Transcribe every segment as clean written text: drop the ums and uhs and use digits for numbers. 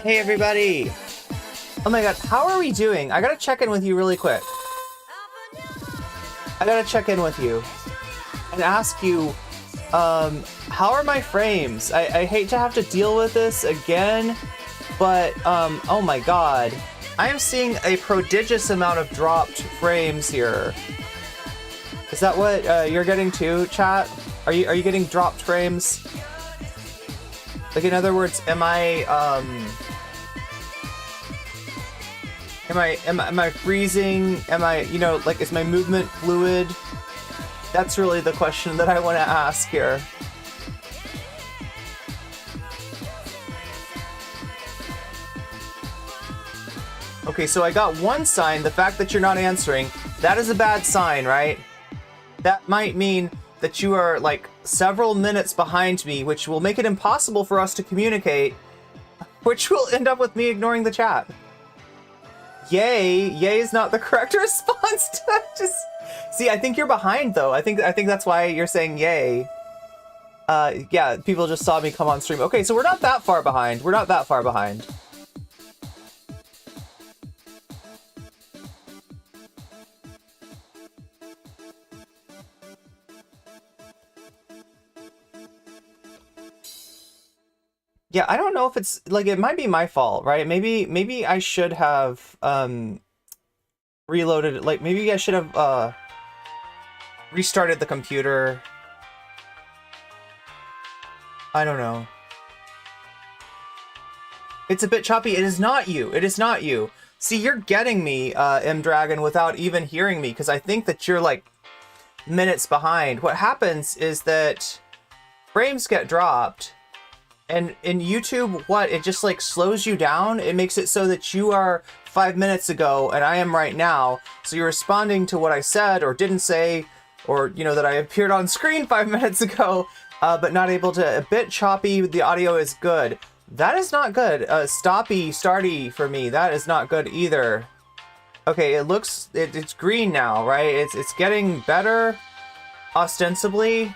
Hey everybody! Oh my god, how are we doing? I gotta check in with you really quick. I gotta check in with you and ask you, how are my frames? I hate to have to deal with this again, but, oh my god. I am seeing a prodigious amount of dropped frames here. Is that what you're getting too, chat? Are you getting dropped frames? Like, in other words, am I freezing? Am I, you know, like, is my movement fluid? That's really the question that I want to ask here. Okay, so I got one sign, the fact that you're not answering. That is a bad sign, right? That might mean that you are, like, several minutes behind me, which will make it impossible for us to communicate, which will end up with me ignoring the chat. Yay! Yay is not the correct response to that. Just see, I think you're behind though. I think that's why you're saying yay. Yeah, people just saw me come on stream. Okay, so we're not that far behind. We're not that far behind. Yeah, I don't know if it's like, it might be my fault, right? Maybe I should have reloaded it. Like, maybe I should have restarted the computer. I don't know. It's a bit choppy. It is not you. It is not you. See, you're getting me, M Dragon, without even hearing me, because I think that you're like minutes behind. What happens is that frames get dropped. And in YouTube, what? It just like slows you down. It makes it so that you are 5 minutes ago and I am right now. So you're responding to what I said or didn't say, or, you know, that I appeared on screen 5 minutes ago, but not able to. A bit choppy. The audio is good. That is not good. Stoppy, starty for me. That is not good either. Okay, it looks, it's green now, right? It's getting better, ostensibly.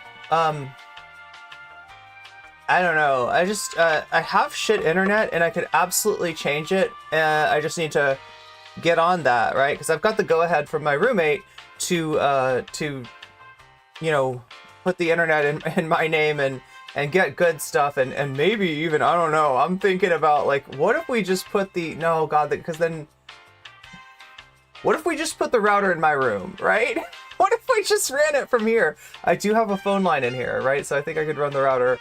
I don't know. I just, I have shit internet and I could absolutely change it. I just need to get on that, right? Because I've got the go-ahead from my roommate to, you know, put the internet in my name and get good stuff. And maybe even, I don't know, I'm thinking about, like, what if we just put the, no, God, because then, what if we just put the router in my room, right? What if we just ran it from here? I do have a phone line in here, right? So I think I could run the router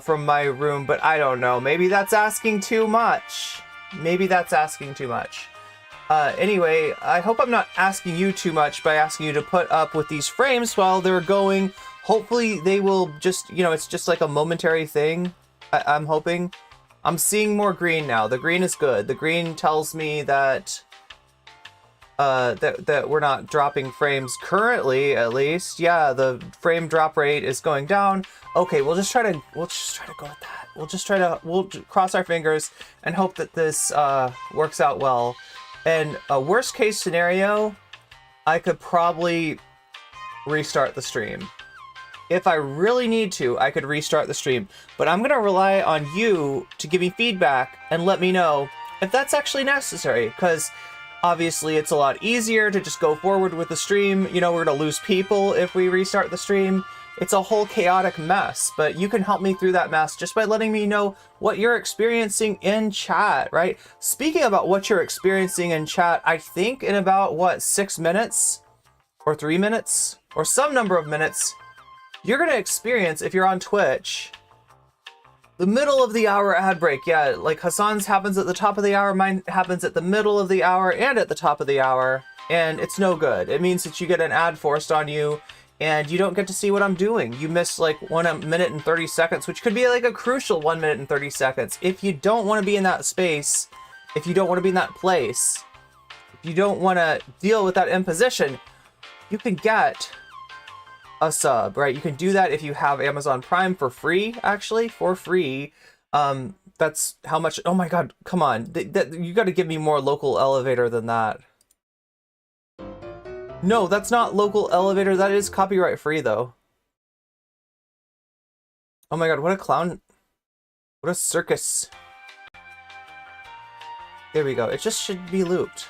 from my room, but I don't know. Maybe that's asking too much. Maybe that's asking too much. Anyway, I hope I'm not asking you too much by asking you to put up with these frames while they're going. Hopefully they will just, you know, it's just like a momentary thing. I'm hoping. I'm seeing more green now. The green is good. The green tells me that that we're not dropping frames currently, at least. Yeah, the frame drop rate is going down. Okay, we'll just try to go with that. We'll cross our fingers and hope that this works out well. And a worst case scenario, I could probably restart the stream. If I really need to, I could restart the stream. But I'm gonna rely on you to give me feedback and let me know if that's actually necessary, because obviously it's a lot easier to just go forward with the stream. You know, we're gonna lose people if we restart the stream. It's a whole chaotic mess, but you can help me through that mess just by letting me know what you're experiencing in chat, right? Speaking about what you're experiencing in chat, I think in about, what, 6 minutes? Or 3 minutes? Or some number of minutes, you're gonna experience, if you're on Twitch, the middle of the hour ad break. Yeah, like Hassan's happens at the top of the hour, mine happens at the middle of the hour and at the top of the hour, and it's no good. It means that you get an ad forced on you, and you don't get to see what I'm doing. You miss like 1 minute and 30 seconds, which could be like a crucial 1 minute and 30 seconds. If you don't want to be in that space, if you don't want to be in that place, if you don't want to deal with that imposition, you can get a sub, right? You can do that if you have Amazon Prime for free, actually, for free. That's how much, oh my God, come on. You got to give me more local elevator than that. No, that's not local elevator. That is copyright free, though. Oh my God, what a clown. What a circus. There we go. It just should be looped.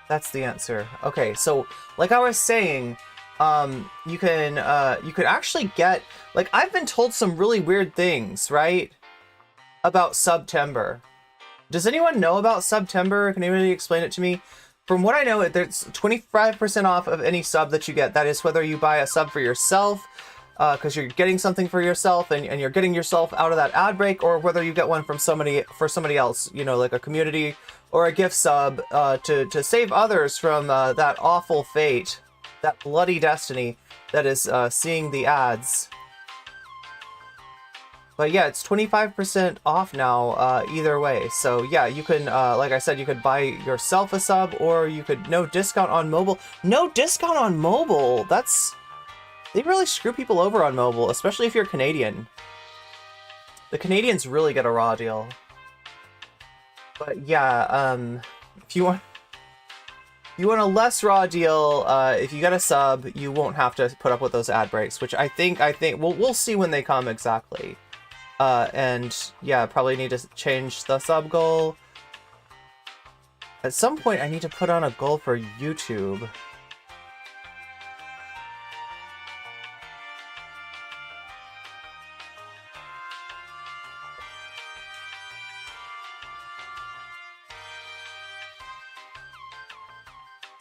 That's the answer. Okay, so like I was saying, you can actually get, like, I've been told some really weird things, right? About September. Does anyone know about September? Can anybody explain it to me? From what I know, there's 25% off of any sub that you get. That is whether you buy a sub for yourself, because you're getting something for yourself and you're getting yourself out of that ad break, or whether you get one from somebody else, you know, like a community or a gift sub, to save others from that awful fate, that bloody destiny that is seeing the ads. But yeah, it's 25% off now, either way. So yeah, you can, like I said, you could buy yourself a sub, or you could, no discount on mobile. No discount on mobile! They really screw people over on mobile, especially if you're Canadian. The Canadians really get a raw deal. But yeah, if you want a less raw deal, if you get a sub, you won't have to put up with those ad breaks, which I think, we'll see when they come exactly. And yeah, probably need to change the sub goal. At some point, I need to put on a goal for YouTube.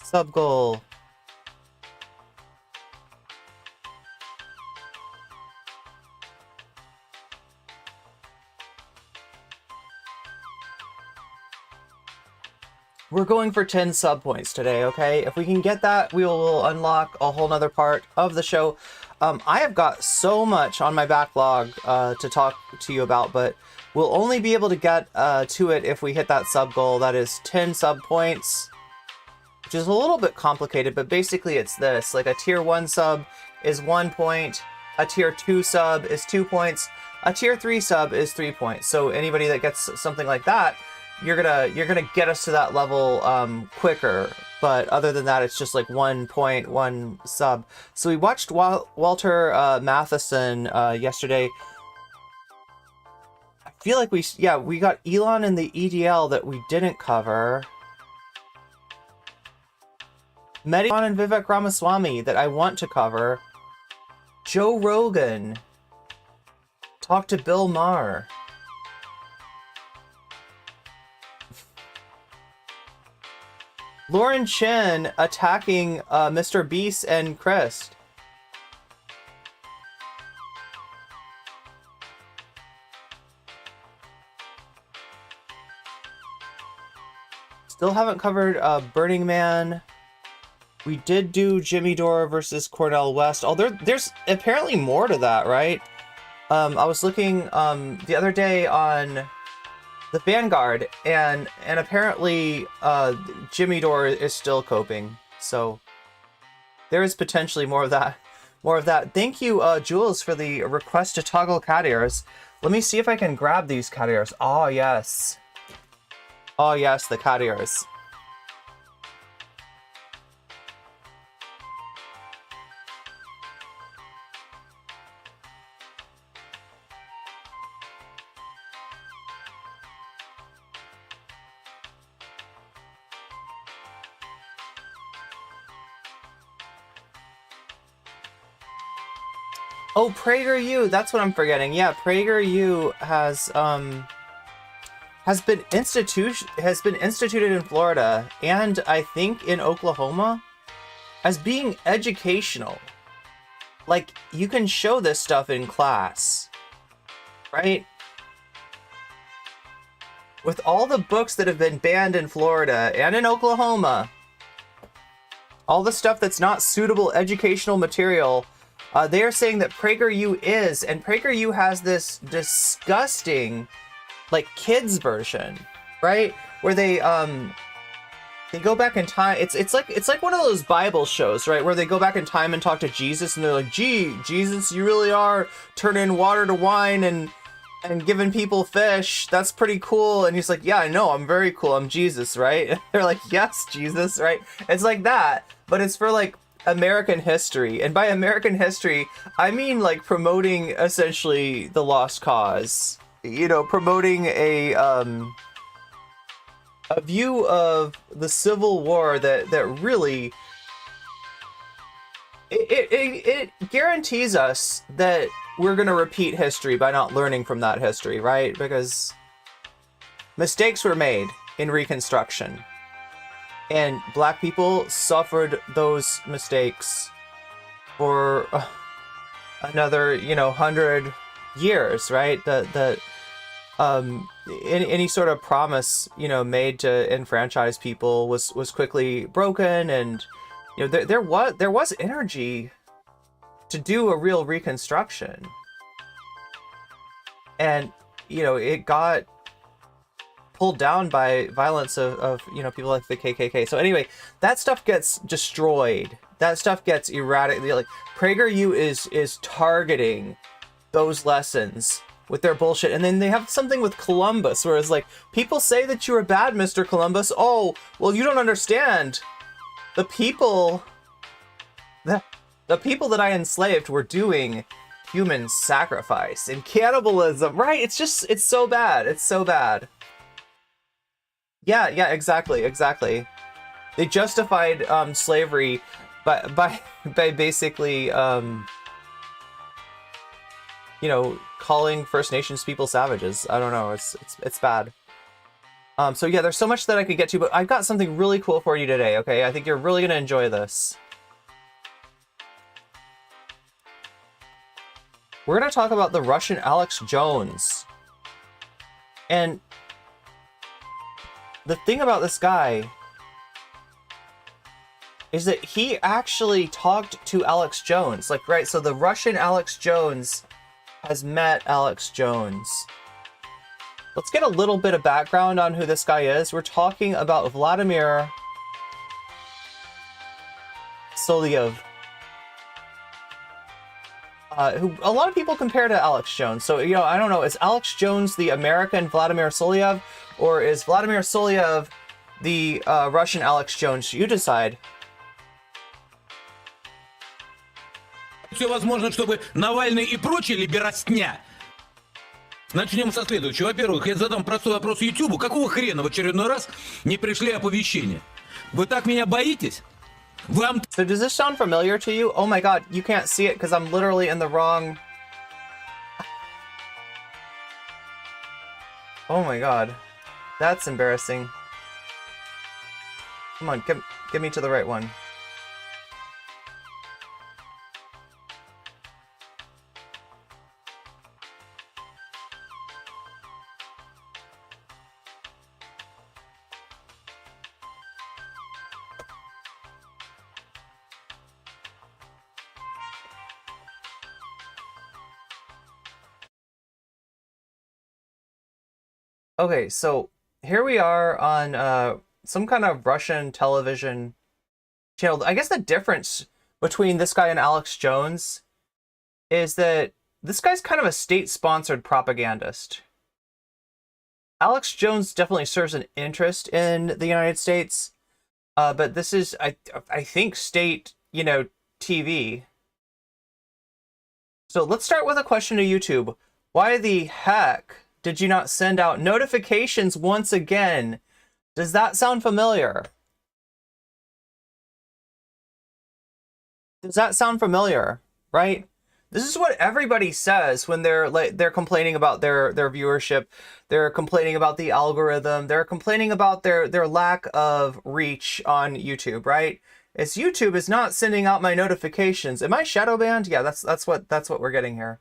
Sub goal. We're going for 10 sub points today, okay? If we can get that, we will unlock a whole nother part of the show. I have got so much on my backlog to talk to you about, but we'll only be able to get to it if we hit that sub goal. That is 10 sub points, which is a little bit complicated, but basically it's this. Like, a tier 1 sub is 1 point, a tier 2 sub is 2 points, a tier 3 sub is 3 points. So anybody that gets something like that, you're gonna get us to that level quicker. But other than that, it's just like 1 point, 1 sub. So we watched Walter Matheson yesterday. I feel like we got Elon in the EDL that we didn't cover. Medion and Vivek Ramaswamy that I want to cover. Joe Rogan. Talk to Bill Maher. Lauren Chen attacking Mr. Beast and Christ. Still haven't covered Burning Man. We did do Jimmy Dore versus Cornel West. Oh, there's apparently more to that, right? I was looking the other day on the Vanguard, and apparently Jimmy Dore is still coping. So there is potentially more of that. Thank you, Jules, for the request to toggle cat ears. Let me see if I can grab these cat ears. Oh yes. Oh yes, the cat ears. Oh, PragerU, that's what I'm forgetting. Yeah, PragerU has been instituted in Florida, and I think in Oklahoma, as being educational. Like, you can show this stuff in class, right? With all the books that have been banned in Florida and in Oklahoma, all the stuff that's not suitable educational material, they are saying that PragerU is, and PragerU has this disgusting, like, kids version, right? Where they go back in time. It's like one of those Bible shows, right? Where they go back in time and talk to Jesus, and they're like, "Gee, Jesus, you really are turning water to wine and giving people fish. That's pretty cool." And he's like, "Yeah, I know. I'm very cool. I'm Jesus, right?" And they're like, "Yes, Jesus, right?" It's like that, but it's for like American history. And by American history, I mean like promoting essentially the lost cause. You know, promoting a a view of the Civil War that really it guarantees us that we're going to repeat history by not learning from that history, right? Because mistakes were made in Reconstruction, and black people suffered those mistakes for another, 100 years, right? Any sort of promise, made to enfranchise people was quickly broken, and there was energy to do a real reconstruction, and it got pulled down by violence of people like the KKK. So anyway, that stuff gets destroyed. That stuff gets eradicated. Like PragerU is targeting those lessons with their bullshit. And then they have something with Columbus, where it's like, people say that you were bad, Mr. Columbus. Oh, well, you don't understand. The people that I enslaved were doing human sacrifice and cannibalism, right? It's so bad. It's so bad. Yeah, exactly. They justified slavery by basically calling First Nations people savages. I don't know. It's bad. So yeah, there's so much that I could get to, but I've got something really cool for you today. Okay, I think you're really gonna enjoy this. We're gonna talk about the Russian Alex Jones. And the thing about this guy is that he actually talked to Alex Jones. Like, right, so the Russian Alex Jones has met Alex Jones. Let's get a little bit of background on who this guy is. We're talking about Vladimir Solovyov, who a lot of people compare to Alex Jones. So, I don't know, is Alex Jones the American Vladimir Solovyov, or is Vladimir Solovyov the Russian Alex Jones? You decide. Все возможно, чтобы Навальный и прочая либерастня. Начнем со следующего. Во-первых, я задам простой вопрос Ютубу. Какого хрена в очередной раз не пришли оповещения? Вы так меня боитесь? Вам... So does this sound familiar to you? Oh my god, you can't see it because I'm literally in the wrong... Oh my god. That's embarrassing. Come on, get me to the right one. Okay, so here we are on some kind of Russian television channel. I guess the difference between this guy and Alex Jones is that this guy's kind of a state-sponsored propagandist. Alex Jones definitely serves an interest in the United States, but this is, I think, state, TV. So let's start with a question to YouTube. Why the heck did you not send out notifications once again? Does that sound familiar? Does that sound familiar? Right? This is what everybody says when they're complaining about their viewership. They're complaining about the algorithm. They're complaining about their lack of reach on YouTube, right? It's YouTube is not sending out my notifications. Am I shadow banned? Yeah, that's what we're getting here.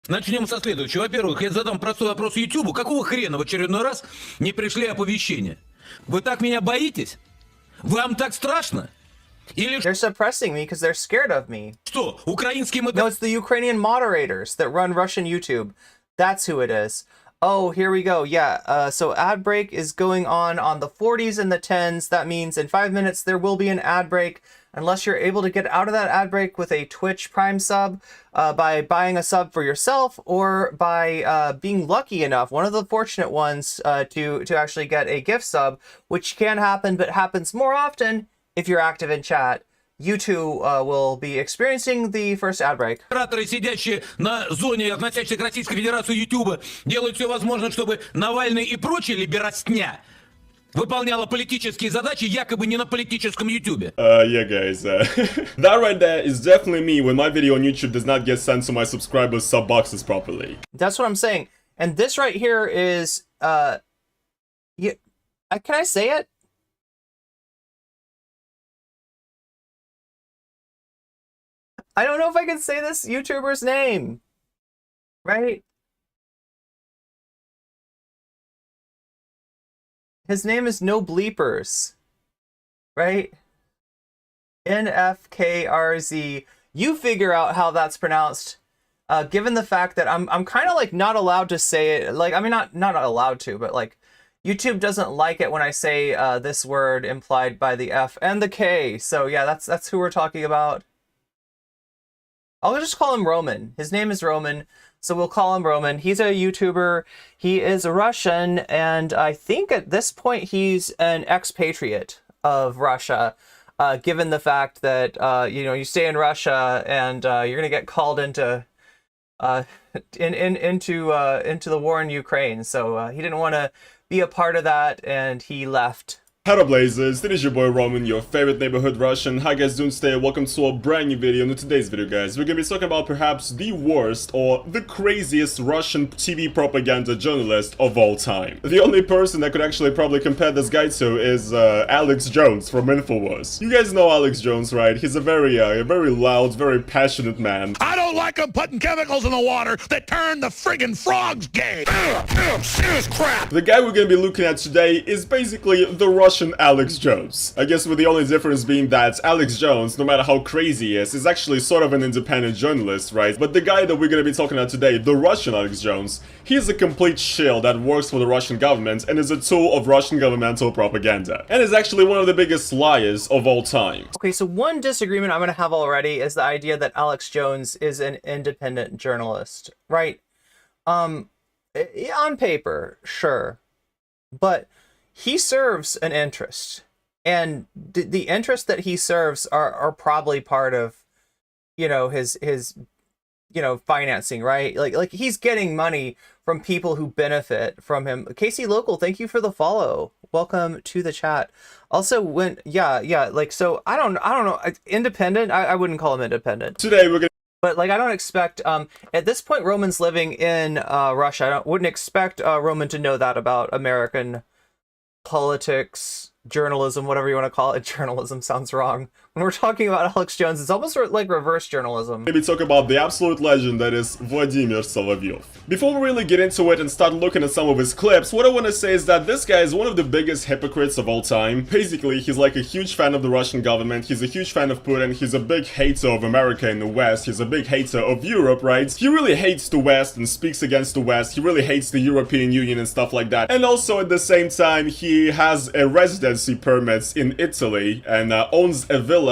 Начнем со следующего. Во-первых, я задам простой вопрос Ютубу. Какого хрена в очередной раз не пришли оповещения? Вы так меня боитесь? Вам так страшно? Или... They're suppressing me because they're scared of me. Что, украинские... No, it's the Ukrainian moderators that run Russian YouTube. That's who it is. Oh, here we go. Yeah, so ad break is going on the 40s and the 10s. That means in 5 minutes there will be an ad break. Unless you're able to get out of that ad break with a Twitch Prime sub by buying a sub for yourself, or by being lucky enough, one of the fortunate ones, to actually get a gift sub, which can happen, but happens more often if you're active in chat. You too will be experiencing the first ad break. Операторы, сидящие на зоне, относящей к Российской Федерации Ютуба, делают все возможное, чтобы Навальный и прочая либерастня выполняла политические задачи якобы не на политическом ютубе. Yeah guys, that right there is definitely me when my video on YouTube does not get sent to my subscribers' sub boxes properly. That's what I'm saying. And this right here is, can I say it? I don't know if I can say this YouTuber's name, right? His name is No Bleepers, right? NFKRZ. You figure out how that's pronounced. Given the fact that I'm kind of like not allowed to say it. Like, I mean, not allowed to, but like YouTube doesn't like it when I say this word implied by the F and the K. So yeah, that's who we're talking about. I'll just call him Roman. His name is Roman, so we'll call him Roman. He's a YouTuber. He is Russian, and I think at this point he's an expatriate of Russia, given the fact that you stay in Russia and you're gonna get called into into the war in Ukraine. So he didn't want to be a part of that, and he left. Hello Blazers, it is your boy Roman, your favorite neighborhood Russian. How you guys doing today? Welcome to a brand new video. In today's video, guys, we're gonna be talking about perhaps the worst or the craziest Russian TV propaganda journalist of all time. The only person that could actually probably compare this guy to is Alex Jones from InfoWars. You guys know Alex Jones, right? He's a very loud, very passionate man. I don't like them putting chemicals in the water that turn the friggin' frogs gay. Serious crap. The guy we're gonna be looking at today is basically the Russian Alex Jones. I guess with the only difference being that Alex Jones, no matter how crazy he is actually sort of an independent journalist, right? But the guy that we're gonna be talking about today, the Russian Alex Jones, he's a complete shill that works for the Russian government and is a tool of Russian governmental propaganda. And is actually one of the biggest liars of all time. Okay, so one disagreement I'm going to have already is the idea that Alex Jones is an independent journalist, right? On paper, sure. But he serves an interest, and the interests that he serves are probably part of, his financing, right? Like he's getting money from people who benefit from him. Casey Local, thank you for the follow. Welcome to the chat. Also, so I don't know, independent. I wouldn't call him independent. Today we're gonna. But like, I don't expect at this point Roman's living in Russia. Wouldn't expect Roman to know that about American politics, journalism, whatever you want to call it. Journalism sounds wrong. When we're talking about Alex Jones, it's almost like reverse journalism. Maybe talk about the absolute legend that is Vladimir Solovyov. Before we really get into it and start looking at some of his clips, what I want to say is that this guy is one of the biggest hypocrites of all time. Basically, he's like a huge fan of the Russian government, he's a huge fan of Putin, he's a big hater of America and the West, he's a big hater of Europe, right? He really hates the West and speaks against the West, he really hates the European Union and stuff like that. And also at the same time, he has a residency permit in Italy and owns a villa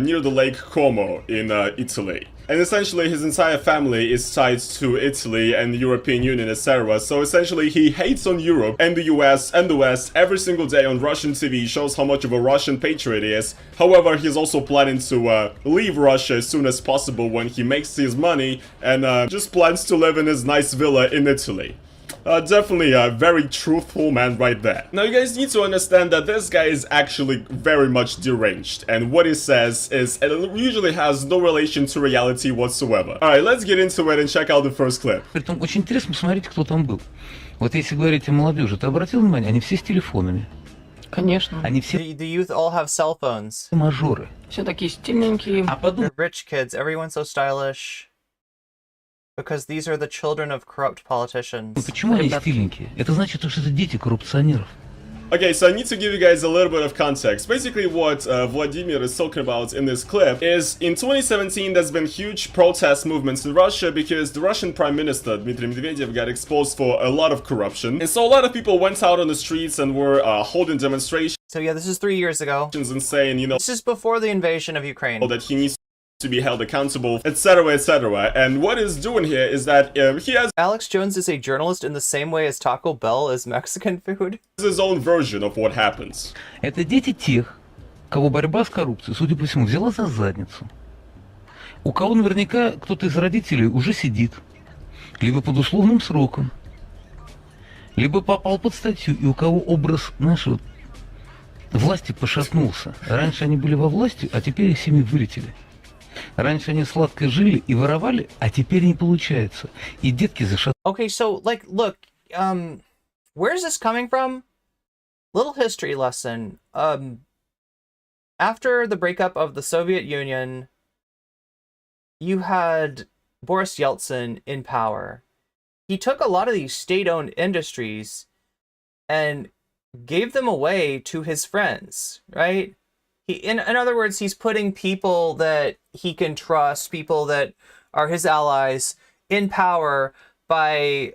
near the Lake Como in Italy. And essentially his entire family is tied to Italy and the European Union, etc. So essentially he hates on Europe and the US and the West every single day on Russian TV, shows how much of a Russian patriot he is. However, he's also planning to leave Russia as soon as possible when he makes his money and just plans to live in his nice villa in Italy. Definitely a very truthful man right there. Now you guys need to understand that this guy is actually very much deranged, and what he says it usually has no relation to reality whatsoever. Alright, let's get into it and check out the first clip. Притом очень интересно посмотреть, кто там был. Вот если говорить о молодежи, ты обратил внимание, они все с телефонами. Конечно. Они все The youth all have cell phones. мажоры. Все такие стильненькие. А подумай, They're rich kids. Everyone's so stylish. Because these are the children of corrupt politicians. почему они стильненькие? Это значит, что это дети коррупционеров. Okay, so I need to give you guys a little bit of context. Basically what Vladimir is talking about in this clip is in 2017 there's been huge protest movements in Russia because the Russian Prime Minister Dmitry Medvedev got exposed for a lot of corruption. And so a lot of people went out on the streets and were holding demonstrations So yeah, this is 3 years ago. and saying, This is before the invasion of Ukraine. that he needs to be held accountable, etc, etc. And what he's doing here is that he has Alex Jones is a journalist in the same way as Taco Bell is Mexican food. his own version of what happens. Это дети тех, кого борьба с коррупцией, судя по всему, взяла за задницу. У кого наверняка кто-то из родителей уже сидит, либо под условным сроком, либо попал под статью, и у кого образ нашего власти пошатнулся. Раньше они были во власти, а теперь их семьи вылетели. Раньше они сладко жили и воровали, а теперь не получается. И детки зашатались. Okay, so like, look, where's this coming from? Little history lesson. After the breakup of the Soviet Union, you had Boris Yeltsin in power. He took a lot of these state-owned industries and gave them away to his friends, right? In other words, he's putting people that he can trust, people that are his allies, in power by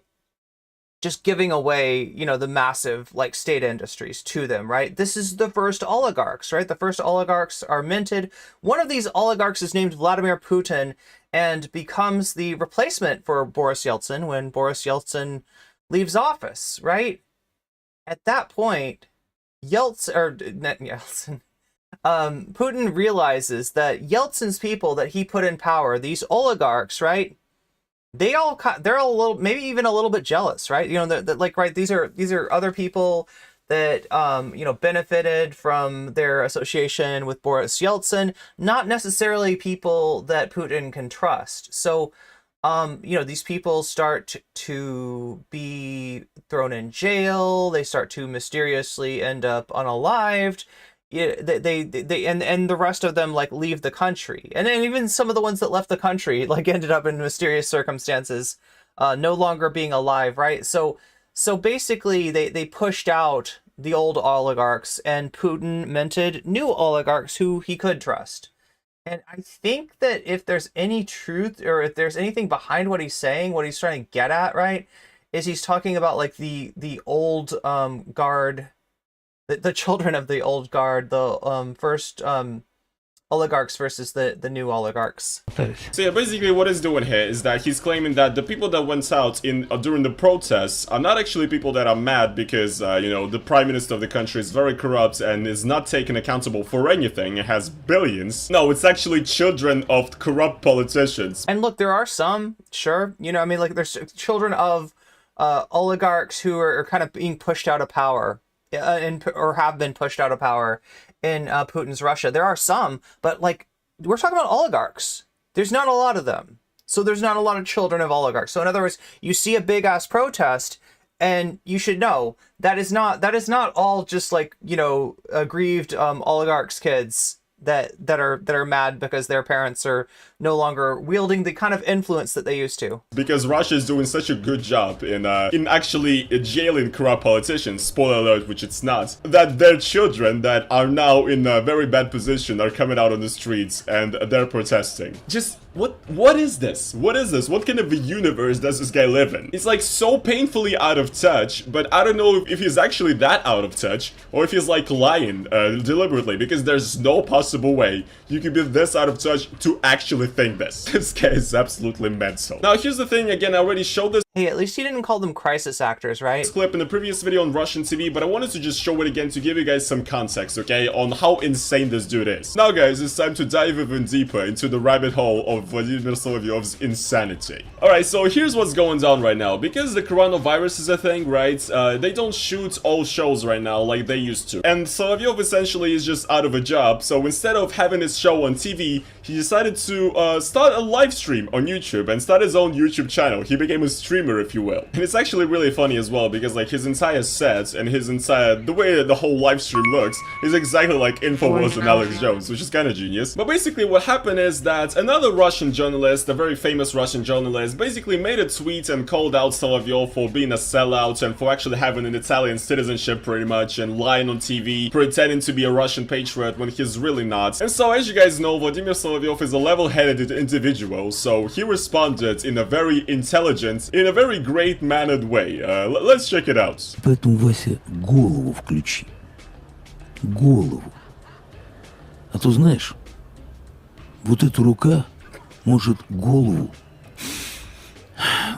just giving away, you know, the massive like state industries to them, right? This is the first oligarchs, right? The first oligarchs are minted. One of these oligarchs is named Vladimir Putin and becomes the replacement for Boris Yeltsin when Boris Yeltsin leaves office, right? At that point, Putin realizes that Yeltsin's people that he put in power, these oligarchs, right? They're a little, maybe even a little bit jealous, right? You know, like, right, these are other people that, you know, benefited from their association with Boris Yeltsin, not necessarily people that Putin can trust. So, you know, these people start to be thrown in jail. They start to mysteriously end up unalived. Yeah, and the rest of them like leave the country, and then even some of the ones that left the country like ended up in mysterious circumstances, no longer being alive, right? So basically they pushed out the old oligarchs, and Putin minted new oligarchs who he could trust. And I think that if there's any truth or if there's anything behind what he's saying, what he's trying to get at, right, is he's talking about like the old guard. The children of the old guard, the first oligarchs versus the new oligarchs. So yeah, basically what he's doing here is that he's claiming that the people that went out during the protests are not actually people that are mad because, you know, the prime minister of the country is very corrupt and is not taken accountable for anything, it has billions. No, it's actually children of corrupt politicians. And look, there are some, sure, you know, I mean, like, there's children of oligarchs who are kind of being pushed out of power. Or have been pushed out of power in Putin's Russia. There are some, but like, we're talking about oligarchs. There's not a lot of them. So there's not a lot of children of oligarchs. So in other words, you see a big ass protest and you should know that is not all just like, you know, aggrieved oligarchs' kids that are mad because their parents are no longer wielding the kind of influence that they used to. Because Russia is doing such a good job in actually jailing corrupt politicians, spoiler alert, which it's not, that their children that are now in a very bad position are coming out on the streets and they're protesting. Just what is this? What is this? What kind of a universe does this guy live in? It's like so painfully out of touch, but I don't know if he's actually that out of touch or if he's like lying deliberately, because there's no possible way you could be this out of touch to actually think this. This guy is absolutely mental. Now here's the thing, again, I already showed this Hey, at least he didn't call them crisis actors, right? clip in the previous video on Russian TV, but I wanted to just show it again to give you guys some context, okay, on how insane this dude is. Now guys, it's time to dive even deeper into the rabbit hole of Vladimir Solovyov's insanity. Alright, so here's what's going on right now. Because the coronavirus is a thing, right, they don't shoot all shows right now like they used to. And Solovyov essentially is just out of a job, so instead of having his show on TV, he decided to start a live stream on YouTube and start his own YouTube channel. He became a streamer, if you will. And it's actually really funny as well, because like his entire set and the way the whole live stream looks is exactly like InfoWars and Alex Jones, which is kind of genius. But basically what happened is that another Russian journalist, a very famous Russian journalist, basically made a tweet and called out Solovyov for being a sellout and for actually having an Italian citizenship pretty much and lying on TV, pretending to be a Russian patriot when he's really not. And so as you guys know, Vladimir Solovyov is a level-headed individual, so he responded in a very intelligent, in a very great-mannered way. Let's check it out. Поэтому, Вася, голову включи. Голову. А то знаешь, вот эта рука может голову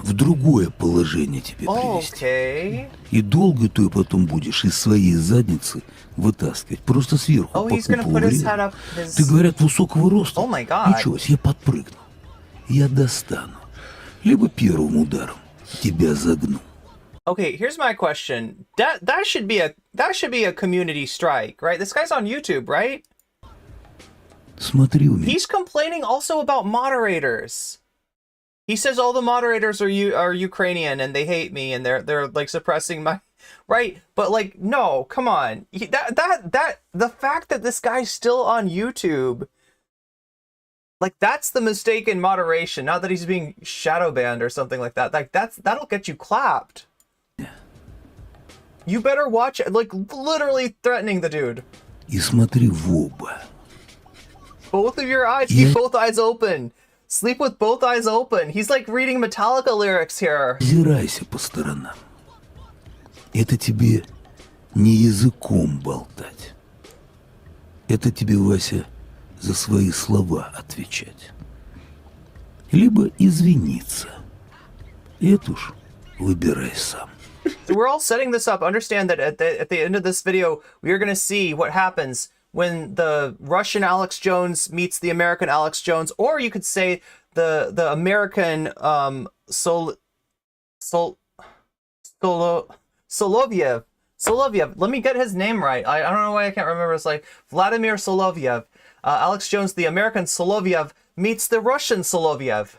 в другое положение тебе привести. Okay. И долго ты потом будешь из своей задницы вытаскивать. Просто сверху Oh, по he's gonna куполу put his врезать. head up his... Ты, говорят, высокого роста. Oh my God. Ничего, я подпрыгну. Я достану. Либо первым ударом тебя загну. Okay, here's my question. That should be that should be a community strike, right? This guy's on YouTube, right? Смотри у меня. He's complaining also about moderators. He says all the moderators are Ukrainian and they hate me and they're like suppressing my right. But like, no, come on. The fact that this guy's still on YouTube, like that's the mistake in moderation. Not that he's being shadow banned or something like that. Like that'll get you clapped. You better watch it. Like literally threatening the dude. И смотри в оба. Both of your eyes. Keep both eyes open. Sleep with both eyes open. He's like reading Metallica lyrics here. Озирайся по сторонам. Это тебе не языком болтать. Это тебе, Вася, за свои слова отвечать. Либо извиниться. Это уж выбирай сам. So we're all setting this up. Understand that at the end of this video, we are going to see what happens when the Russian Alex Jones meets the American Alex Jones, or you could say the American Solovyov. Let me get his name right. I don't know why I can't remember. It's like Vladimir Solovyov. Alex Jones, the American Solovyov, meets the Russian Solovyov.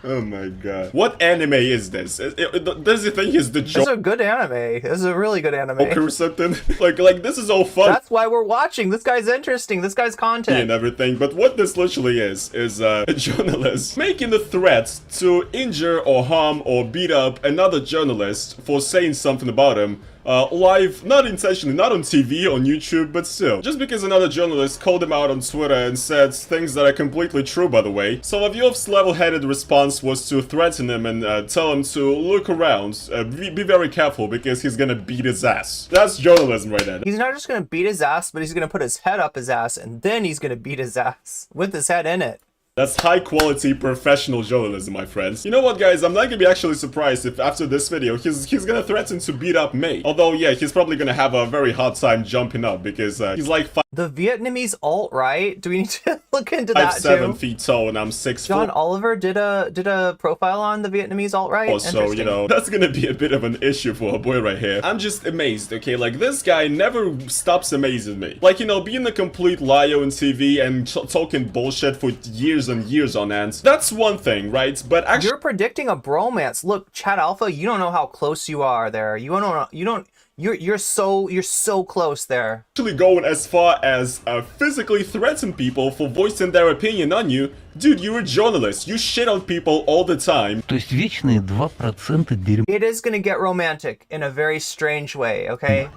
Oh my god. What anime is this? Does he think he's the This is a good anime. This is a really good anime. Joker or something? like this is all fun. That's why we're watching. This guy's interesting. This guy's content. And everything, but what this literally is a journalist making the threat to injure or harm or beat up another journalist for saying something about him. Live, not intentionally, not on TV, on YouTube, but still. Just because another journalist called him out on Twitter and said things that are completely true, by the way. Solovyov's level-headed response was to threaten him and tell him to look around, be very careful because he's gonna beat his ass. That's journalism right there. He's not just gonna beat his ass, but he's gonna put his head up his ass, and then he's gonna beat his ass with his head in it. That's high-quality professional journalism, my friends. You know what, guys? I'm not gonna be actually surprised if after this video he's gonna threaten to beat up me. Although, yeah, he's probably gonna have a very hard time jumping up because he's like the Vietnamese alt-right. Do we need to look into that too? 7 feet tall and I'm 6 John foot. Oliver did a profile on the Vietnamese alt-right. So, you know, that's gonna be a bit of an issue for a boy right here. I'm just amazed, okay? Like, this guy never stops amazing me. Like, you know, being a complete liar on TV and talking bullshit for years and years on end, that's one thing, right? But actually, you're predicting a bromance. Look, Chat Alpha, you don't know how close you are there. You're so close there. Actually going as far as physically threaten people for voicing their opinion on you. Dude, you're a journalist. You shit on people all the time. То есть вечные 2% дерьма. It is gonna get romantic in a very strange way, okay?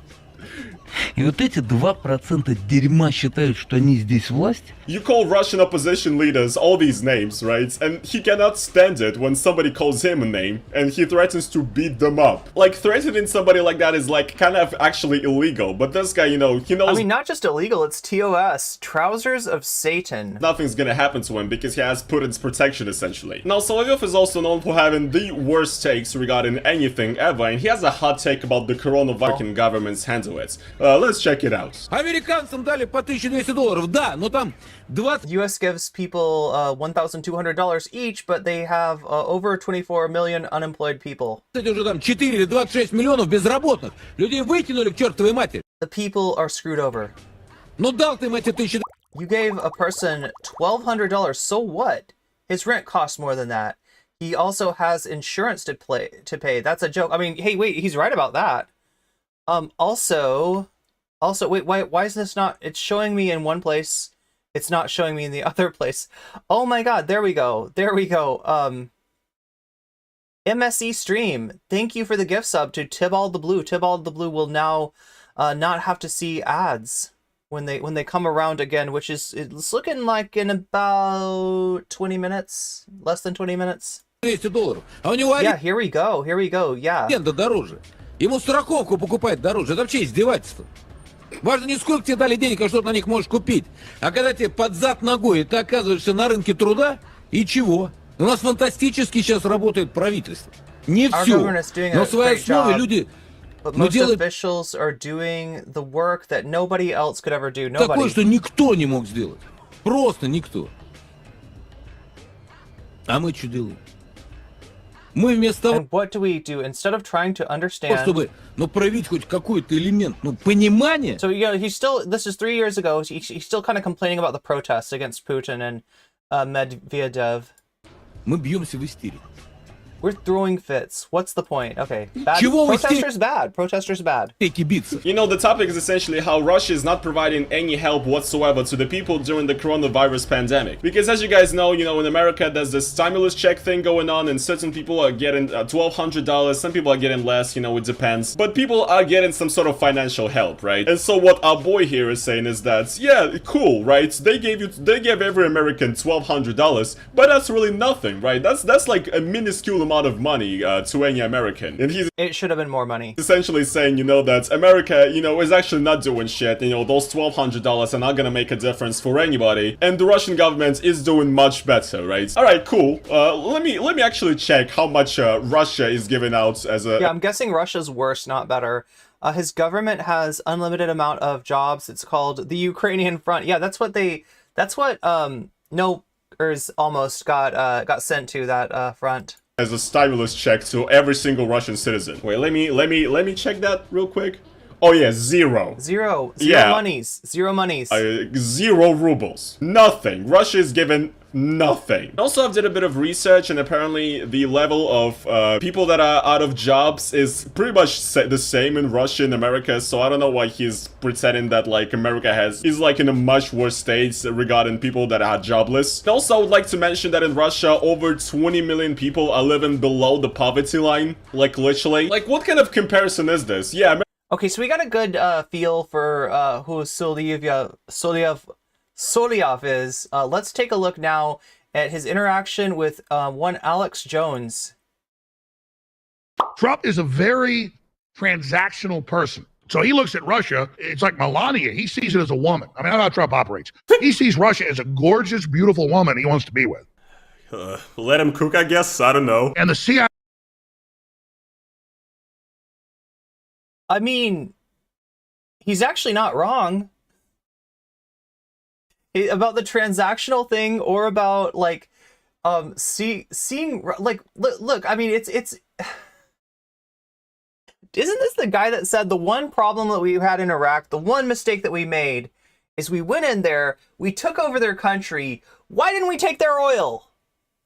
И вот эти 2% дерьма считают, что они здесь власть. You call Russian opposition leaders all these names, right? And he cannot stand it when somebody calls him a name and he threatens to beat them up. Like, threatening somebody like that is like kind of actually illegal, but this guy, you know, he knows. I mean, not just illegal, it's TOS, Trousers of Satan. Nothing's gonna happen to him because he has Putin's protection, essentially. Now, Solovyov is also known for having the worst takes regarding anything ever, and he has a hot take about the coronavirus government's handle it. Let's check it out. Американцам дали по $1200, да, но там 20... US gives people $1,200 each, but they have over 24 million unemployed people. уже там 4 или 26 миллионов безработных. Людей выкинули к чертовой матери. The people are screwed over. Ну дал ты им эти $1000. You gave a person $1,200, so what? His rent costs more than that. He also has insurance to pay. That's a joke. I mean, hey, wait, he's right about that. Also, wait, why is this not? It's showing me in one place. It's not showing me in the other place. Oh my God, there we go. MSE stream. Thank you for the gift sub to Tibald the Blue. Tibald the Blue will now not have to see ads when they come around again, which is, it's looking like in about 20 minutes, less than 20 minutes. $200. А у него Yeah, here we go, yeah. аренда дороже. Ему страховку покупать дороже. Это вообще издевательство. Важно не сколько тебе дали денег, а что ты на них можешь купить. А когда тебе под зад ногой, и ты оказываешься на рынке труда, и чего? У нас фантастически сейчас работает правительство. Не все. Но в своей основе люди... But most officials are doing the work that nobody else could ever do. Nobody. Такое, что никто не мог сделать. Просто никто. А мы что делаем? Мы вместо того, And what do? Instead of trying to understand. чтобы, проявить хоть какой-то элемент, понимания, So, he's still, this is 3 years ago, he's still kind of complaining about the protests against Putin and Medvedev. мы бьемся в истерику. We're throwing fits. What's the point? Okay. Bad. Чего вы Protesters bad. Protesters bad. Биться. You know, the topic is essentially how Russia is not providing any help whatsoever to the people during the coronavirus pandemic. Because as you guys know, in America there's this stimulus check thing going on, and certain people are getting $1,200, some people are getting less, it depends. But people are getting some sort of financial help, right? And so what our boy here is saying is that, yeah, cool, right? They gave every American $1,200, but that's really nothing, right? That's like a minuscule amount of money to any American. And he's It should have been more money. essentially saying, that America, is actually not doing shit. Those $1,200 are not gonna make a difference for anybody. And the Russian government is doing much better, right? Alright, cool. Let me actually check how much Russia is giving out as a... Yeah, I'm guessing Russia's worse, not better. His government has unlimited amount of jobs. It's called the Ukrainian Front. Yeah, that's what NFKRZ almost got sent to that front. As a stimulus check to every single Russian citizen. Wait, let me check that real quick. Oh yeah, zero. Zero Yeah. monies. Zero monies. 0 rubles. Nothing. Russia is given nothing. Also, I did a bit of research, and apparently the level of people that are out of jobs is pretty much the same in Russia and America, so I don't know why he's pretending that, like, America is, like, in a much worse state regarding people that are jobless. And also, I would like to mention that in Russia, over 20 million people are living below the poverty line, like, literally. Like, what kind of comparison is this? Yeah, Okay, so we got a good feel for who Solovyov is. Let's take a look now at his interaction with one Alex Jones. Trump is a very transactional person. So he looks at Russia, it's like Melania. He sees it as a woman. I mean, I know how Trump operates. He sees Russia as a gorgeous, beautiful woman he wants to be with. let him cook, I guess. I don't know. And the CIA I mean, he's actually not wrong. About the transactional thing, or about, like, seeing, like, look, I mean, it's isn't this the guy that said the one problem that we had in Iraq, the one mistake that we made, is we went in there, we took over their country, why didn't we take their oil?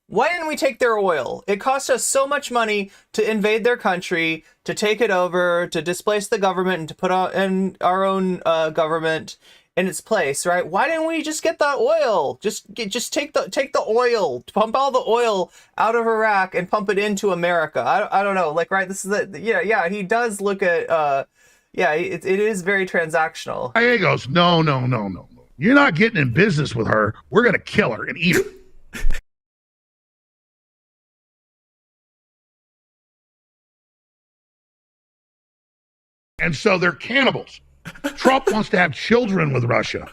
Why didn't we take their oil? It cost us so much money to invade their country, to take it over, to displace the government, and to put in our own government in its place, right? Why didn't we just get that oil? Just take the oil, pump all the oil out of Iraq and pump it into America. I don't know, like, right? This is yeah. He does look at it is very transactional. goes, no. You're not getting in business with her. We're going to kill her and eat her. And so they're cannibals. Trump wants to have children with Russia.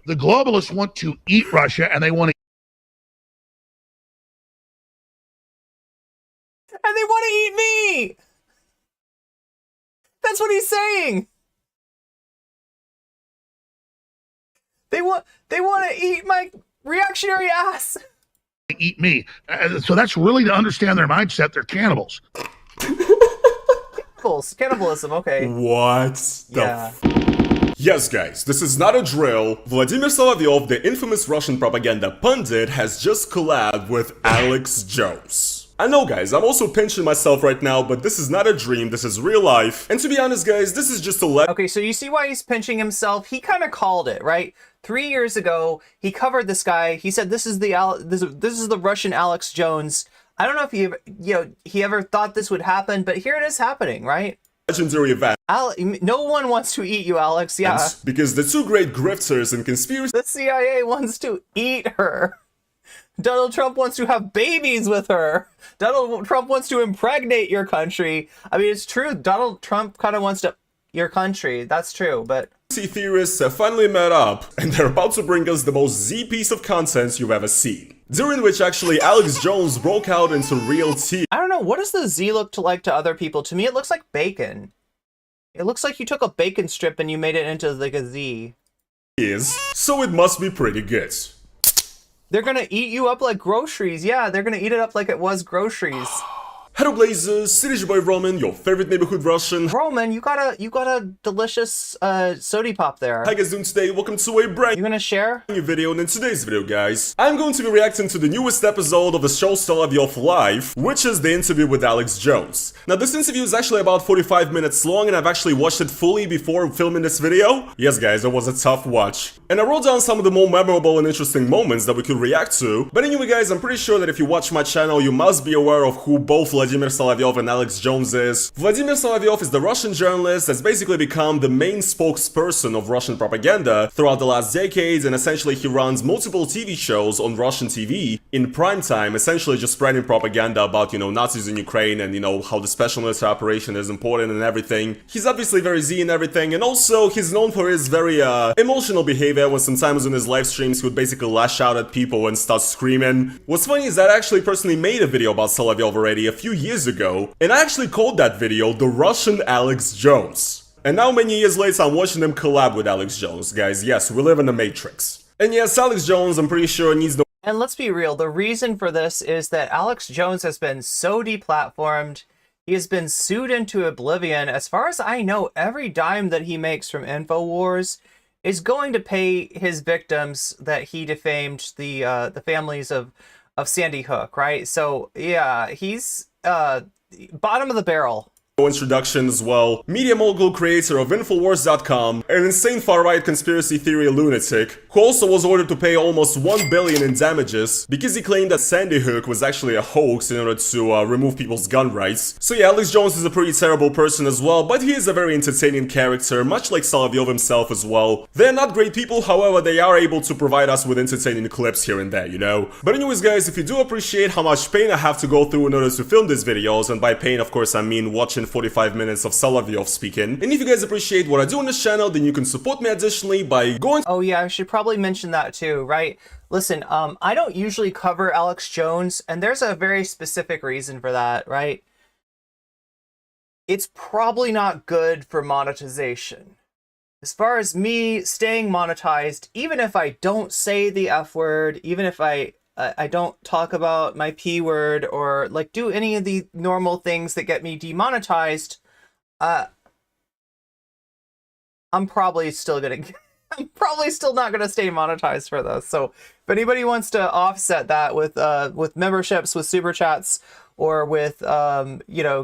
The globalists want to eat Russia, and they want to eat me. That's what he's saying. They want to eat my reactionary ass. eat me. So that's really to understand their mindset. They're cannibals. Cannibalism, okay. What the Yes, guys, this is not a drill. Vladimir Solovyov, the infamous Russian propaganda pundit, has just collabed with Alex Jones. I know, guys, I'm also pinching myself right now, but this is not a dream, this is real life. And to be honest, guys, this is just a Okay, so you see why he's pinching himself? He kind of called it, right? 3 years ago, he covered this guy. He said, this is the Russian Alex Jones. I don't know if he ever thought this would happen, but here it is happening, right? Legendary event. No one wants to eat you, Alex. Yeah. Because the two great grifters and conspiracy. The CIA wants to eat her. Donald Trump wants to have babies with her. Donald Trump wants to impregnate your country. I mean, it's true. Donald Trump kind of wants to your country. That's true, but theorists have finally met up, and they're about to bring us the most Z piece of content you've ever seen. During which actually Alex Jones broke out into real tea. I don't know, what does the Z look like to other people? To me, it looks like bacon. It looks like you took a bacon strip and you made it into like a Z. So it must be pretty good. They're gonna eat you up like groceries. Yeah, they're gonna eat it up like it was groceries. Hello Blazers, it is your boy Roman, your favorite neighborhood Russian. Roman, you got a delicious sody pop there. How you guys doing today? Welcome to a brand You gonna share? new video, and in today's video, guys, I'm going to be reacting to the newest episode of the show Solovyov Live, which is the interview with Alex Jones. Now, this interview is actually about 45 minutes long, and I've actually watched it fully before filming this video. Yes, guys, it was a tough watch. And I wrote down some of the more memorable and interesting moments that we could react to. But anyway, guys, I'm pretty sure that if you watch my channel, you must be aware of who both Vladimir Solovyov and Alex Jones is. Vladimir Solovyov is the Russian journalist that's basically become the main spokesperson of Russian propaganda throughout the last decades, and essentially he runs multiple TV shows on Russian TV in prime time, essentially just spreading propaganda about, Nazis in Ukraine and, how the special military operation is important and everything. He's obviously very Z and everything, and also he's known for his very emotional behavior when sometimes on his live streams he would basically lash out at people and start screaming. What's funny is that I actually personally made a video about Solovyov already a few years ago, and I actually called that video The Russian Alex Jones. And now many years later I'm watching them collab with Alex Jones, guys. Yes, we live in the Matrix. And yes, Alex Jones, I'm pretty sure, needs no... And let's be real, the reason for this is that Alex Jones has been so deplatformed. He has been sued into oblivion. As far as I know, every dime that he makes from InfoWars is going to pay his victims that he defamed, the families of Sandy Hook, right? So yeah, he's bottom of the barrel. Introduction as well. Media mogul, creator of Infowars.com, an insane far-right conspiracy theory lunatic, who also was ordered to pay almost $1 billion in damages because he claimed that Sandy Hook was actually a hoax in order to remove people's gun rights. So yeah, Alex Jones is a pretty terrible person as well, but he is a very entertaining character, much like Solovyov himself as well. They're not great people, however, they are able to provide us with entertaining clips here and there, But anyways, guys, if you do appreciate how much pain I have to go through in order to film these videos, and by pain, of course, I mean watching 45 minutes of Solovyov speaking. And if you guys appreciate what I do on this channel, then you can support me additionally by going... Oh yeah, I should probably mention that too, right? Listen, I don't usually cover Alex Jones, and there's a very specific reason for that, right? It's probably not good for monetization. As far as me staying monetized, even if I don't say the F word, even if I don't talk about my P word or like do any of the normal things that get me demonetized, I'm probably still not gonna stay monetized for this. So if anybody wants to offset that with memberships, with super chats, or with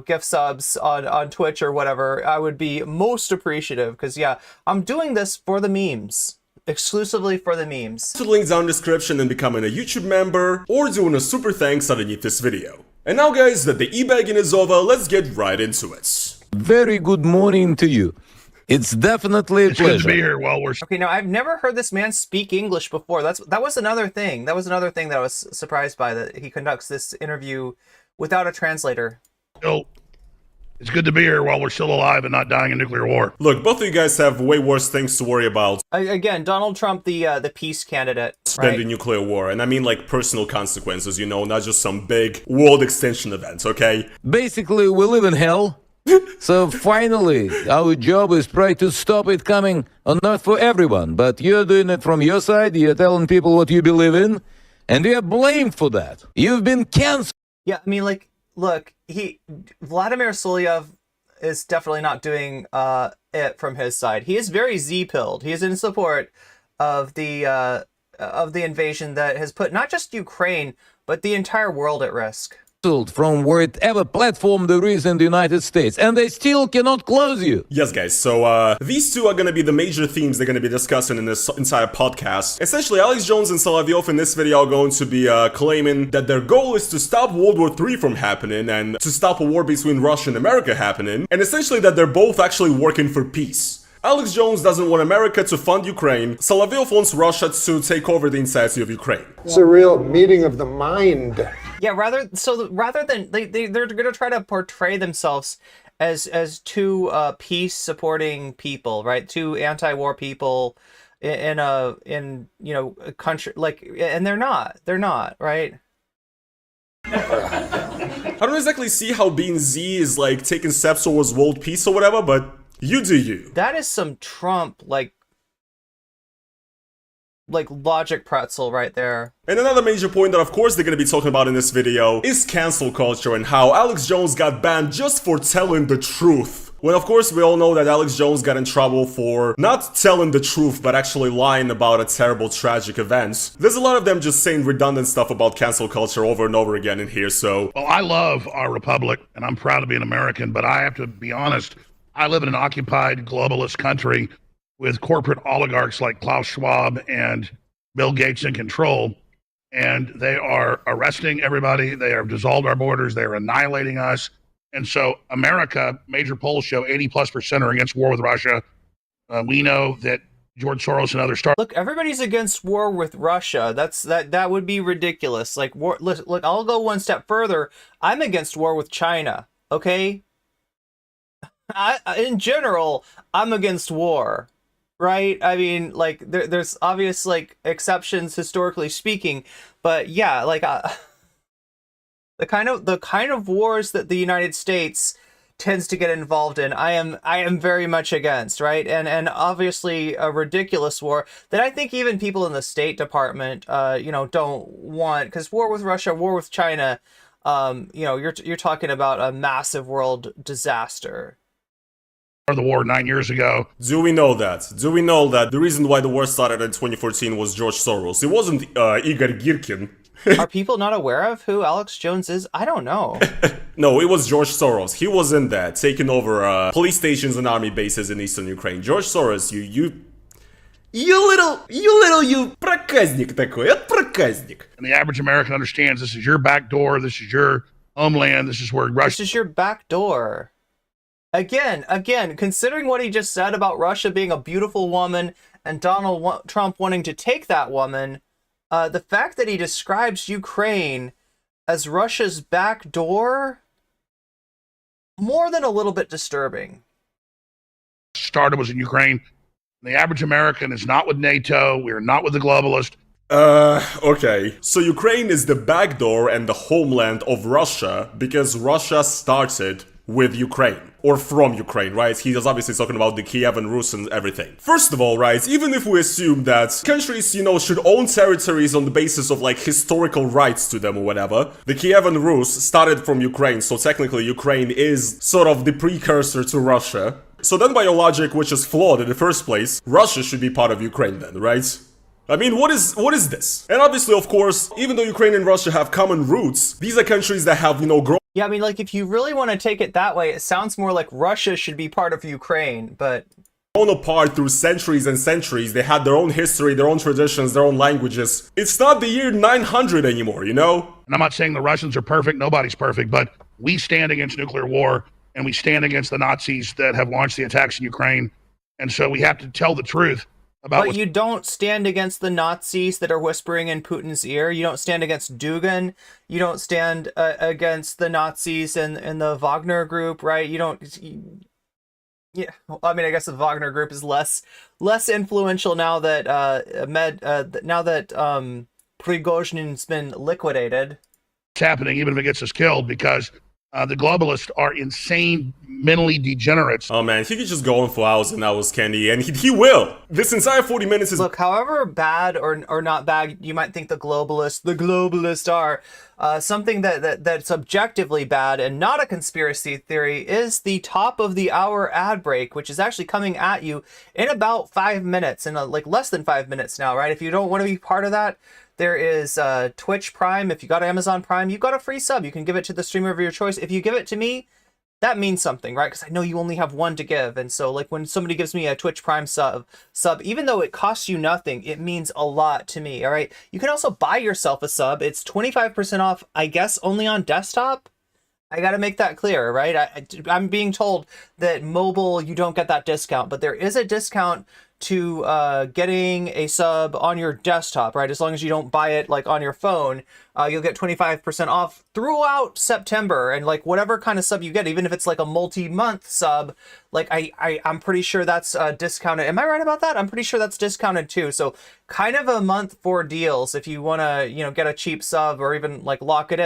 gift subs on Twitch or whatever, I would be most appreciative, because yeah, I'm doing this for the memes. Exclusively for the memes. To the links down in the description and becoming a YouTube member, or doing a super thanks underneath this video. And now guys, that the e-bagging is over, let's get right into it. Very good morning to you. It's definitely a It's good to pleasure. be here while we're Okay, now I've never heard this man speak English before. That was another thing. That was another thing that I was surprised by, that he conducts this interview without a translator. still. It's good to be here while we're still alive and not dying in nuclear war. Look, both of you guys have way worse things to worry about Again, Donald Trump, the peace candidate, than right? the nuclear war. And I mean like personal consequences, not just some big world extension event, okay? Basically, we live in hell. So finally, our job is try to stop it coming on Earth for everyone. But you're doing it from your side. You're telling people what you believe in, and you're blamed for that. You've been canceled. Yeah, I mean, like, look, Vladimir Solovyov is definitely not doing it from his side. He is very Z-pilled. He is in support of the invasion that has put not just Ukraine, but the entire world at risk. From whatever platform there is in the United States, and they still cannot close you. Yes, guys, so these two are gonna be the major themes they're gonna be discussing in this entire podcast. Essentially, Alex Jones and Solovyov in this video are going to be claiming that their goal is to stop World War III from happening and to stop a war between Russia and America happening, and essentially that they're both actually working for peace. Alex Jones doesn't want America to fund Ukraine. Solovyov wants Russia to take over the entirety of Ukraine. It's a real meeting of the mind. Yeah, rather than they're gonna try to portray themselves as two peace supporting people, right? Two anti-war people in a country, like, and they're not, right? I don't exactly see how being Z is like taking steps towards world peace or whatever, but you do you. That is some Trump, like, like logic pretzel right there. And another major point that of course they're gonna be talking about in this video is cancel culture and how Alex Jones got banned just for telling the truth. When of course we all know that Alex Jones got in trouble for not telling the truth but actually lying about a terrible tragic event. There's a lot of them just saying redundant stuff about cancel culture over and over again in here, so... Well, I love our republic and I'm proud to be an American, but I have to be honest, I live in an occupied globalist country with corporate oligarchs like Klaus Schwab and Bill Gates in control, and they are arresting everybody, they have dissolved our borders, they are annihilating us. And so America, major polls show 80+% are against war with Russia. We know that George Soros and others Look, everybody's against war with Russia. That would be ridiculous. Like, war, look, I'll go one step further. I'm against war with China, okay? In general, I'm against war, right? I mean, like, there's obvious, like, exceptions historically speaking, but yeah, like, the kind of wars that the United States tends to get involved in, I am very much against, right? And obviously a ridiculous war that I think even people in the State Department, you know, don't want, because war with Russia, war with China, you know, you're talking about a massive world disaster. The war 9 years ago. Do we know that? Do we know that the reason why the war started in 2014 was George Soros? It wasn't Igor Girkin. Are people not aware of who Alex Jones is? I don't know. No, it was George Soros. He was in there, taking over police stations and army bases in eastern Ukraine. George Soros, you проказник такой, это проказник. And the average American understands this is your back door, this is your homeland, this is where Russia... This is your back door. Again, considering what he just said about Russia being a beautiful woman and Donald Trump wanting to take that woman, the fact that he describes Ukraine as Russia's back door, more than a little bit disturbing. Started was in Ukraine. The average American is not with NATO. We are not with the globalist. Okay. So Ukraine is the back door and the homeland of Russia because Russia started with Ukraine. Or from Ukraine, right? He is obviously talking about the Kievan Rus and everything. First of all, right, even if we assume that countries, you know, should own territories on the basis of, like, historical rights to them or whatever, the Kievan Rus started from Ukraine, so technically Ukraine is sort of the precursor to Russia. So then by your logic, which is flawed in the first place, Russia should be part of Ukraine then, right? I mean, what is this? And obviously, of course, even though Ukraine and Russia have common roots, these are countries that have, you know, grown... Yeah, I mean, like, if you really want to take it that way, it sounds more like Russia should be part of Ukraine, but... grown apart through centuries and centuries. They had their own history, their own traditions, their own languages. It's not the year 900 anymore, you know? And I'm not saying the Russians are perfect. Nobody's perfect. But we stand against nuclear war, and we stand against the Nazis that have launched the attacks in Ukraine. And so we have to tell the truth. But you don't stand against the Nazis that are whispering in Putin's ear. You don't stand against Dugin. You don't stand against the Nazis and the Wagner group, right? You don't. Yeah, I mean, I guess the Wagner group is less influential now that Prigozhin's been liquidated. It's happening, even if it gets us killed, because the globalists are insane, mentally degenerates. Oh man, he could just go on for hours and hours, Kenny, and he will. This entire 40 minutes is... Look, however bad or not bad you might think the globalists are, something that's objectively bad and not a conspiracy theory is the top of the hour ad break, which is actually coming at you in about 5 minutes, in like less than 5 minutes now, right? If you don't want to be part of that, there is Twitch Prime. If you got Amazon Prime, you've got a free sub. You can give it to the streamer of your choice. If you give it to me, that means something, right? Because I know you only have one to give. And so, like, when somebody gives me a Twitch Prime sub, even though it costs you nothing, it means a lot to me, all right? You can also buy yourself a sub. It's 25% off, I guess, only on desktop. I got to make that clear, right? I'm being told that mobile, you don't get that discount, but there is a discount to getting a sub on your desktop, right? As long as you don't buy it like on your phone, you'll get 25% off throughout September. And like whatever kind of sub you get, even if it's like a multi-month sub, like I'm pretty sure that's discounted. Am I right about that? I'm pretty sure that's discounted too. So kind of a month for deals if you want to, you know, get a cheap sub or even like lock in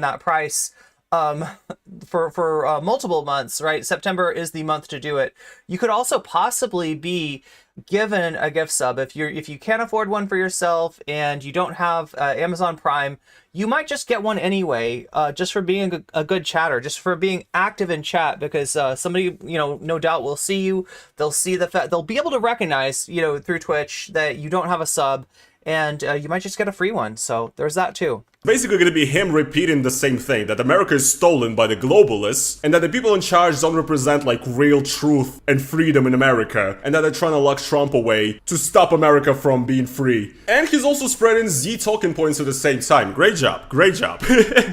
that price for multiple months, right? September is the month to do it. You could also possibly be given a gift sub, if you can't afford one for yourself and you don't have Amazon Prime, you might just get one anyway, just for being a good chatter, just for being active in chat, because somebody, no doubt will see you. They'll see they'll be able to recognize, through Twitch that you don't have a sub, and you might just get a free one. So there's that too. Basically gonna be him repeating the same thing, that America is stolen by the globalists, and that the people in charge don't represent like real truth and freedom in America, and that they're trying to lock Trump away to stop America from being free. And he's also spreading Z talking points at the same time. Great job, great job.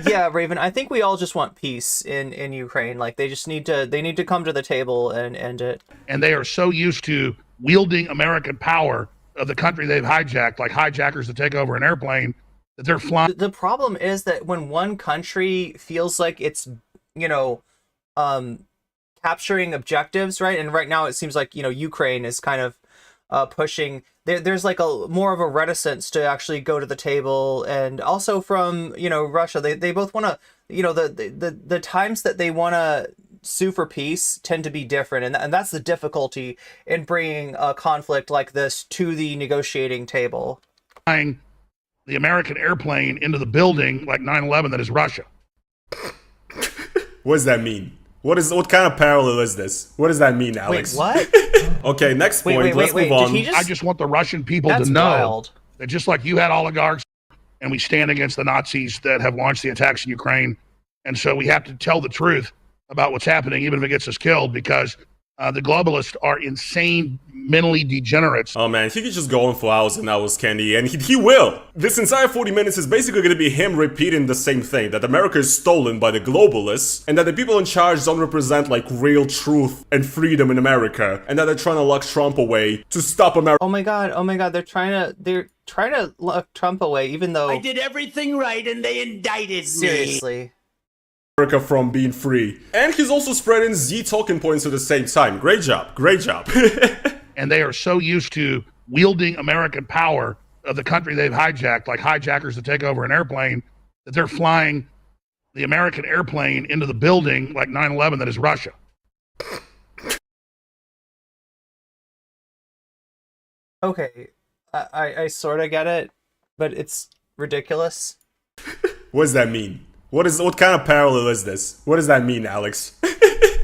Yeah, Raven, I think we all just want peace in Ukraine. Like they need to come to the table and end it. And they are so used to wielding American power of the country they've hijacked, like hijackers that take over an airplane, that they're flying. The problem is that when one country feels like it's, capturing objectives, right? And right now it seems like, Ukraine is kind of pushing. There's like more of a reticence to actually go to the table, and also from, Russia, they both want to, the times that they want to sue for peace tend to be different, and that's the difficulty in bringing a conflict like this to the negotiating table. The American airplane into the building like 9/11 that is Russia. What does that mean? What kind of parallel is this? What does that mean, Alex? Wait, what? Okay, next point. Let's move on. I just want the Russian people to know that just like you had oligarchs, and we stand against the Nazis that have launched the attacks in Ukraine, and so we have to tell the truth about what's happening, even if it gets us killed, because the globalists are insane, mentally degenerates. Oh man, he could just go on for hours and hours, Candy, and he will. This entire 40 minutes is basically going to be him repeating the same thing, that America is stolen by the globalists, and that the people in charge don't represent like real truth and freedom in America, and that they're trying to lock Trump away to stop America. Oh my god, they're trying to lock Trump away, even though I did everything right and they indicted me. Seriously. America from being free. And he's also spreading Z talking points at the same time. Great job, great job. And they are so used to wielding American power of the country they've hijacked, like hijackers that take over an airplane, that they're flying the American airplane into the building like 9/11 that is Russia. Okay, I sort of get it, but it's ridiculous. What does that mean? What kind of parallel is this? What does that mean, Alex?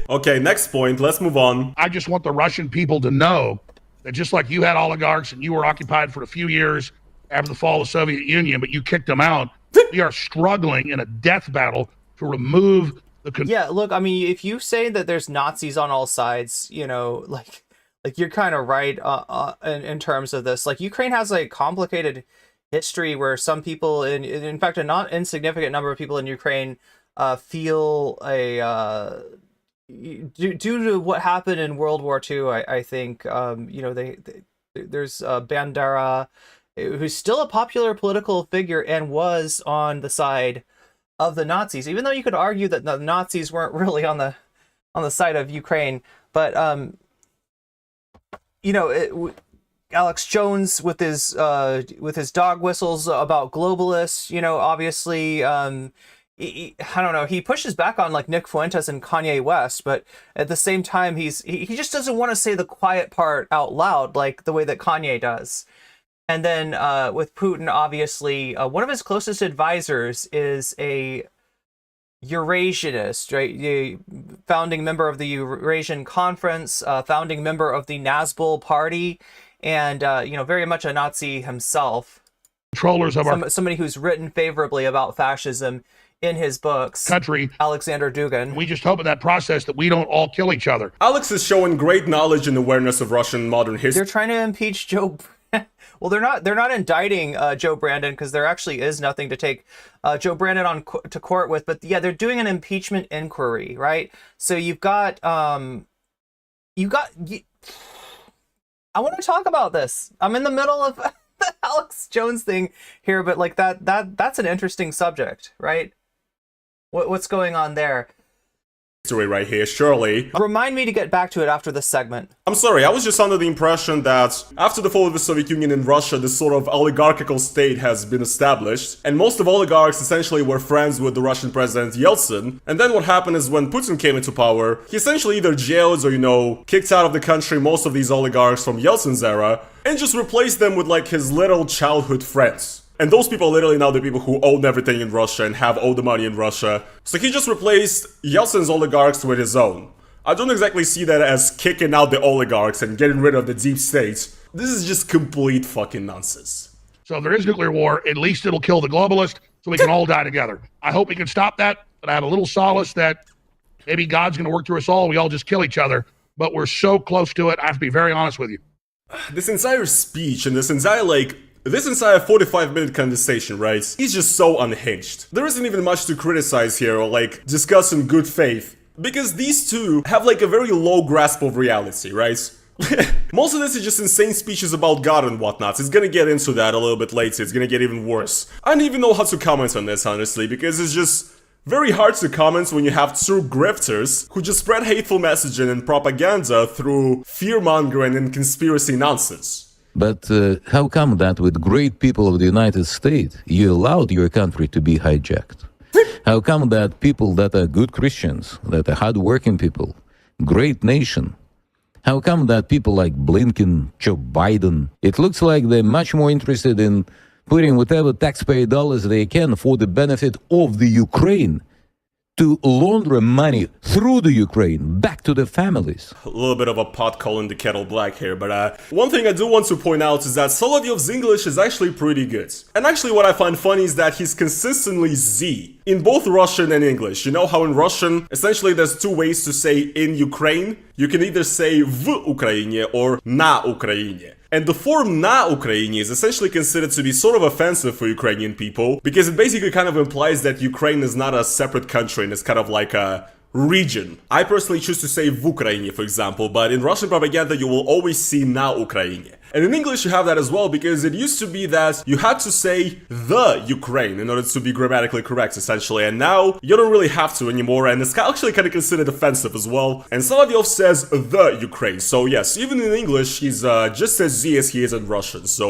Okay, next point. Let's move on. I just want the Russian people to know that just like you had oligarchs and you were occupied for a few years after the fall of the Soviet Union, but you kicked them out, we are struggling in a death battle to remove the... Yeah, look, I mean, if you say that there's Nazis on all sides, like you're kind of right in terms of this. Like, Ukraine has a complicated history where some people, in fact, a not insignificant number of people in Ukraine feel due to what happened in World War II, I think, there's Bandera, who's still a popular political figure and was on the side of the Nazis, even though you could argue that the Nazis weren't really on the side of Ukraine. But Alex Jones with his dog whistles about globalists, obviously, I don't know, he pushes back on like Nick Fuentes and Kanye West, but at the same time he just doesn't want to say the quiet part out loud like the way that Kanye does. And then with Putin, obviously, one of his closest advisors is a Eurasianist, right? The founding member of the Eurasian Conference, founding member of the Nazbol Party, and very much a Nazi himself. Controllers of somebody who's written favorably about fascism in his books. Country. Alexander Dugin. We just hope in that process that we don't all kill each other. Alex is showing great knowledge and awareness of Russian modern history. They're trying to impeach Joe. Well, they're not indicting Joe Brandon, because there actually is nothing to take Joe Brandon to court with. But yeah, they're doing an impeachment inquiry, right? So you've got I want to talk about this. I'm in the middle of the Alex Jones thing here, but like that's an interesting subject, right? What's going on there? history right here, surely. Remind me to get back to it after this segment. I'm sorry, I was just under the impression that after the fall of the Soviet Union in Russia, this sort of oligarchical state has been established, and most of oligarchs essentially were friends with the Russian president Yeltsin, and then what happened is when Putin came into power, he essentially either jailed or, kicked out of the country most of these oligarchs from Yeltsin's era, and just replaced them with like his little childhood friends. And those people are literally now the people who own everything in Russia and have all the money in Russia. So he just replaced Yeltsin's oligarchs with his own. I don't exactly see that as kicking out the oligarchs and getting rid of the deep state. This is just complete fucking nonsense. So if there is nuclear war, at least it'll kill the globalist so we can all die together. I hope we can stop that, but I have a little solace that maybe God's going to work through us all. We all just kill each other, but we're so close to it. I have to be very honest with you. This entire speech and this entire 45-minute conversation, right? He's just so unhinged. There isn't even much to criticize here or discuss in good faith. Because these two have a very low grasp of reality, right? Most of this is just insane speeches about God and whatnot. It's gonna get into that a little bit later. It's gonna get even worse. I don't even know how to comment on this, honestly, because it's just very hard to comment when you have two grifters who just spread hateful messaging and propaganda through fear-mongering and conspiracy nonsense. But how come that with great people of the United States, you allowed your country to be hijacked? How come that people that are good Christians, that are hardworking people, great nation, how come that people like Blinken, Joe Biden, it looks like they're much more interested in putting whatever taxpayer dollars they can for the benefit of the Ukraine to launder money through the Ukraine back to the families. A little bit of a pot calling the kettle black here, but one thing I do want to point out is that Solovyov's English is actually pretty good. And actually what I find funny is that he's consistently Z in both Russian and English. You know how in Russian, essentially there's two ways to say in Ukraine. You can either say v Ukraiне or na Ukraiне. And the form na Ukraiне is essentially considered to be sort of offensive for Ukrainian people because it basically kind of implies that Ukraine is not a separate country and it's kind of like a region. I personally choose to say v Ukraiне, for example, but in Russian propaganda you will always see na Ukraiне. And in English you have that as well because it used to be that you had to say the Ukraine in order to be grammatically correct, essentially, and now you don't really have to anymore, and it's actually kind of considered offensive as well. And Solovyov says the Ukraine, so yes, even in English he's just as Z as he is in Russian, so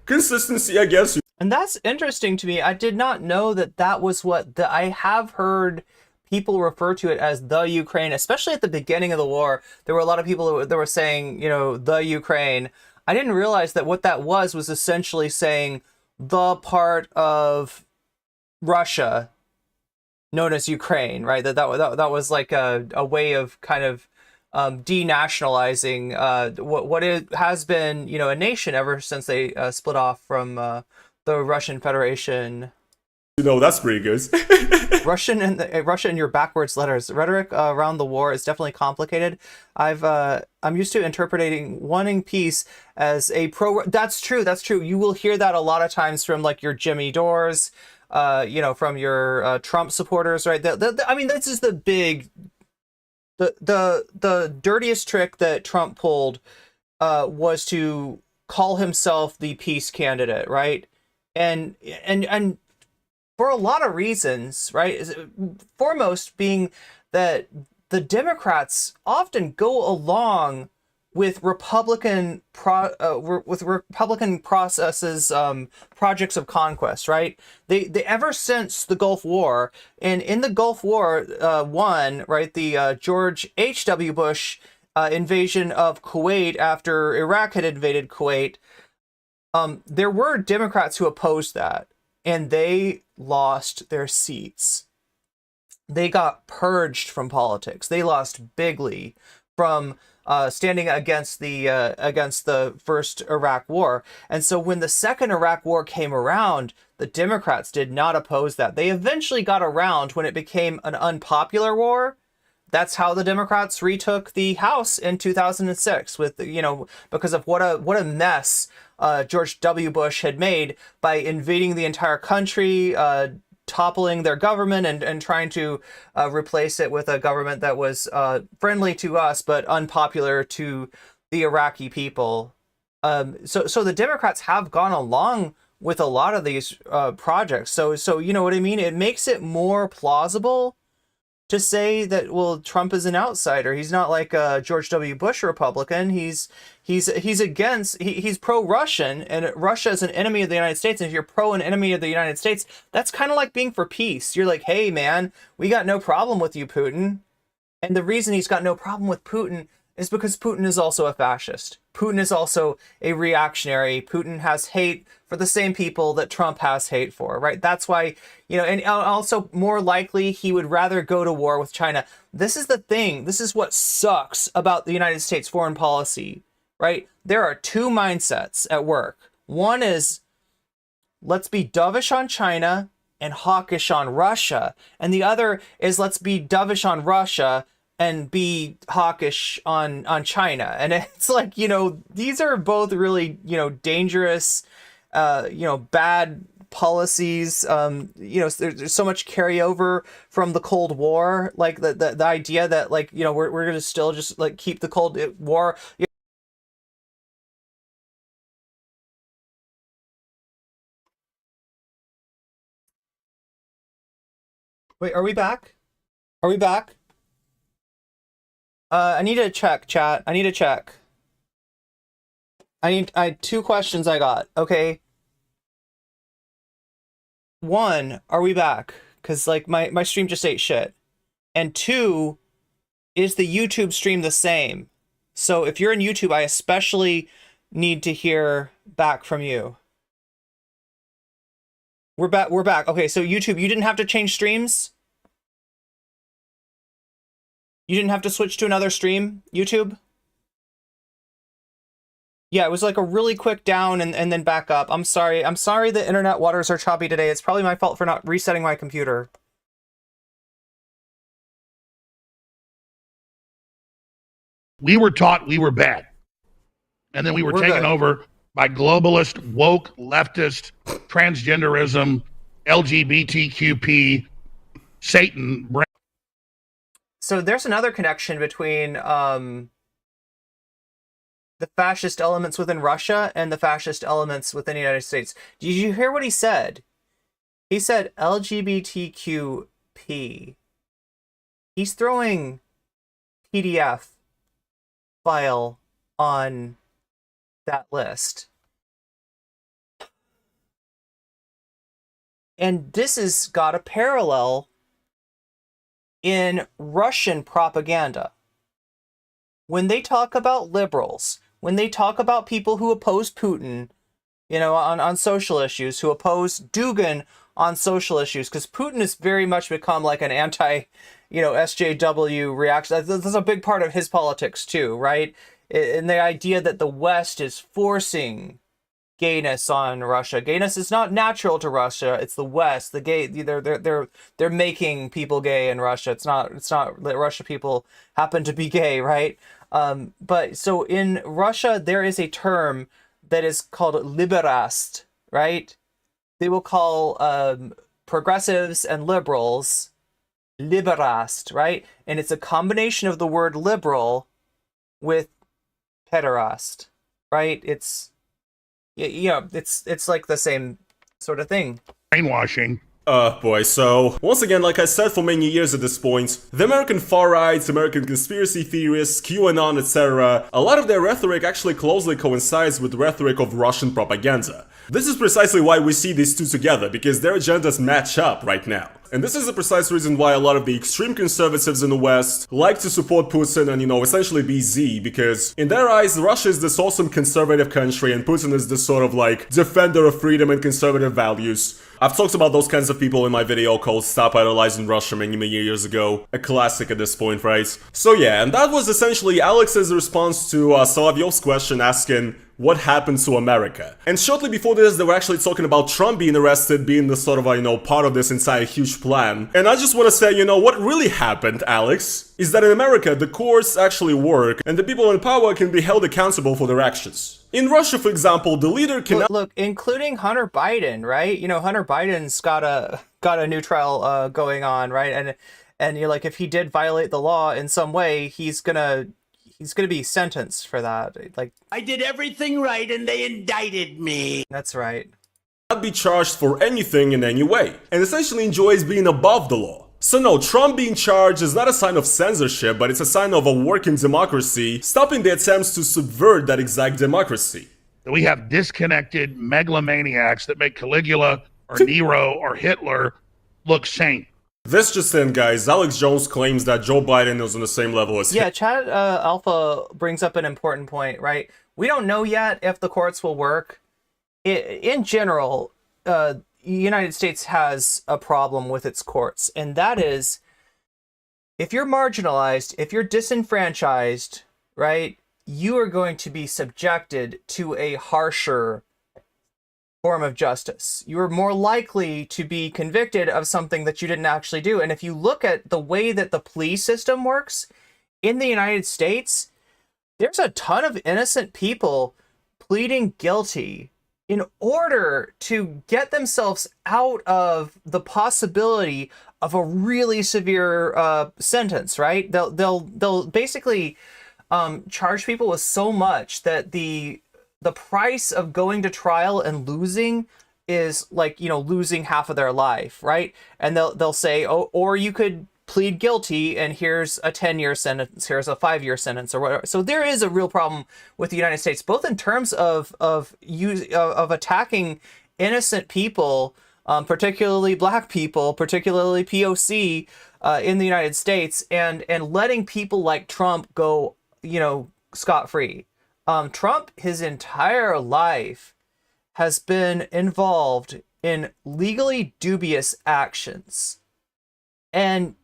consistency, I guess. And that's interesting to me. I did not know that was what I have heard people refer to it as the Ukraine, especially at the beginning of the war. There were a lot of people that were saying, the Ukraine. I didn't realize that what that was essentially saying the part of Russia known as Ukraine, right? That was like a way of kind of denationalizing what it has been, a nation ever since they split off from the Russian Federation. That's pretty good. Russian and your backwards letters. Rhetoric around the war is definitely complicated. I'm used to interpreting wanting peace as a pro. That's true. You will hear that a lot of times from your Jimmy Dores, from your Trump supporters, right? I mean, this is the dirtiest trick that Trump pulled was to call himself the peace candidate, right? And for a lot of reasons, right? Foremost being that the Democrats often go along with Republican processes, projects of conquest, right? They ever since the Gulf War, and in the Gulf War one, right, the George H.W. Bush invasion of Kuwait after Iraq had invaded Kuwait, there were Democrats who opposed that, and they lost their seats. They got purged from politics. They lost bigly from standing against the first Iraq War. And so when the second Iraq War came around, the Democrats did not oppose that. They eventually got around when it became an unpopular war. That's how the Democrats retook the House in 2006 with, because of what a mess George W. Bush had made by invading the entire country, toppling their government and trying to replace it with a government that was friendly to us but unpopular to the Iraqi people. So the Democrats have gone along with a lot of these projects. So you know what I mean? It makes it more plausible to say that, well, Trump is an outsider. He's not like a George W. Bush Republican. He's pro-Russian, and Russia is an enemy of the United States. And if you're pro an enemy of the United States, that's kind of like being for peace. You're like, hey man, we got no problem with you, Putin. And the reason he's got no problem with Putin is because Putin is also a fascist. Putin is also a reactionary. Putin has hate for the same people that Trump has hate for, right? That's why, you know, and also more likely he would rather go to war with China. This is the thing. This is what sucks about the United States foreign policy, right? There are two mindsets at work. One is, let's be dovish on China and hawkish on Russia. And the other is, let's be dovish on Russia and be hawkish on China. And it's like, you know, these are both really, you know, dangerous, you know, bad policies. You know, there's so much carryover from the Cold War, like the idea that, like, you know, we're going to still just like keep the Cold War. Wait, are we back? Are we back? I need to check, chat. I need to check. I two questions I got. Okay. One, are we back? Because, like, my stream just ate shit. And two, is the YouTube stream the same? So if you're in YouTube, I especially need to hear back from you. We're back. Okay, so YouTube, you didn't have to change streams? You didn't have to switch to another stream, YouTube? Yeah, it was like a really quick down and then back up. I'm sorry the internet waters are choppy today. It's probably my fault for not resetting my computer. We were taught we were bad. And then we were taken over by globalist, woke, leftist, transgenderism, LGBTQP, Satan. So there's another connection between the fascist elements within Russia and the fascist elements within the United States. Did you hear what he said? He said LGBTQP. He's throwing PDF file on that list. And this has got a parallel in Russian propaganda. When they talk about liberals, when they talk about people who oppose Putin, you know, on social issues, who oppose Dugin on social issues, because Putin has very much become like an anti, you know, SJW reaction. That's a big part of his politics too, right? And the idea that the West is forcing gayness on Russia. Gayness is not natural to Russia. It's the West. The gay, they're making people gay in Russia. It's not that Russia people happen to be gay, right? But so in Russia, there is a term that is called liberast, right? They will call progressives and liberals liberast, right? And it's a combination of the word liberal with pederast, right? It's, you know, it's like the same sort of thing. Brainwashing. Boy, so, once again, like I said for many years at this point, the American far-rights, American conspiracy theorists, QAnon, etc., a lot of their rhetoric actually closely coincides with the rhetoric of Russian propaganda. This is precisely why we see these two together, because their agendas match up right now. And this is the precise reason why a lot of the extreme conservatives in the West like to support Putin and, you know, essentially be Z, because in their eyes, Russia is this awesome conservative country and Putin is this sort of like defender of freedom and conservative values. I've talked about those kinds of people in my video called Stop Idolizing Russia many years ago. A classic at this point, right? So yeah, and that was essentially Alex's response to Solovyov's question asking, what happened to America? And shortly before this, they were actually talking about Trump being arrested, being the sort of, you know, part of this entire huge plan. And I just want to say, you know, what really happened, Alex, is that in America, the courts actually work, and the people in power can be held accountable for their actions. In Russia, for example, the leader can... Look, including Hunter Biden, right? You know, Hunter Biden's got a new trial going on, right? And you're like, if he did violate the law in some way, he's gonna be sentenced for that. Like, I did everything right and they indicted me. That's right. Not be charged for anything in any way, and essentially enjoys being above the law. So no, Trump being charged is not a sign of censorship, but it's a sign of a working democracy, stopping the attempts to subvert that exact democracy. We have disconnected megalomaniacs that make Caligula or Nero or Hitler look sane. This just in, guys, Alex Jones claims that Joe Biden is on the same level as Yeah, him. Chad Alpha brings up an important point, right? We don't know yet if the courts will work. In general, the United States has a problem with its courts, and that is, if you're marginalized, if you're disenfranchised, right, you are going to be subjected to a harsher form of justice. You are more likely to be convicted of something that you didn't actually do. And if you look at the way that the plea system works in the United States, there's a ton of innocent people pleading guilty in order to get themselves out of the possibility of a really severe sentence, right? They'll basically charge people with so much that the price of going to trial and losing is like, you know, losing half of their life, right? And they'll say, oh, or you could plead guilty and here's a 10-year sentence, here's a 5-year sentence, or whatever. So there is a real problem with the United States, both in terms of attacking innocent people, particularly black people, particularly POC in the United States, and letting people like Trump go, you know, scot-free. Trump, his entire life, has been involved in legally dubious actions. And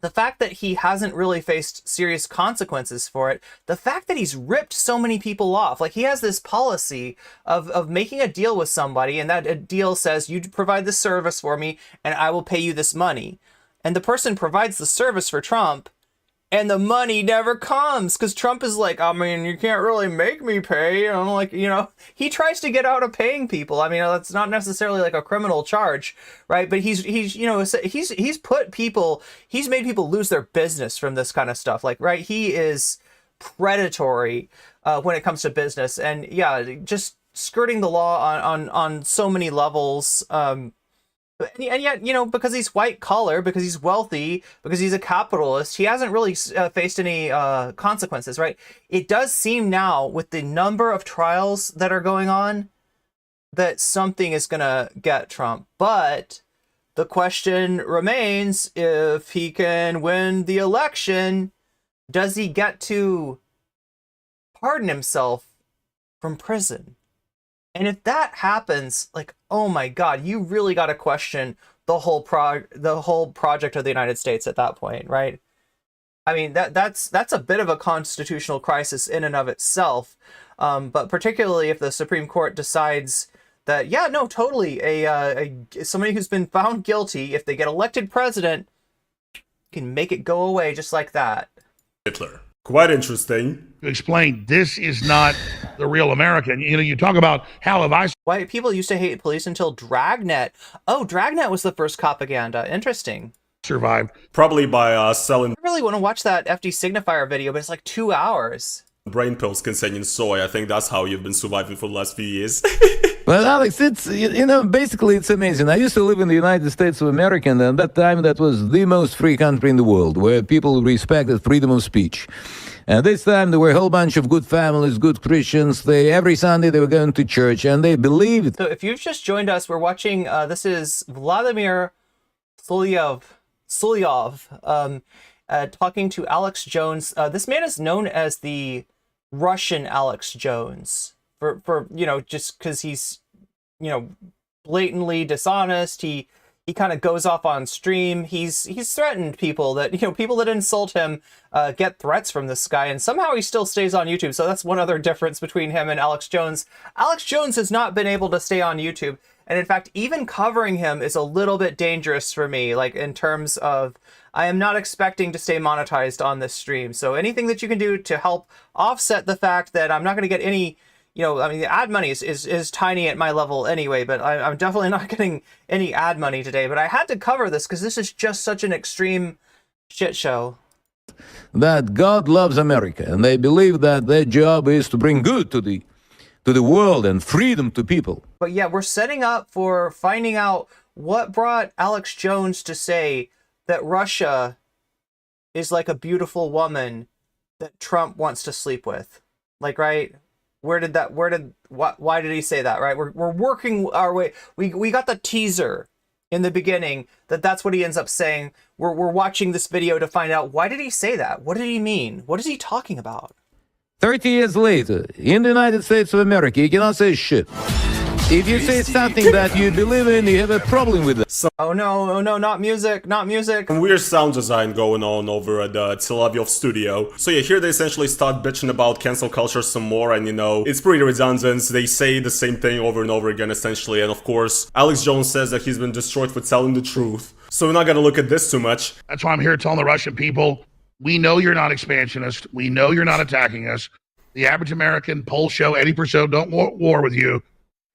the fact that he hasn't really faced serious consequences for it, the fact that he's ripped so many people off, like he has this policy of making a deal with somebody, and that deal says, you provide this service for me, and I will pay you this money. And the person provides the service for Trump, and the money never comes because Trump is like, I mean, you can't really make me pay. And I'm like, you know, he tries to get out of paying people. I mean, that's not necessarily like a criminal charge, right? But he's made people lose their business from this kind of stuff. Like, right? He is predatory when it comes to business, and yeah, just skirting the law on so many levels. And yet, you know, because he's white collar, because he's wealthy, because he's a capitalist, he hasn't really faced any consequences, right? It does seem now, with the number of trials that are going on, that something is going to get Trump. But the question remains, if he can win the election, does he get to pardon himself from prison? And if that happens, like, oh my God, you really got to question the whole project of the United States at that point, right? I mean, that's a bit of a constitutional crisis in and of itself, but particularly if the Supreme Court decides that, yeah, no, totally, somebody who's been found guilty, if they get elected president, can make it go away just like that. Hitler. Quite interesting. To explain, this is not the real American. You know, you talk about how have I White people used to hate police until Dragnet. Oh, Dragnet was the first propaganda. Interesting. survived. Probably by selling I really want to watch that FD Signifier video, but it's like 2 hours. brain pills containing soy. I think that's how you've been surviving for the last few years. Well, Alex, it's, you know, basically it's amazing. I used to live in the United States of America, and at that time that was the most free country in the world, where people respected freedom of speech. And this time there were a whole bunch of good families, good Christians. Every Sunday they were going to church, and they believed. So if you've just joined us, we're watching, this is Vladimir Solovyov, talking to Alex Jones. This man is known as the Russian Alex Jones. For you know, just because he's, you know, blatantly dishonest. He kind of goes off on stream. He's threatened people that, you know, people that insult him get threats from this guy, and somehow he still stays on YouTube. So that's one other difference between him and Alex Jones. Alex Jones has not been able to stay on YouTube, and in fact, even covering him is a little bit dangerous for me, like in terms of I am not expecting to stay monetized on this stream. So anything that you can do to help offset the fact that I'm not going to get any, you know, I mean, the ad money is tiny at my level anyway, but I'm definitely not getting any ad money today. But I had to cover this because this is just such an extreme shit show. That God loves America, and they believe that their job is to bring good to the world and freedom to people. But yeah, we're setting up for finding out what brought Alex Jones to say that Russia is like a beautiful woman that Trump wants to sleep with. Like, right? Why did he say that, right? We're working our way. We got the teaser in the beginning that's what he ends up saying. We're watching this video to find out, why did he say that? What did he mean? What is he talking about? 30 years later, in the United States of America, you cannot say shit. If you say something that you believe in, you have a problem with it. Oh no, not music, not music. Some weird sound design going on over at the Solovyov studio. So yeah, here they essentially start bitching about cancel culture some more, and you know, it's pretty redundant. They say the same thing over and over again essentially, and of course, Alex Jones says that he's been destroyed for telling the truth. So we're not gonna look at this too much. That's why I'm here telling the Russian people, we know you're not expansionist. We know you're not attacking us. The average American polls show 80% don't want war with you.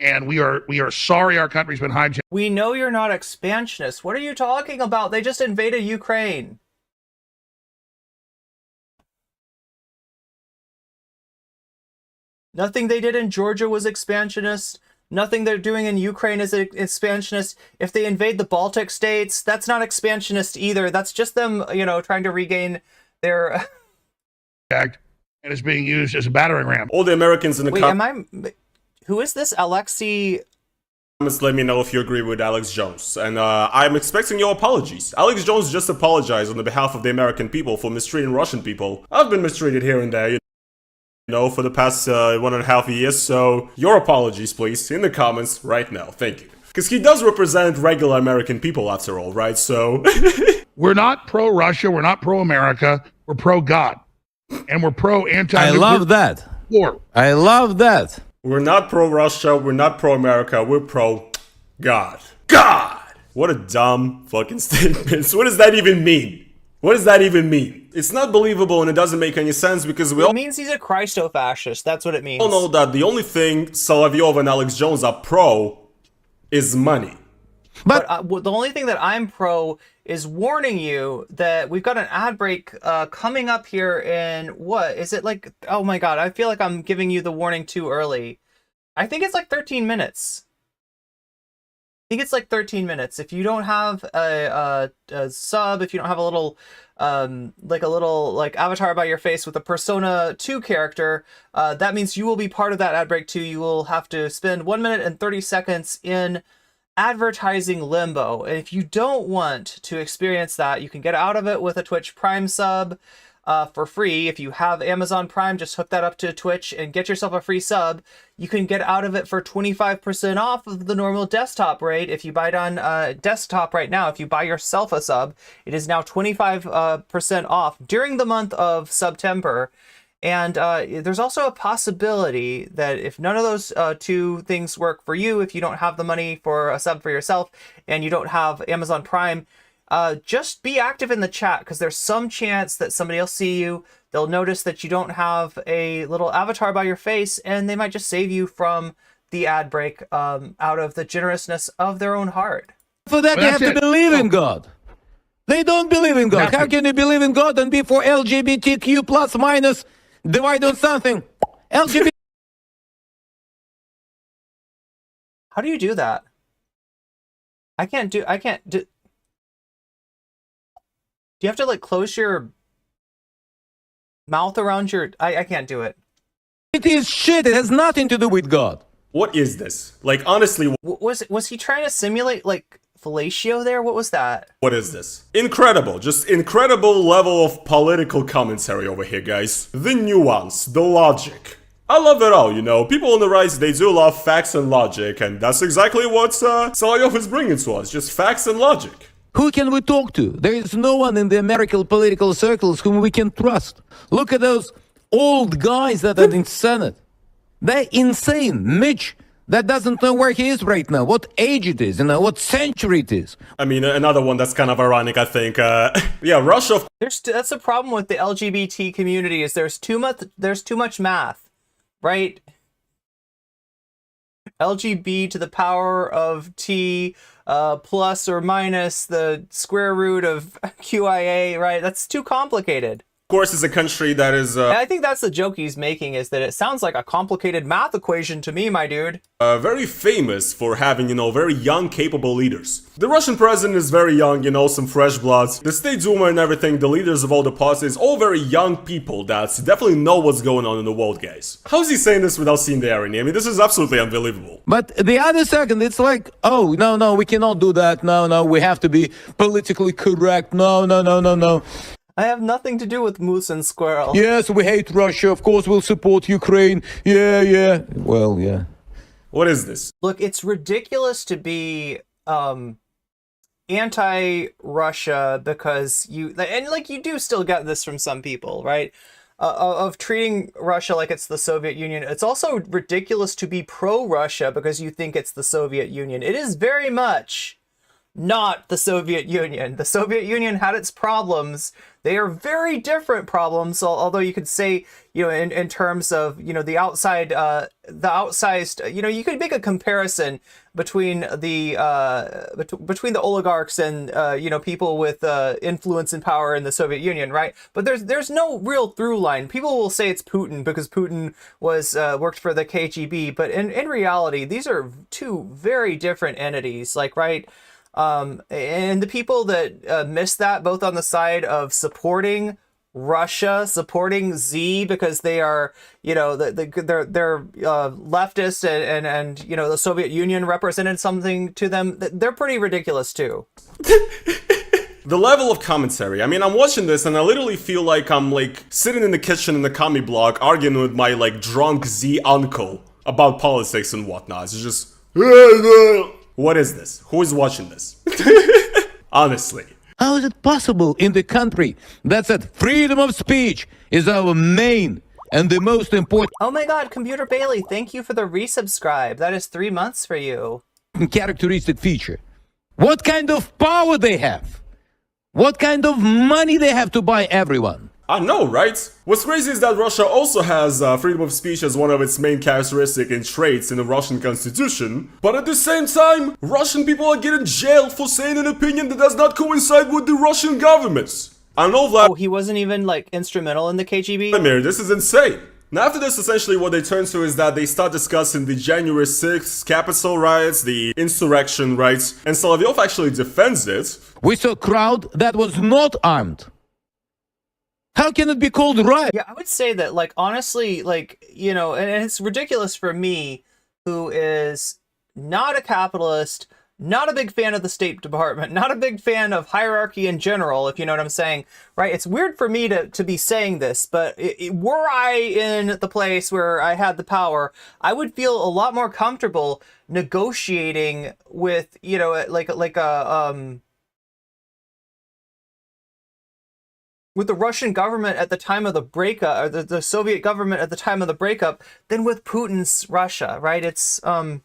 And we are sorry our country's been hijacked. We know you're not expansionist. What are you talking about? They just invaded Ukraine. Nothing they did in Georgia was expansionist. Nothing they're doing in Ukraine is expansionist. If they invade the Baltic states, that's not expansionist either. That's just them, you know, trying to regain their... And it's being used as a battering ram. All the Americans in the Who is this Alexei? Let me know if you agree with Alex Jones, and I'm expecting your apologies. Alex Jones just apologized on the behalf of the American people for mistreating Russian people. I've been mistreated here and there, you know, for the past 1.5 years, so your apologies, please, in the comments right now. Thank you. Because he does represent regular American people, after all, right? So... We're not pro-Russia, we're not pro-America, we're pro-God. And we're pro-anti-nuclear... I love that. War. I love that. We're not pro-Russia, we're not pro-America, we're pro-God. God! What a dumb fucking statement. So what does that even mean? What does that even mean? It's not believable and it doesn't make any sense because we all... It means he's a Christo-fascist, that's what it means. all know that the only thing Solovyov and Alex Jones are pro is money. But the only thing that I'm pro is warning you that we've got an ad break coming up here in, what is it, like, oh my god, I feel like I'm giving you the warning too early. I think it's like 13 minutes. I think it's like 13 minutes. If you don't have a sub, if you don't have a little like avatar by your face with a Persona 2 character, that means you will be part of that ad break too. You will have to spend 1 minute and 30 seconds in advertising limbo, and if you don't want to experience that, you can get out of it with a Twitch Prime sub for free. If you have Amazon Prime, just hook that up to Twitch and get yourself a free sub. You can get out of it for 25% off of the normal desktop rate. If you buy it on desktop right now, if you buy yourself a sub, it is now 25% off during the month of September. And there's also a possibility that if none of those two things work for you, if you don't have the money for a sub for yourself and you don't have Amazon Prime, just be active in the chat, because there's some chance that somebody will see you. They'll notice that you don't have a little avatar by your face, and they might just save you from the ad break out of the generousness of their own heart. For that, you have to believe in God. They don't believe in God. How can you believe in God and be for LGBTQ plus minus divide on something? LGBT. How do you do that? I can't do. Do you have to like close your mouth around your? I can't do it. It is shit. It has nothing to do with God. What is this? Like, honestly, Was he trying to simulate like fellatio there? What was that? what is this? Incredible, just incredible level of political commentary over here, guys. The nuance, the logic. I love it all, you know. People on the right, they do love facts and logic, and that's exactly what Solovyov is bringing to us, just facts and logic. Who can we talk to? There is no one in the American political circles whom we can trust. Look at those old guys that are in Senate. They're insane. Mitch, that doesn't know where he is right now, what age it is, and what century it is. I mean, another one that's kind of ironic, I think. Yeah, Russia. That's the problem with the LGBT community, is there's too much math, right? LGB to the power of T plus or minus the square root of QIA, right? That's too complicated. course, is a country that is And I think that's the joke he's making, is that it sounds like a complicated math equation to me, my dude. very famous for having, very young, capable leaders. The Russian president is very young, some fresh blood. The State Duma and everything, the leaders of all the parties, all very young people that definitely know what's going on in the world, guys. How is he saying this without seeing the irony? I mean, this is absolutely unbelievable. But the other second, it's like, oh, no, we cannot do that. No, we have to be politically correct. No. I have nothing to do with moose and squirrel. Yes, we hate Russia. Of course, we'll support Ukraine. Yeah. Well, yeah. What is this? Look, it's ridiculous to be anti-Russia because you do still get this from some people, right? Of treating Russia like it's the Soviet Union. It's also ridiculous to be pro-Russia because you think it's the Soviet Union. It is very much not the Soviet Union. The Soviet Union had its problems. They are very different problems, although you could say, in terms of, the outsized, you could make a comparison between the oligarchs and, people with influence and power in the Soviet Union, right? But there's no real through line. People will say it's Putin because Putin was worked for the KGB, but in reality, these are two very different entities, right? And the people that miss that, both on the side of supporting Russia, supporting Z because they are, they're leftist and the Soviet Union represented something to them. They're pretty ridiculous too. The level of commentary. I mean, I'm watching this and I literally feel like I'm sitting in the kitchen in the commie blog arguing with my drunk Z uncle about politics and whatnot. It's just, what is this? Who is watching this? Honestly. How is it possible in the country that said freedom of speech is our main and the most important Oh my god, Computer Bailey, thank you for the resubscribe. That is 3 months for you. characteristic feature? What kind of power they have? What kind of money they have to buy everyone? I know, right? What's crazy is that Russia also has freedom of speech as one of its main characteristics and traits in the Russian constitution, but at the same time, Russian people are getting jailed for saying an opinion that does not coincide with the Russian government. I know Oh, he wasn't even instrumental in the KGB? Vladimir, this is insane. Now after this, essentially what they turn to is that they start discussing the January 6th Capitol riots, the insurrection, right? And Solovyov actually defends it. We saw a crowd that was not armed. How can it be called riot? Yeah, I would say that, honestly, and it's ridiculous for me, who is not a capitalist, not a big fan of the State Department, not a big fan of hierarchy in general, if you know what I'm saying, right? It's weird for me to be saying this, but were I in the place where I had the power, I would feel a lot more comfortable negotiating with, with the Russian government at the time of the breakup, or the Soviet government at the time of the breakup, than with Putin's Russia, right? It's, The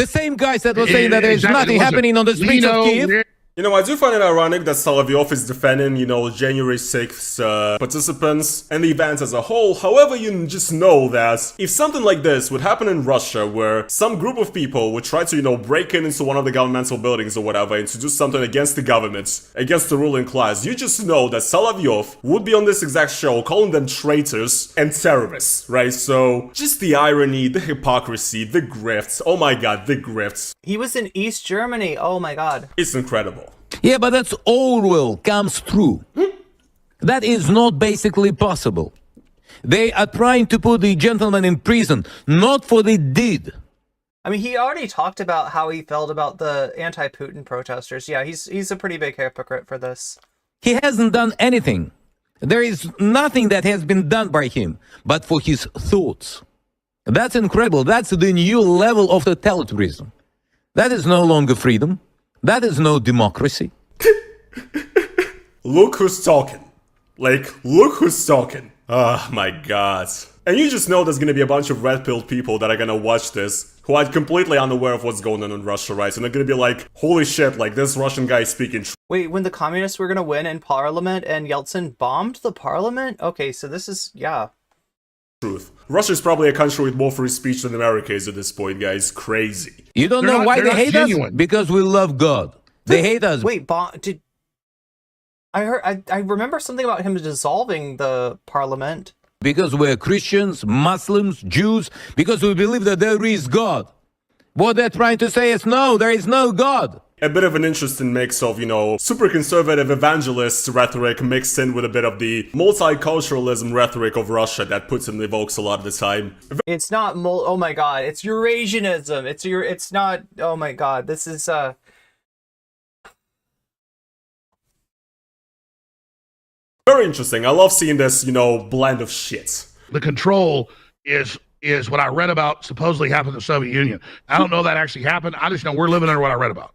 same guys that were saying that there's nothing happening on the streets of Kiev. I do find it ironic that Solovyov is defending, January 6th participants and the event as a whole. However, you just know that if something like this would happen in Russia, where some group of people would try to, break into one of the governmental buildings or whatever and to do something against the government, against the ruling class, you just know that Solovyov would be on this exact show calling them traitors and terrorists, right? So, just the irony, the hypocrisy, the grifts. Oh my god, the grifts. He was in East Germany. Oh my god. It's incredible. Yeah, but that's Orwell comes true. That is not basically possible. They are trying to put the gentleman in prison, not for the deed. I mean, he already talked about how he felt about the anti-Putin protesters. Yeah, he's a pretty big hypocrite for this. He hasn't done anything. There is nothing that has been done by him, but for his thoughts. That's incredible. That's the new level of totalitarianism. That is no longer freedom. That is no democracy. Look who's talking. Look who's talking. Oh my god. And you just know there's gonna be a bunch of red-pilled people that are gonna watch this, who are completely unaware of what's going on in Russia, right? And they're gonna be like, holy shit, this Russian guy is speaking Wait, when the communists were gonna win in parliament and Yeltsin bombed the parliament? Okay, so this is, yeah. truth. Russia's probably a country with more free speech than America is at this point, guys. Crazy. You don't know why they hate us? Because we love God. They hate us. Wait, I remember something about him dissolving the parliament. Because we're Christians, Muslims, Jews, because we believe that there is God. What they're trying to say is no, there is no God. A bit of an interesting mix of, you know, super conservative evangelist rhetoric mixed in with a bit of the multiculturalism rhetoric of Russia that Putin evokes a lot of the time. It's not oh my god, it's Eurasianism. It's not, oh my god, this is Very interesting. I love seeing this, you know, blend of shit. The control is what I read about supposedly happened in the Soviet Union. I don't know that actually happened. I just know we're living under what I read about.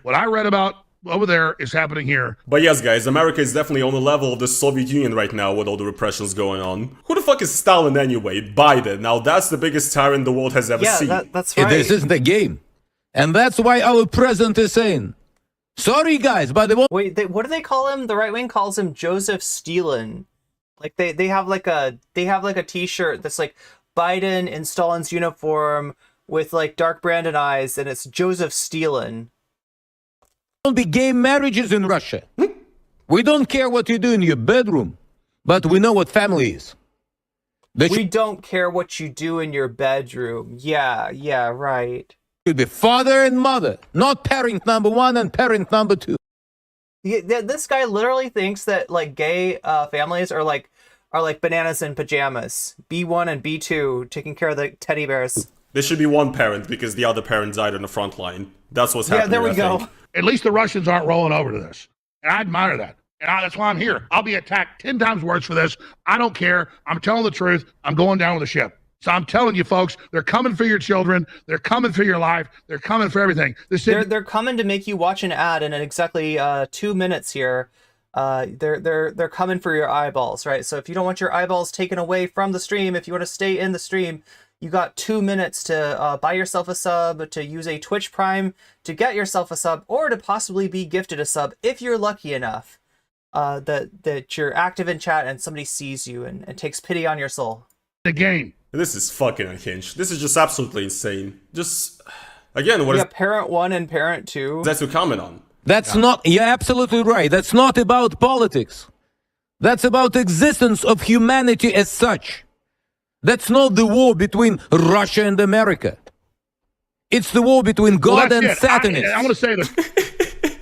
What I read about over there is happening here. But yes, guys, America is definitely on the level of the Soviet Union right now with all the repressions going on. Who the fuck is Stalin anyway? Biden. Now that's the biggest tyrant the world has ever seen. That's right. This isn't a game. And that's why our president is saying, sorry guys, but they won't. Wait, what do they call him? The right wing calls him Joseph Stalin. Like they have like a t-shirt that's like Biden in Stalin's uniform with like dark Brandon eyes, and it's Joseph Stalin. Be gay marriages in Russia. We don't care what you do in your bedroom, but we know what family is. We don't care what you do in your bedroom. Yeah, right. Should be father and mother, not parent number one and parent number two. Yeah, this guy literally thinks that like gay families are like bananas in pajamas. B1 and B2 taking care of the teddy bears. There should be one parent because the other parent died on the front line. That's what's happening. Yeah, there we I go. think. At least the Russians aren't rolling over to this. And I admire that. And that's why I'm here. I'll be attacked 10 times worse for this. I don't care. I'm telling the truth. I'm going down with the ship. So I'm telling you folks, they're coming for your children. They're coming for your life. They're coming for everything. They're coming to make you watch an ad in exactly 2 minutes here. They're coming for your eyeballs, right? So if you don't want your eyeballs taken away from the stream, if you want to stay in the stream, you got 2 minutes to buy yourself a sub, to use a Twitch Prime to get yourself a sub, or to possibly be gifted a sub if you're lucky enough that you're active in chat and somebody sees you and takes pity on your soul. The game. This is fucking unhinged. This is just absolutely insane. Just, again, what is parent 1 and parent 2? that to comment on? That's not, you're absolutely right. That's not about politics. That's about existence of humanity as such. That's not the war between Russia and America. It's the war between God and Satanists. I want to say this.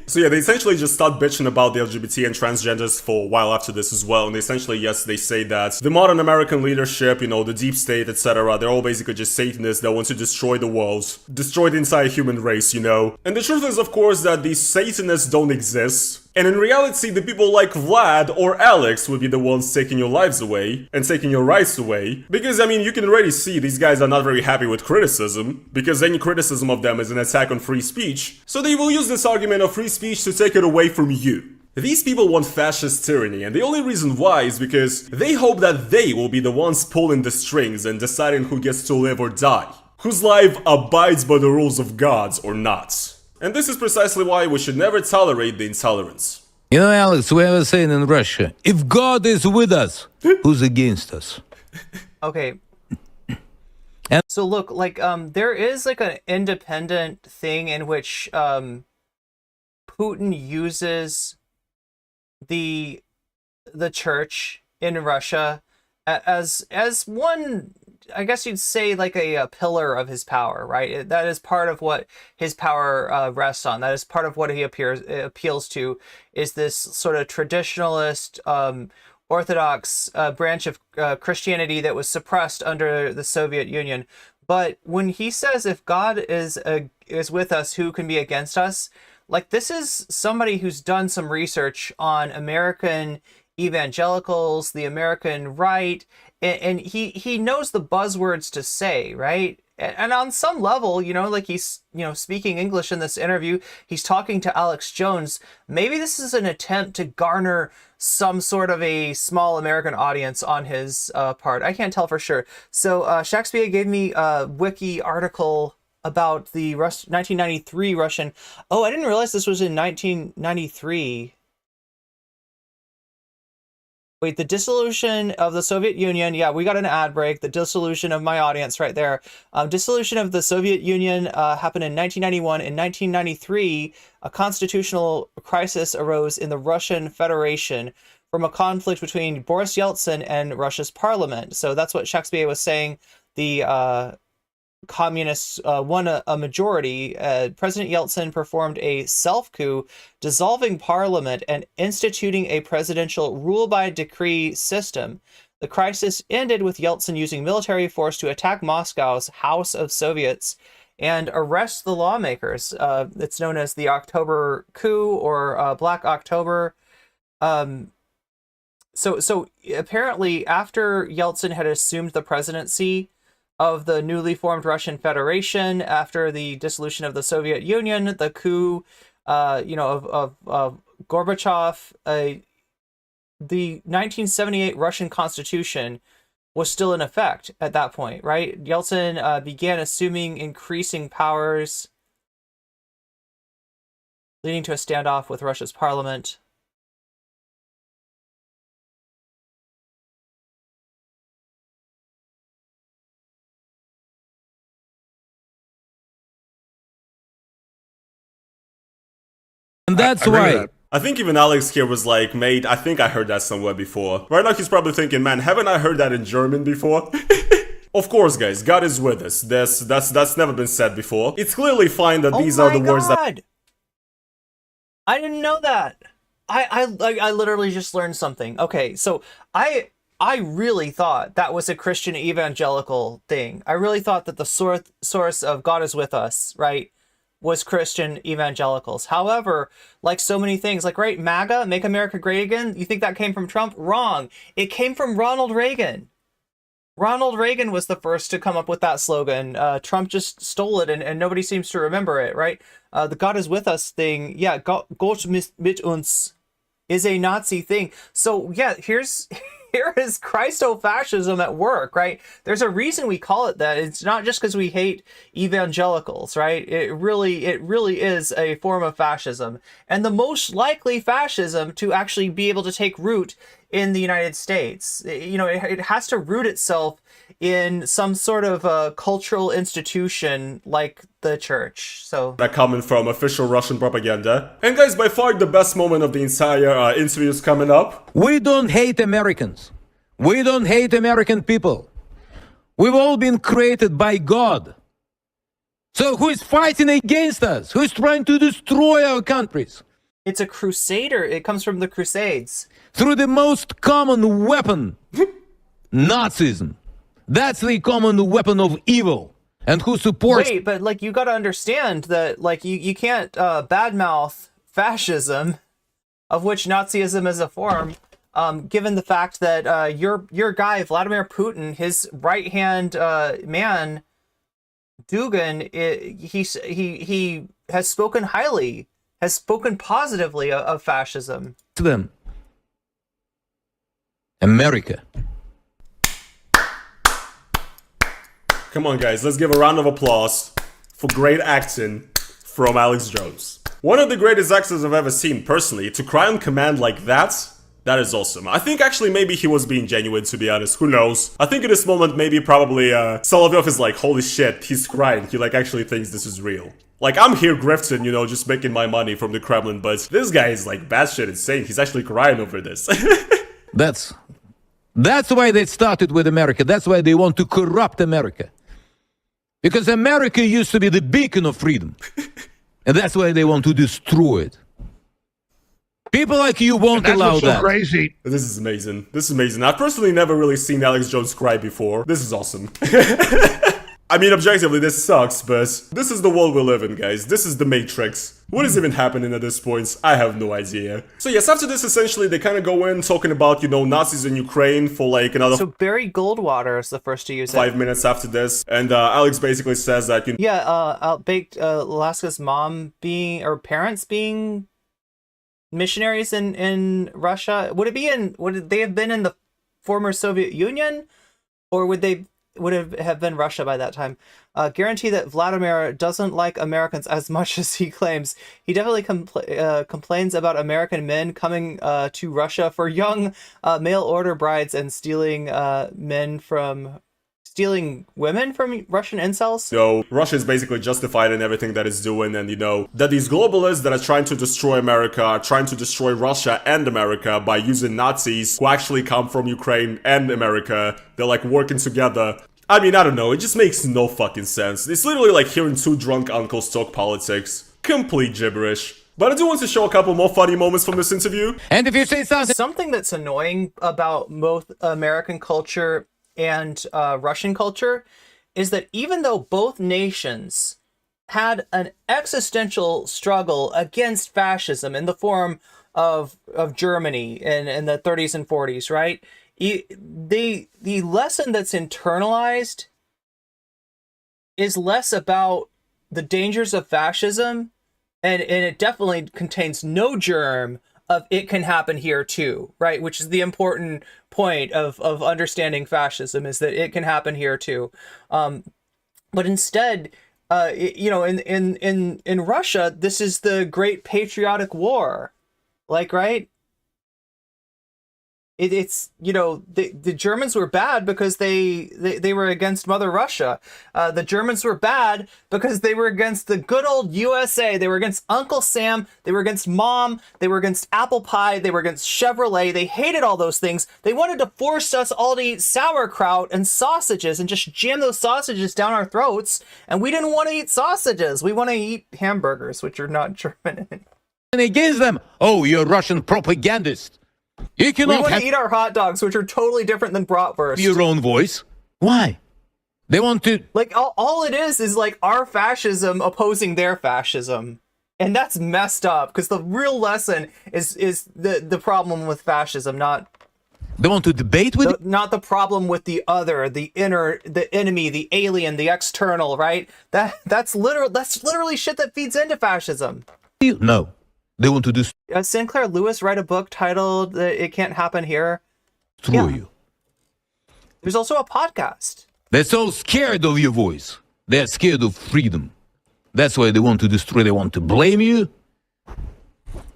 So yeah, they essentially just start bitching about the LGBT and transgenders for a while after this as well, and essentially, yes, they say that the modern American leadership, you know, the deep state, etc., they're all basically just Satanists that want to destroy the world, destroy the entire human race, you know. And the truth is, of course, that these Satanists don't exist. And in reality, the people like Vlad or Alex would be the ones taking your lives away and taking your rights away. Because, I mean, you can already see these guys are not very happy with criticism, because any criticism of them is an attack on free speech. So they will use this argument of free speech to take it away from you. These people want fascist tyranny, and the only reason why is because they hope that they will be the ones pulling the strings and deciding who gets to live or die, whose life abides by the rules of gods or not. And this is precisely why we should never tolerate the intolerance. You know, Alex, we have a saying in Russia, if God is with us, who's against us? Okay. So look, like, there is like an independent thing in which Putin uses the church in Russia as one, I guess you'd say, like a pillar of his power, right? That is part of what his power rests on. That is part of what he appeals to, is this sort of traditionalist, Orthodox branch of Christianity that was suppressed under the Soviet Union. But when he says, if God is with us, who can be against us? Like, this is somebody who's done some research on American evangelicals, the American right, and he knows the buzzwords to say, right? And on some level, you know, like he's, you know, speaking English in this interview, he's talking to Alex Jones. Maybe this is an attempt to garner some sort of a small American audience on his part. I can't tell for sure. So Shakespeare gave me a wiki article about the 1993 Russian. Oh, I didn't realize this was in 1993. Wait, the dissolution of the Soviet Union. Yeah, we got an ad break. The dissolution of my audience right there. Dissolution of the Soviet Union happened in 1991. In 1993, a constitutional crisis arose in the Russian Federation from a conflict between Boris Yeltsin and Russia's parliament. So that's what Shakespeare was saying. The communists won a majority. President Yeltsin performed a self-coup, dissolving parliament and instituting a presidential rule-by-decree system. The crisis ended with Yeltsin using military force to attack Moscow's House of Soviets and arrest the lawmakers. It's known as the October coup or Black October. So apparently, after Yeltsin had assumed the presidency of the newly formed Russian Federation, after the dissolution of the Soviet Union, the coup, of Gorbachev, the 1978 Russian Constitution was still in effect at that point, right? Yeltsin began assuming increasing powers, leading to a standoff with Russia's parliament. And that's I agree with why. that. I think even Alex here was like, mate, I think I heard that somewhere before. Right now he's probably thinking, man, haven't I heard that in German before? Of course, guys, God is with us. That's never been said before. It's clearly fine that these are the words that... I didn't know that. I literally just learned something. Okay, so I really thought that was a Christian evangelical thing. I really thought that the source of God is with us, right, was Christian evangelicals. However, like so many things, like, right, MAGA, Make America Great Again, you think that came from Trump? Wrong. It came from Ronald Reagan. Ronald Reagan was the first to come up with that slogan. Trump just stole it, and nobody seems to remember it, right? The God is with us thing, yeah, Gott mit uns is a Nazi thing. So, yeah, here is Christofascism at work, right? There's a reason we call it that. It's not just because we hate evangelicals, right? It really is a form of fascism. And the most likely fascism to actually be able to take root in the United States. You know, it has to root itself in some sort of cultural institution like the church. So that coming from official Russian propaganda. And guys, by far the best moment of the entire interview is coming up. We don't hate Americans. We don't hate American people. We've all been created by God. So who is fighting against us? Who is trying to destroy our countries? it's a crusader. It comes from the Crusades. Through the most common weapon, Nazism. That's the common weapon of evil. And who supports... Wait, but like you got to understand that like you can't badmouth fascism, of which Nazism is a form, given the fact that your guy Vladimir Putin, his right hand man, Dugin, he has spoken highly, has spoken positively of fascism. To them. America. Come on, guys, let's give a round of applause for great acting from Alex Jones. One of the greatest actors I've ever seen, personally. To cry on command like that is awesome. I think actually maybe he was being genuine, to be honest. Who knows? I think in this moment, maybe probably Solovyov is like, holy shit, he's crying. He like actually thinks this is real. Like, I'm here grifting, you know, just making my money from the Kremlin, but this guy is like batshit insane. He's actually crying over this. That's why they started with America. That's why they want to corrupt America. Because America used to be the beacon of freedom. And that's why they want to destroy it. People like you won't allow that. Crazy. This is amazing. This is amazing. I've personally never really seen Alex Jones cry before. This is awesome. I mean, objectively, this sucks, but this is the world we live in, guys. This is the Matrix. What is even happening at this point? I have no idea. So yes, after this, essentially, they kind of go in talking about, you know, Nazis in Ukraine for like another... So Barry Goldwater is the first to use it. 5 minutes after this, and Alex basically says that, you know... Yeah, Baked Alaska's mom being, or parents being missionaries in Russia. Would they have been in the former Soviet Union? Or would they have been Russia by that time. Guarantee that Vladimir doesn't like Americans as much as he claims. He definitely complains about American men coming to Russia for young mail order brides and stealing women from Russian incels. So Russia is basically justified in everything that it's doing, and that these globalists that are trying to destroy America are trying to destroy Russia and America by using Nazis who actually come from Ukraine and America. They're like working together. I mean, I don't know, it just makes no fucking sense. It's literally like hearing two drunk uncles talk politics. Complete gibberish. But I do want to show a couple more funny moments from this interview. And if you say something that's annoying about both American culture and Russian culture is that even though both nations had an existential struggle against fascism in the form of Germany in the 30s and 40s, right? The lesson that's internalized is less about the dangers of fascism, and it definitely contains no germ of it can happen here too, right? Which is the important point of understanding fascism, is that it can happen here too. But instead, in Russia, this is the Great Patriotic War, like, right? It's the Germans were bad because they were against Mother Russia. The Germans were bad because they were against the good old USA. They were against Uncle Sam. They were against Mom. They were against apple pie. They were against Chevrolet. They hated all those things. They wanted to force us all to eat sauerkraut and sausages and just jam those sausages down our throats. And we didn't want to eat sausages. We want to eat hamburgers, which are not German. and against them, oh, you're Russian propagandist. You We cannot want have to eat our hot dogs, which are totally different than bratwurst. your own voice. Why? They want to. Like, all it is like our fascism opposing their fascism. And that's messed up, because the real lesson is the problem with fascism, not They want to debate with not the problem with the other, the enemy, the alien, the external, right? That's literally shit that feeds into fascism. you. No. They want to destroy Sinclair Lewis write a book titled "It Can't Happen Here." you. There's also a podcast. They're so scared of your voice. They're scared of freedom. That's why they want to destroy. They want to blame you.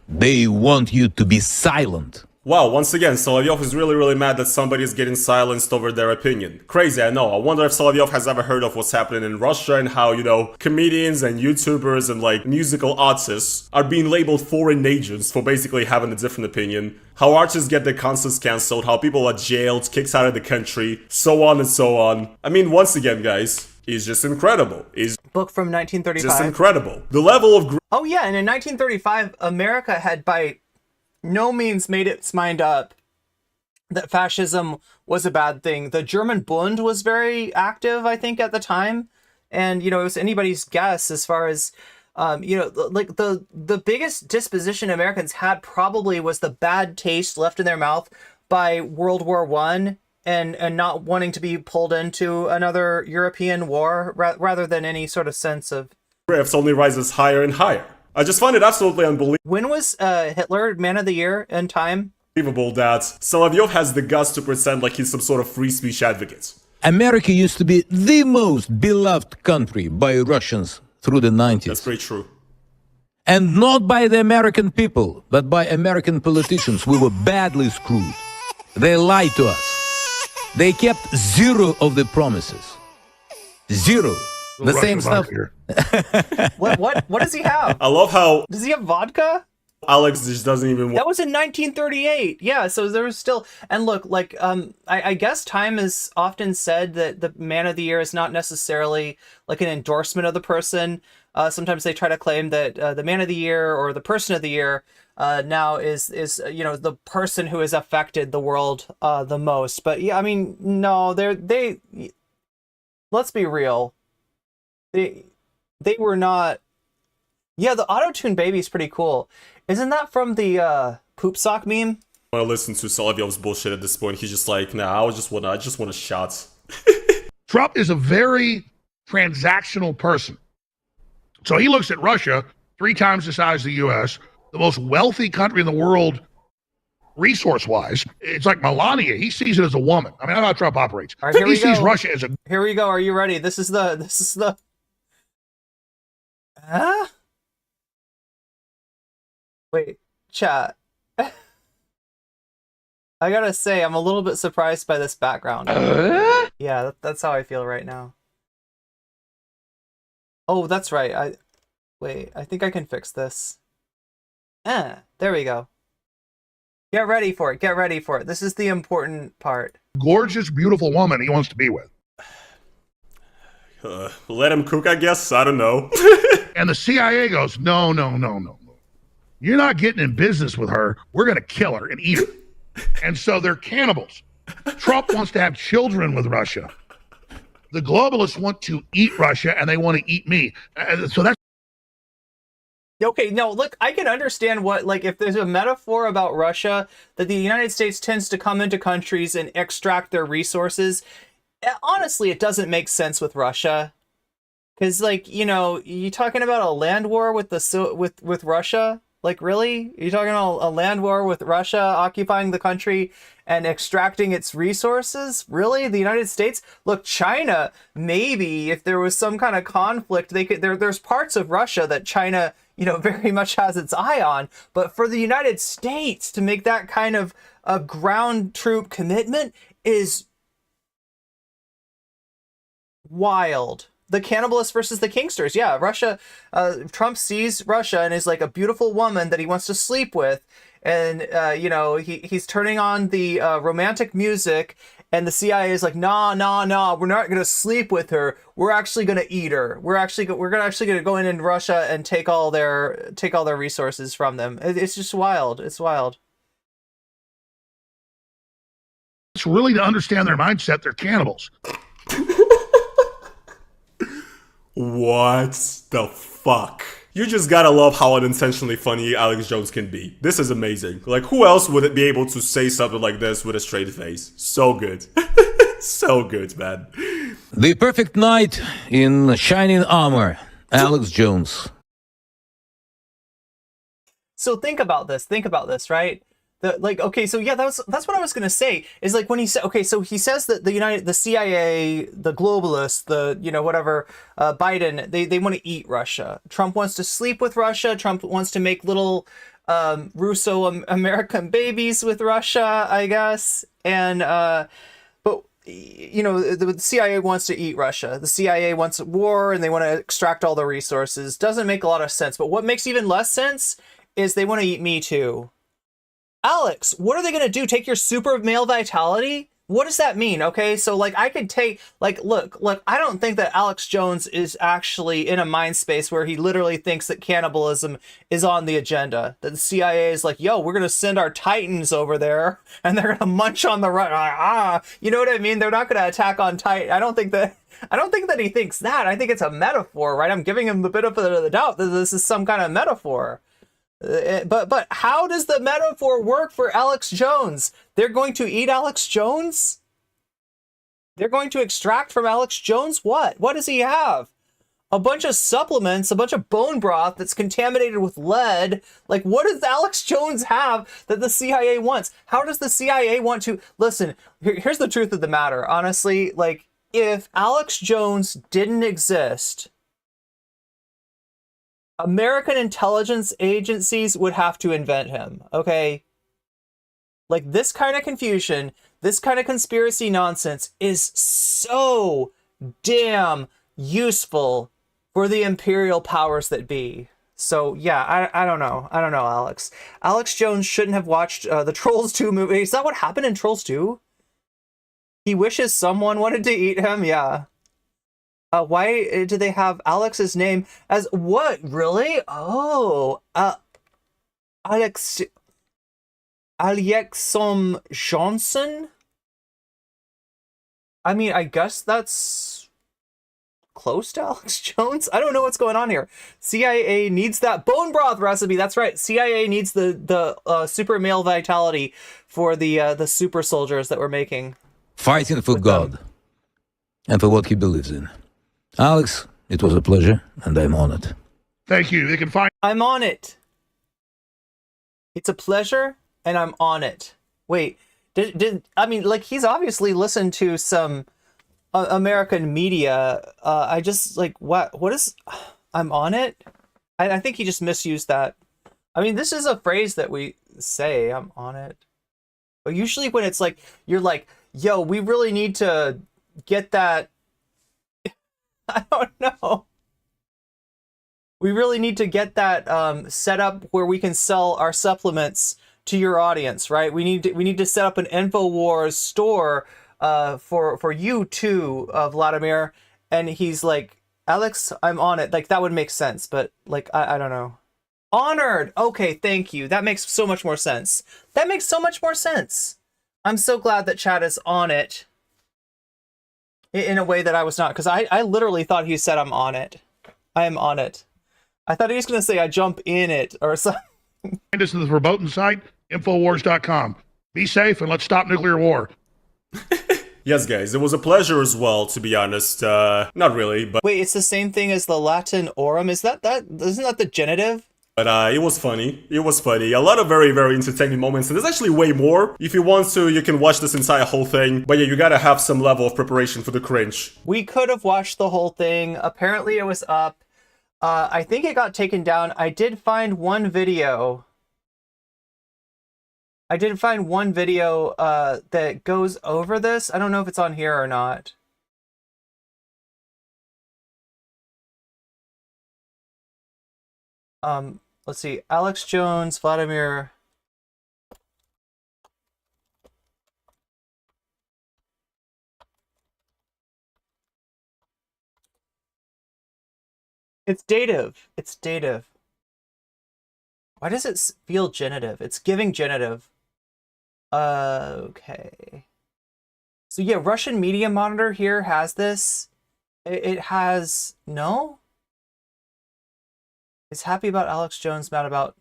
They want you to be silent. Wow, once again, Solovyov is really mad that somebody is getting silenced over their opinion. Crazy, I know. I wonder if Solovyov has ever heard of what's happening in Russia and how, comedians and YouTubers and, musical artists are being labeled foreign agents for basically having a different opinion. How artists get their concerts cancelled, how people are jailed, kicked out of the country, so on and so on. I mean, once again, guys, it's just incredible. It's Book from 1935. just incredible. The level of Oh yeah, and in 1935, America had by no means made its mind up that fascism was a bad thing. The German Bund was very active, I think, at the time. And, it was anybody's guess as far as, the biggest disposition Americans had probably was the bad taste left in their mouth by World War I and not wanting to be pulled into another European war rather than any sort of sense of... grifts only rises higher and higher. I just find it absolutely unbelievable When was Hitler Man of the Year in Time? that Solovyov has the guts to pretend like he's some sort of free speech advocate. America used to be the most beloved country by Russians through the 90s. That's pretty true. And not by the American people, but by American politicians. We were badly screwed. They lied to us. They kept zero of the promises. Zero. The same stuff. What does he have? I love how Does he have vodka? Alex just doesn't even That was in 1938. Yeah, so there was still... And look, I guess Time has often said that the Man of the Year is not necessarily like an endorsement of the person. Sometimes they try to claim that the Man of the Year or the Person of the Year now is the person who has affected the world the most. But yeah, I mean, no, they let's be real. They were not... Yeah, the auto-tune baby is pretty cool. Isn't that from the poop sock meme? want to listen to Solovyov's bullshit at this point. He's just like, nah, I just want a shot. Trump is a very transactional person. So he looks at Russia, 3 times the size of the U.S., the most wealthy country in the world, resource-wise. It's like Melania. He sees it as a woman. I mean, I know how Trump operates. All right, I think here he we sees go. Russia as a... Here we go. Are you ready? This is the. Huh? Wait, chat. I gotta say, I'm a little bit surprised by this background. Yeah, that's how I feel right now. Oh, that's right. Wait, I think I can fix this. There we go. Get ready for it. Get ready for it. This is the important part. gorgeous, beautiful woman he wants to be with. Let him cook, I guess. I don't know. And the CIA goes, no. You're not getting in business with her. We're going to kill her and eat her. And so they're cannibals. Trump wants to have children with Russia. The globalists want to eat Russia, and they want to eat me. So that's... Okay, no, look, I can understand what, like, if there's a metaphor about Russia, that the United States tends to come into countries and extract their resources. Honestly, it doesn't make sense with Russia. Because, like, you know, you talking about a land war with with Russia? Like, really? You're talking about a land war with Russia occupying the country and extracting its resources? Really? The United States? Look, China, maybe if there was some kind of conflict, they could. There's parts of Russia that China, you know, very much has its eye on. But for the United States to make that kind of a ground troop commitment is wild. The cannibalists versus the kingsters. Yeah, Russia, Trump sees Russia and is like a beautiful woman that he wants to sleep with. And, you know, he's turning on the romantic music, and the CIA is like, nah, we're not going to sleep with her. We're actually going to eat her. We're actually going to go in Russia and take all their resources from them. It's just wild. It's wild. It's really to understand their mindset. They're cannibals. What the fuck? You just gotta love how unintentionally funny Alex Jones can be. This is amazing. Like, who else would be able to say something like this with a straight face? So good. So good, man. The perfect knight in shining armor, Alex Jones. So think about this, right? Okay, so yeah, that's what I was gonna say. Is like when he said, okay, so he says that the CIA, the globalists, the, you know, whatever, Biden, they want to eat Russia. Trump wants to sleep with Russia. Trump wants to make little Russo-American babies with Russia, I guess. And but you know, the CIA wants to eat Russia. The CIA wants war, and they want to extract all the resources. Doesn't make a lot of sense. But what makes even less sense is they want to eat me too. Alex, what are they going to do? Take your super male vitality? What does that mean? Okay, so like I could take, like, look, I don't think that Alex Jones is actually in a mind space where he literally thinks that cannibalism is on the agenda. That the CIA is like, yo, we're going to send our Titans over there and they're going to munch on the right. You know what I mean? They're not going to attack on Titan. I don't think that he thinks that. I think it's a metaphor, right? I'm giving him the benefit of the doubt that this is some kind of metaphor. But how does the metaphor work for Alex Jones? They're going to eat Alex Jones? They're going to extract from Alex Jones what? What does he have? A bunch of supplements, a bunch of bone broth that's contaminated with lead. Like, what does Alex Jones have that the CIA wants? How does the CIA want to... Listen, here's the truth of the matter. Honestly, like, if Alex Jones didn't exist... American intelligence agencies would have to invent him, okay? Like, this kind of confusion, this kind of conspiracy nonsense is so damn useful for the imperial powers that be. So, yeah, I don't know. I don't know, Alex. Alex Jones shouldn't have watched the Trolls 2 movie. Is that what happened in Trolls 2? He wishes someone wanted to eat him? Yeah. Why do they have Alex's name as what? Really? Oh, Alexom Johnson? I mean, I guess that's close to Alex Jones. I don't know what's going on here. CIA needs that bone broth recipe. That's right. CIA needs the super male vitality for the super soldiers that we're making. Fighting for God and for what he believes in. Alex, it was a pleasure, and I'm on it. Thank you. They can find... I'm on it. It's a pleasure, and I'm on it. Wait, did I mean, like, he's obviously listened to some American media. I just, like, what is, I'm on it? I think he just misused that. I mean, this is a phrase that we say, I'm on it. But usually when it's like, you're like, yo, we really need to get that, I don't know. We really need to get that set up where we can sell our supplements to your audience, right? We need to set up an InfoWars store for you too, Vladimir. And he's like, Alex, I'm on it. Like, that would make sense, but like, I don't know. Honored. Okay, thank you. That makes so much more sense. That makes so much more sense. I'm so glad that Chad is on it in a way that I was not, because I literally thought he said I'm on it. I am on it. I thought he was going to say I jump in it or something. Find us at the verboten site, Infowars.com. Be safe and let's stop nuclear war. Yes, guys, it was a pleasure as well, to be honest. Not really, but... Wait, it's the same thing as the Latin orum? Isn't that the genitive? But it was funny. It was funny. A lot of very, very entertaining moments. And there's actually way more. If you want to, you can watch this entire whole thing. But yeah, you gotta have some level of preparation for the cringe. We could have watched the whole thing. Apparently it was up. I think it got taken down. I did find one video. That goes over this. I don't know if it's on here or not. Let's see. Alex Jones, Vladimir. It's dative. It's dative. Why does it feel genitive? It's giving genitive. Okay. So yeah, Russian Media Monitor here has this. It has... No? Is happy about Alex Jones, mad about...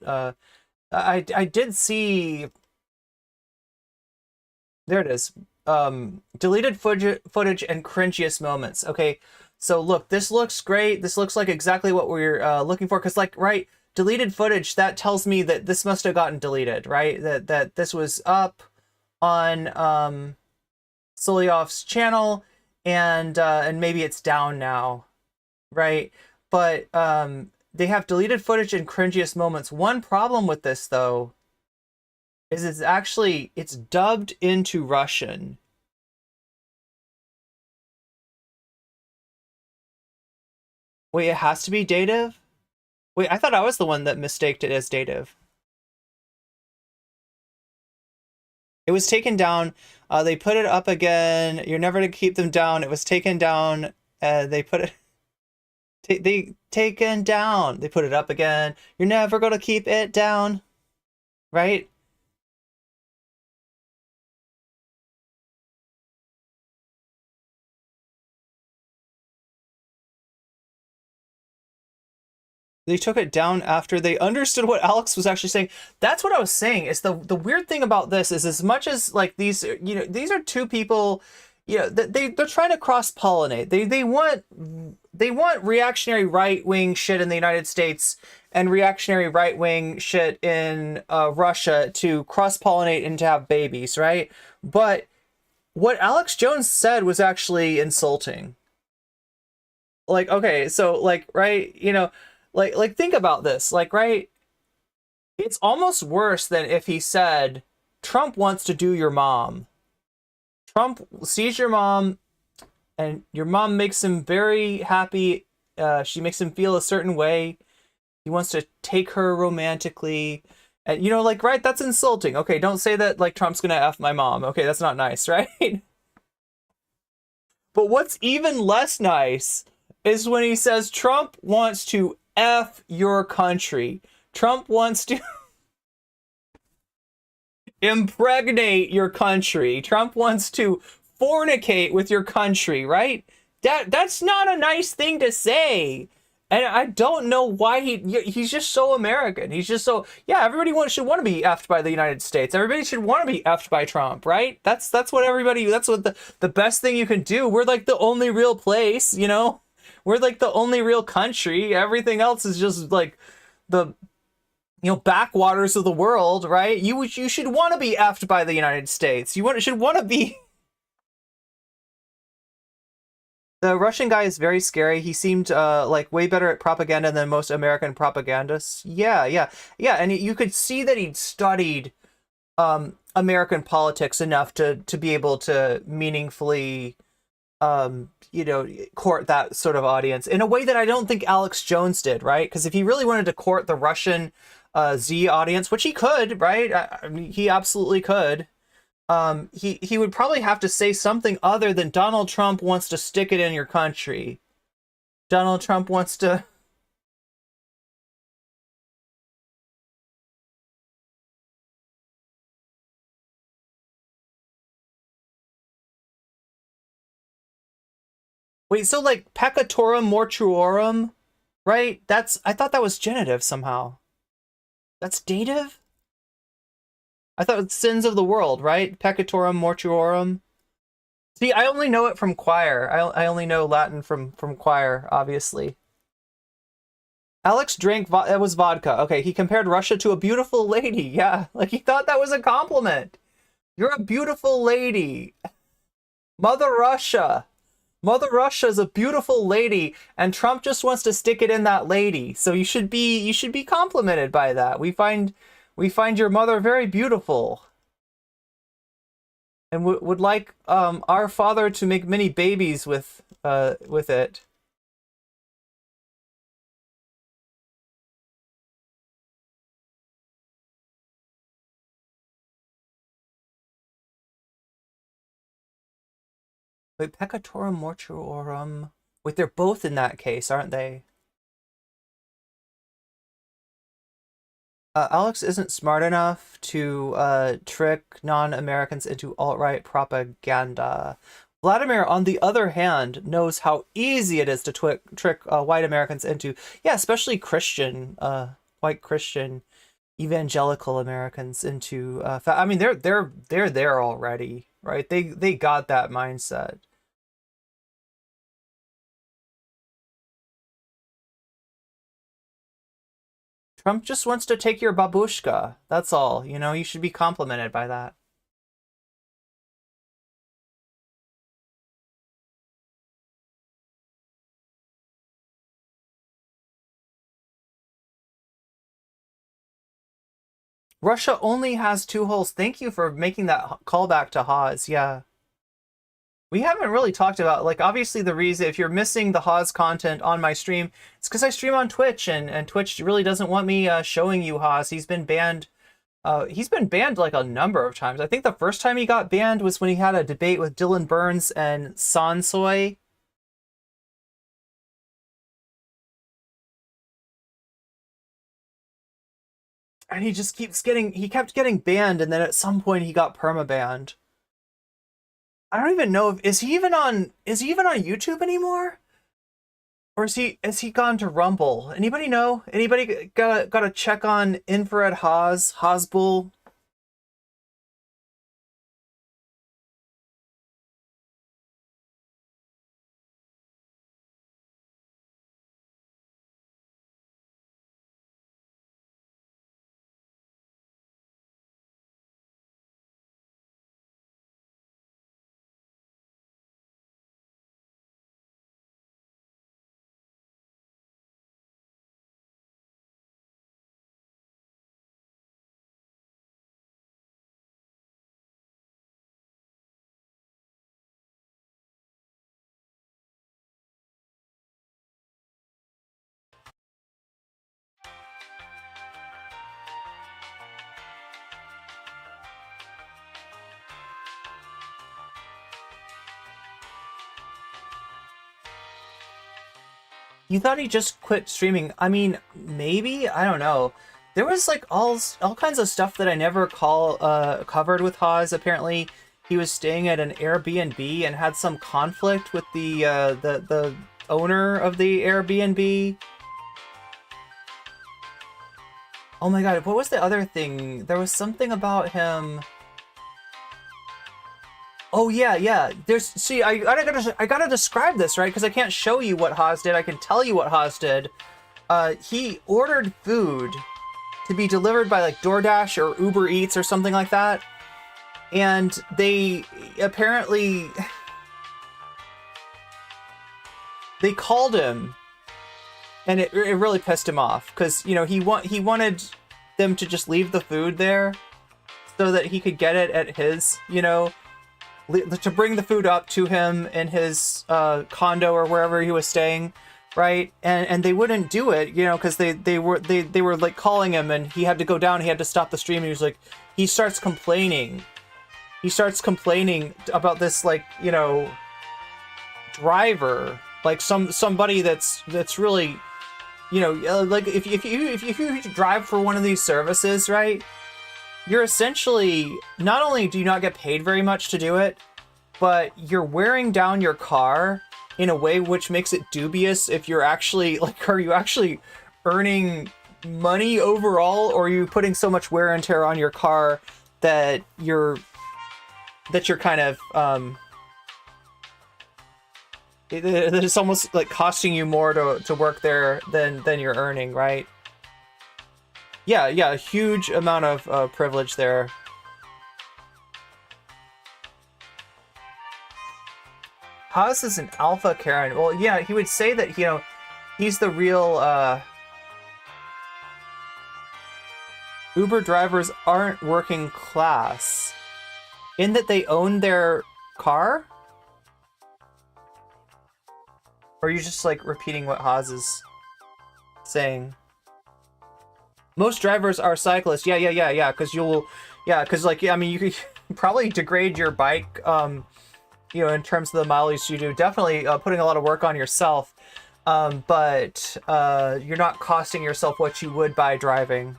I did see... There it is. Deleted footage and cringiest moments. Okay, so look, this looks great. This looks like exactly what we're looking for. Because, like, right, deleted footage, that tells me that this must have gotten deleted, right? That this was up on Solovyov's channel, and maybe it's down now, right? But they have deleted footage and cringiest moments. One problem with this, though, is it's dubbed into Russian. Wait, it has to be dative? Wait, I thought I was the one that mistaked it as dative. It was taken down. They put it up again. You're never to keep them down. It was taken down. They put it... taken down. They put it up again. You're never going to keep it down. Right? They took it down after they understood what Alex was actually saying. That's what I was saying. Is the weird thing about this is, as much as, like, these, you know, these are two people, you know, they're trying to cross-pollinate. They want reactionary right-wing shit in the United States and reactionary right-wing shit in Russia to cross-pollinate and to have babies, right? But what Alex Jones said was actually insulting. Like, okay, so, like, right, you know, like think about this, like, right? It's almost worse than if he said, Trump wants to do your mom. Trump sees your mom, and your mom makes him very happy. She makes him feel a certain way. He wants to take her romantically. And, you know, like, right, that's insulting. Okay, don't say that, like, Trump's gonna F my mom. Okay, that's not nice, right? But what's even less nice is when he says Trump wants to F your country. Trump wants to impregnate your country. Trump wants to fornicate with your country, right? That's not a nice thing to say. And I don't know why he's just so American. He's just so, yeah, everybody should want to be effed by the United States. Everybody should want to be effed by Trump, right? That's what the best thing you can do. We're like the only real place, you know? We're like the only real country. Everything else is just like the you know, backwaters of the world, right? You should want to be effed by the United States. Should want to be. The Russian guy is very scary. He seemed like way better at propaganda than most American propagandists. Yeah. And you could see that he'd studied American politics enough to be able to meaningfully, you know, court that sort of audience in a way that I don't think Alex Jones did, right? Because if he really wanted to court the Russian Z audience, which he could, right? I mean, he absolutely could. He would probably have to say something other than Donald Trump wants to stick it in your country. Donald Trump wants to. Wait, so like peccatorum mortuorum, right? I thought that was genitive somehow. That's dative? I thought it was sins of the world, right? Peccatorum mortuorum. See, I only know it from choir. I only know Latin from choir, obviously. Alex drank it was vodka. Okay, he compared Russia to a beautiful lady. Yeah, like he thought that was a compliment. You're a beautiful lady. Mother Russia. Mother Russia is a beautiful lady, and Trump just wants to stick it in that lady. So you should be complimented by that. We find your mother very beautiful, and would like our father to make many babies with it. Wait, peccatorum mortuorum. Wait, they're both in that case, aren't they? Alex isn't smart enough to trick non-Americans into alt-right propaganda. Vladimir, on the other hand, knows how easy it is to trick white Americans into, yeah, especially Christian, white Christian, evangelical Americans into. I mean, they're there already, right? They got that mindset. Trump just wants to take your babushka. That's all. You know, you should be complimented by that. Russia only has 2 holes. Thank you for making that callback to Haas. Yeah. We haven't really talked about, like, obviously the reason, if you're missing the Haas content on my stream, it's because I stream on Twitch, and Twitch really doesn't want me showing you Haas. He's been banned. He's been banned like a number of times. I think the first time he got banned was when he had a debate with Dylan Burns and Sansoy. And he just he kept getting banned, and then at some point he got perma-banned. I don't even know is he even on YouTube anymore? Or has he gone to Rumble? Anybody know? Anybody got to check on Infrared Hasbull? You thought he just quit streaming? I mean, maybe? I don't know. There was like all kinds of stuff that I never covered with Haas. Apparently, he was staying at an Airbnb and had some conflict with the owner of the Airbnb. Oh my god, what was the other thing? There was something about him. Oh yeah. See, I gotta describe this, right? Because I can't show you what Haas did. I can tell you what Haas did. He ordered food to be delivered by like DoorDash or Uber Eats or something like that. And they apparently they called him, and it really pissed him off because, you know, he wanted them to just leave the food there so that he could get it at his, you know, to bring the food up to him in his condo or wherever he was staying, right? And they wouldn't do it, you know, because they were like calling him, and he had to go down. He had to stop the stream. And he was like, he starts complaining about this, like, you know, driver, like somebody that's really, you know, like if you drive for one of these services, right? You're essentially, not only do you not get paid very much to do it, but you're wearing down your car in a way which makes it dubious if you're actually, like, are you actually earning money overall, or are you putting so much wear and tear on your car that you're kind of, it's almost like costing you more to work there than you're earning, right? Yeah, a huge amount of privilege there. Haas is an alpha Karen. Well, yeah, he would say that, you know, he's the real Uber drivers aren't working class in that they own their car? Or are you just like repeating what Haas is saying? Most drivers are cyclists. Yeah. Because like, I mean, you could probably degrade your bike, you know, in terms of the mileage you do. Definitely putting a lot of work on yourself, but you're not costing yourself what you would by driving.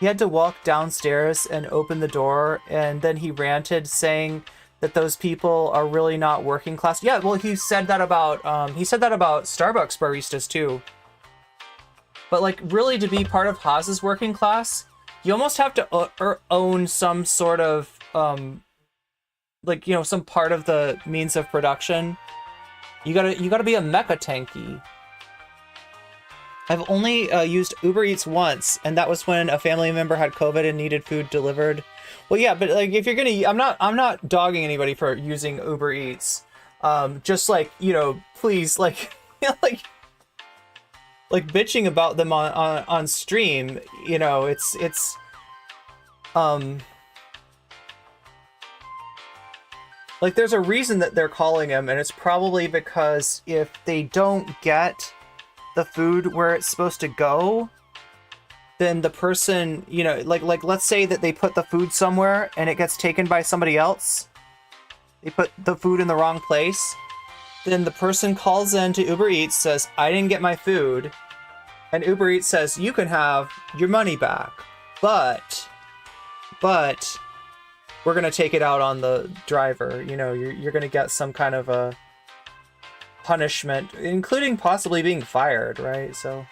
He had to walk downstairs and open the door, and then he ranted saying that those people are really not working class. Yeah, well, he said that about Starbucks baristas too. But like, really, to be part of Haas's working class, you almost have to own some sort of like, you know, some part of the means of production. You gotta be a mecha tanky. I've only used Uber Eats once, and that was when a family member had COVID and needed food delivered. Well, yeah, but like, if you're gonna, I'm not dogging anybody for using Uber Eats. Just like, you know, please, like, you know, like bitching about them on stream, you know, it's like, there's a reason that they're calling him, and it's probably because if they don't get the food where it's supposed to go, then the person, you know, like let's say that they put the food somewhere and it gets taken by somebody else. They put the food in the wrong place. Then the person calls in to Uber Eats, says, I didn't get my food. And Uber Eats says, you can have your money back. But we're going to take it out on the driver. You know, you're going to get some kind of a punishment, including possibly being fired, right? So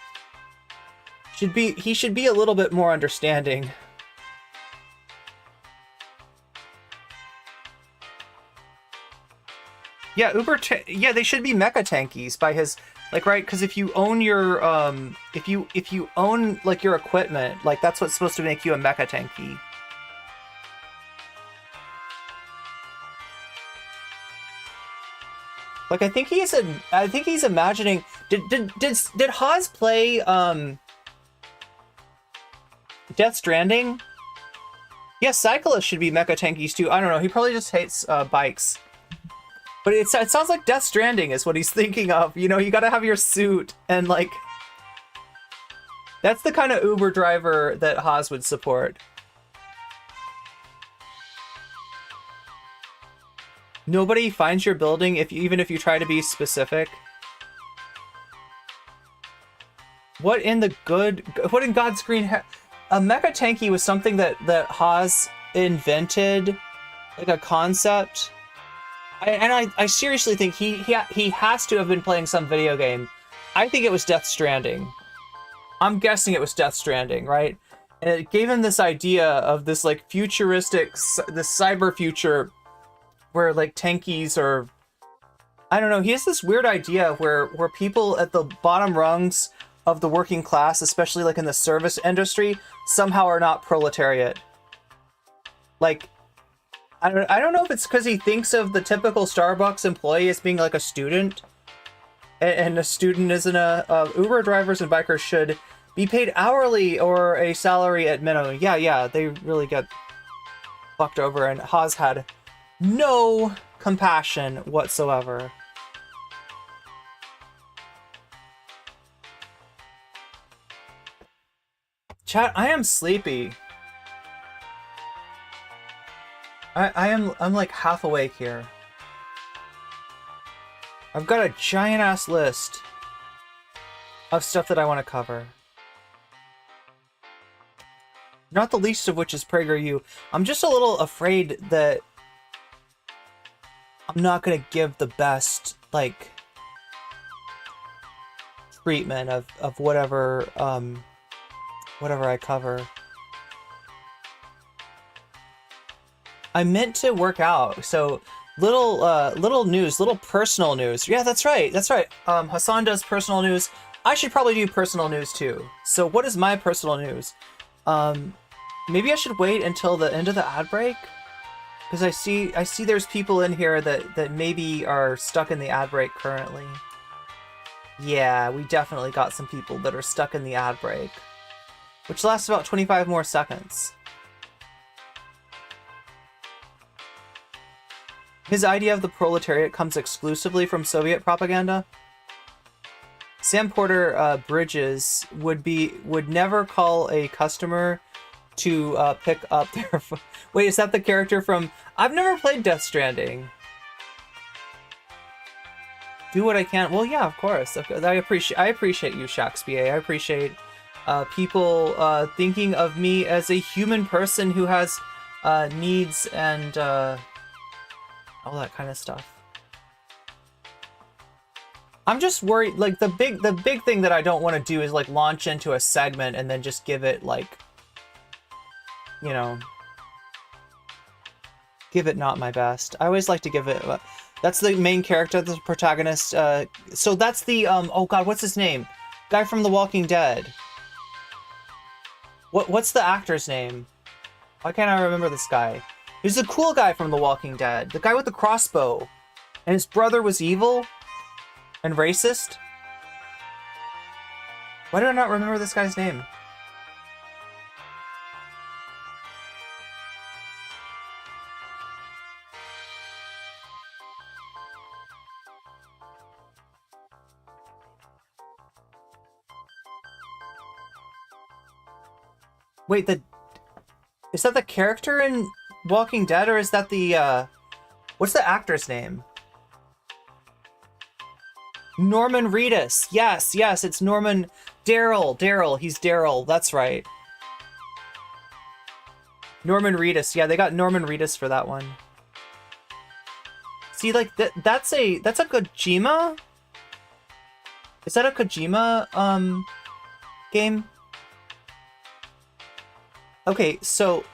he should be a little bit more understanding. Yeah, they should be mecha tankies by his, like, right? Because if you own your if you own like your equipment, like, that's what's supposed to make you a mecha tanky. Like, I think he's imagining. Did Haas play Death Stranding? Yeah, cyclists should be mecha tankies too. I don't know. He probably just hates bikes. But it sounds like Death Stranding is what he's thinking of. You know, you gotta have your suit, and like, that's the kind of Uber driver that Haas would support. Nobody finds your building even if you try to be specific. What in God's green a mecha tanky was something that Haas invented, like a concept. I seriously think he has to have been playing some video game. I think it was Death Stranding. I'm guessing it was Death Stranding, right? And it gave him this idea of this like futuristic, this cyber future where like tankies are, I don't know, he has this weird idea where people at the bottom rungs of the working class, especially like in the service industry, somehow are not proletariat. Like, I don't know if it's because he thinks of the typical Starbucks employee as being like a student, and a student isn't a Uber drivers and bikers should be paid hourly or a salary at minimum. Yeah, they really get fucked over, and Haas had no compassion whatsoever. Chat, I am sleepy. I'm like half awake here. I've got a giant ass list of stuff that I want to cover. Not the least of which is PragerU. I'm just a little afraid that I'm not gonna give the best, like, treatment of whatever whatever I cover. I meant to work out, so little news, little personal news. Yeah, that's right. Hassan does personal news. I should probably do personal news too. So what is my personal news? Maybe I should wait until the end of the ad break, because I see there's people in here that maybe are stuck in the ad break currently. Yeah, we definitely got some people that are stuck in the ad break, which lasts about 25 more seconds. His idea of the proletariat comes exclusively from Soviet propaganda. Sam Porter Bridges would never call a customer to pick up their wait, is that the character from... I've never played Death Stranding. Do what I can. Well, yeah, of course. I appreciate you, Shakespeare. I appreciate people thinking of me as a human person who has needs and all that kind of stuff. I'm just worried, like, the big thing that I don't want to do is like launch into a segment and then just give it like, you know, give it not my best. I always like to give it, that's the main character, the protagonist. So that's the, oh god, what's his name? Guy from The Walking Dead. What's the actor's name? Why can't I remember this guy? He's the cool guy from The Walking Dead. The guy with the crossbow. And his brother was evil and racist. Why do I not remember this guy's name? Wait, is that the character in Walking Dead, or is that the, what's the actor's name? Norman Reedus. Yes, it's Norman... Daryl. He's Daryl. That's right. Norman Reedus. Yeah, they got Norman Reedus for that one. See, like, that's a Kojima? Is that a Kojima, game? Okay, so...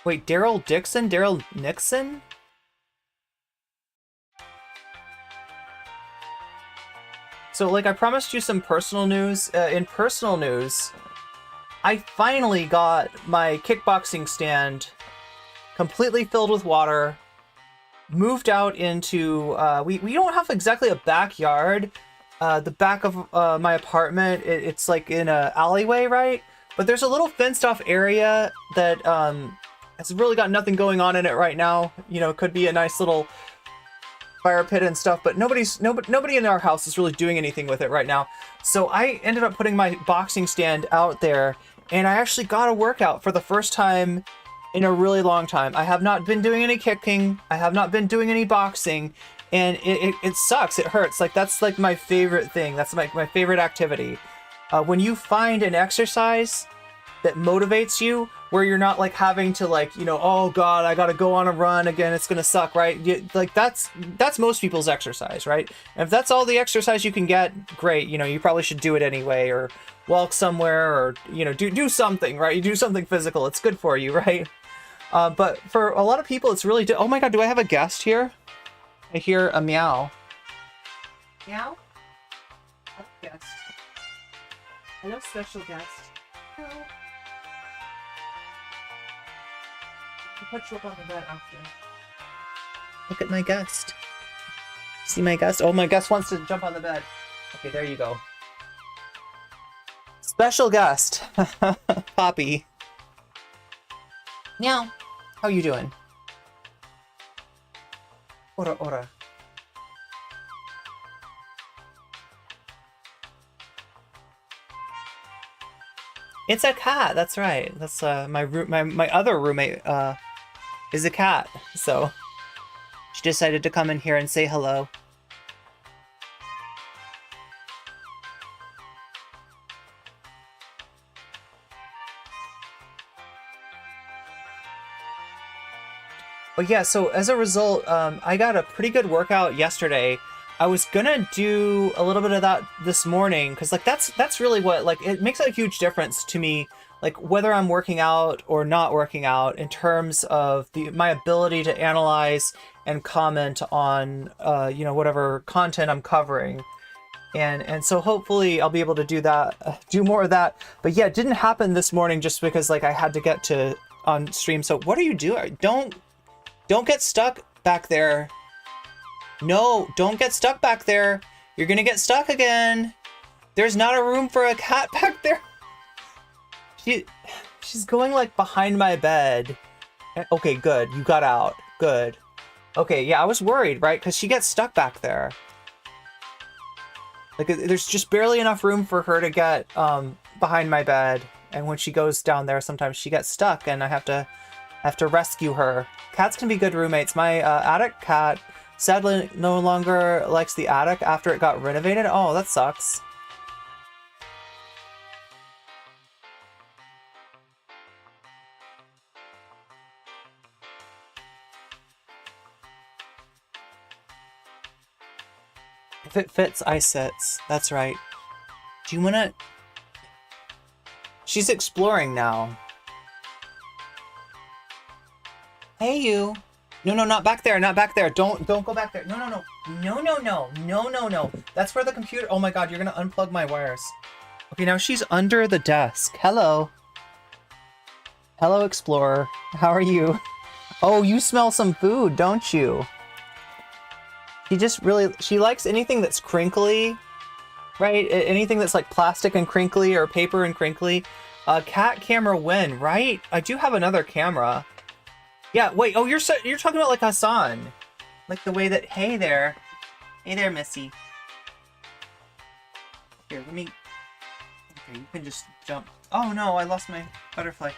Wait, Daryl Dixon? Daryl Nixon? So, like, I promised you some personal news. In personal news, I finally got my kickboxing stand completely filled with water, moved out into... we don't have exactly a backyard. The back of my apartment, it's like in a alleyway, right? But there's a little fenced off area that has really got nothing going on in it right now. You know, it could be a nice little fire pit and stuff, but nobody in our house is really doing anything with it right now. So I ended up putting my boxing stand out there, and I actually got a workout for the first time in a really long time. I have not been doing any kicking. I have not been doing any boxing. And it sucks. It hurts. Like, that's like my favorite thing. That's my favorite activity. When you find an exercise that motivates you, where you're not like having to, like, you know, oh god, I gotta go on a run again, it's gonna suck, right? Like, that's most people's exercise, right? And if that's all the exercise you can get, great. You know, you probably should do it anyway, or walk somewhere, or, you know, do something, right? You do something physical. It's good for you, right? But for a lot of people, it's really... Oh my god, do I have a guest here? I hear a meow. Meow? Guest. Hello, special guest. Hello. I'll put you up on the bed after. Look at my guest. See my guest? Oh, my guest wants to jump on the bed. Okay, there you go. Special guest. Poppy. Meow. How you doing? Ora, ora. It's a cat. That's right. That's my other roommate is a cat. So she decided to come in here and say hello. But yeah, so as a result, I got a pretty good workout yesterday. I was gonna do a little bit of that this morning because like that's really what, like, it makes a huge difference to me, like whether I'm working out or not working out in terms of my ability to analyze and comment on you know, whatever content I'm covering. And so hopefully I'll be able to do that, do more of that. But yeah, it didn't happen this morning just because like I had to get to on stream. So what are you doing? Don't get stuck back there. No, don't get stuck back there. You're gonna get stuck again. There's not a room for a cat back there. She's going like behind my bed. Okay, good. You got out. Good. Okay, yeah, I was worried, right? Because she gets stuck back there. Like, there's just barely enough room for her to get behind my bed. And when she goes down there, sometimes she gets stuck and I have to rescue her. Cats can be good roommates. My attic cat sadly no longer likes the attic after it got renovated. Oh, that sucks. If it fits, I sits. That's right. Do you wanna... She's exploring now. Hey, you. No, not back there, not back there. Don't go back there. No. No. That's where the computer... Oh my god, you're gonna unplug my wires. Okay, now she's under the desk. Hello. Hello, Explorer. How are you? Oh, you smell some food, don't you? She likes anything that's crinkly, right? Anything that's like plastic and crinkly or paper and crinkly. Cat camera win, right? I do have another camera. Yeah, wait, oh, you're talking about like Hassan. Like the way that, hey there, Missy. Here, let me, okay, you can just jump. Oh no, I lost my butterfly.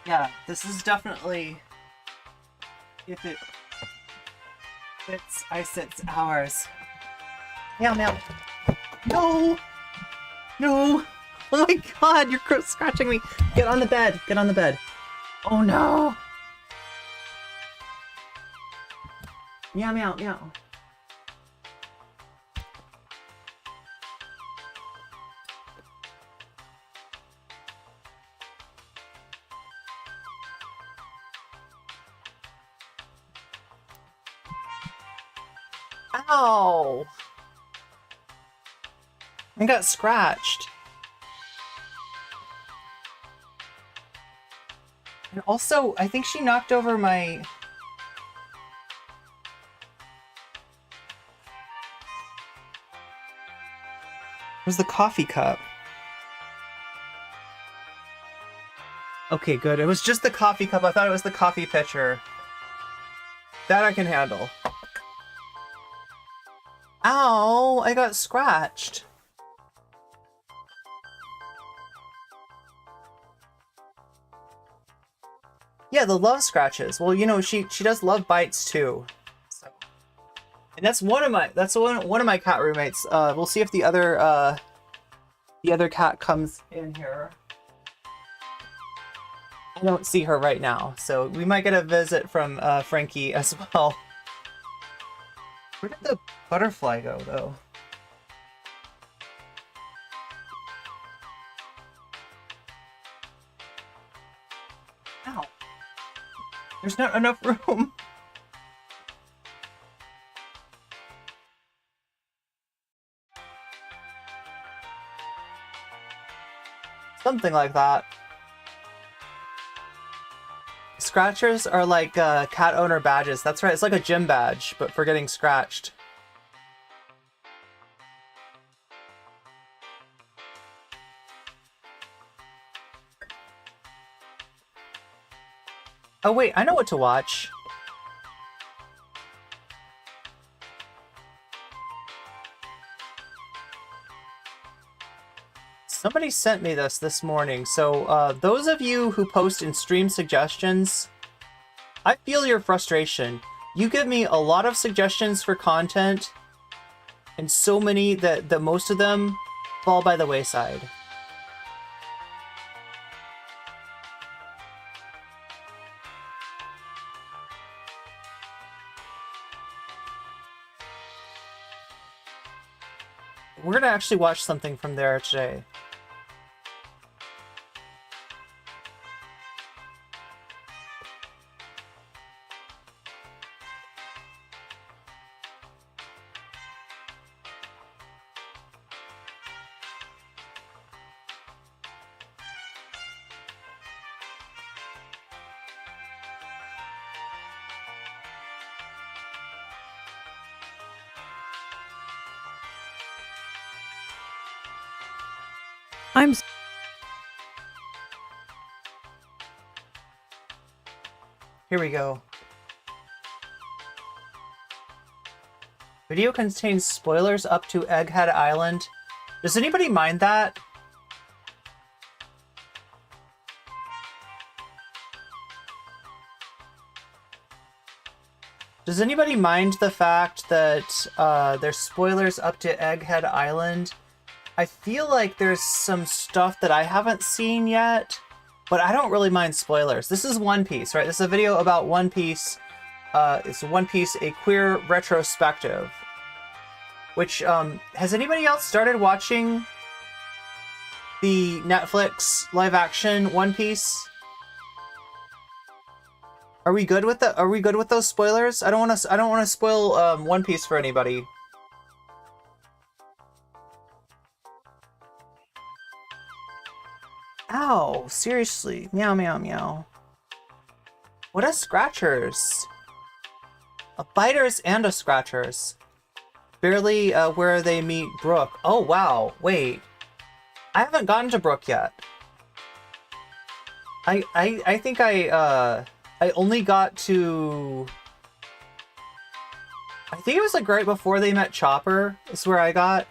Yeah, this is definitely, if it fits, I sits ours. Meow, meow. No! Oh my god, you're scratching me. Get on the bed. Oh no! Meow, meow, meow. Ow! I got scratched. And also, I think she knocked over my... Where's the coffee cup? Okay, good. It was just the coffee cup. I thought it was the coffee pitcher. That I can handle. Ow! I got scratched. Yeah, the love scratches. Well, you know, she does love bites too. So. And that's one of my cat roommates. We'll see if the other cat comes in here. I don't see her right now, so we might get a visit from Frankie as well. Where did the butterfly go, though? Ow. There's not enough room. Something like that. Scratchers are like cat owner badges. That's right, it's like a gym badge, but for getting scratched. Oh wait, I know what to watch. Somebody sent me this morning, so those of you who post in stream suggestions, I feel your frustration. You give me a lot of suggestions for content, and so many that most of them fall by the wayside. We're gonna actually watch something from there today. Here we go. Video contains spoilers up to Egghead Island. Does anybody mind that? Does anybody mind the fact that there's spoilers up to Egghead Island? I feel like there's some stuff that I haven't seen yet, but I don't really mind spoilers. This is One Piece, right? This is a video about One Piece. It's One Piece, a queer retrospective. Which, has anybody else started watching the Netflix live-action One Piece? Are we good with those spoilers? I don't want to spoil One Piece for anybody. Ow, seriously. Meow, meow, meow. What a scratchers. A biters and a scratchers. Barely where they meet Brooke. Oh, wow. Wait. I haven't gotten to Brooke yet. I think I only got to... I think it was like right before they met Chopper is where I got.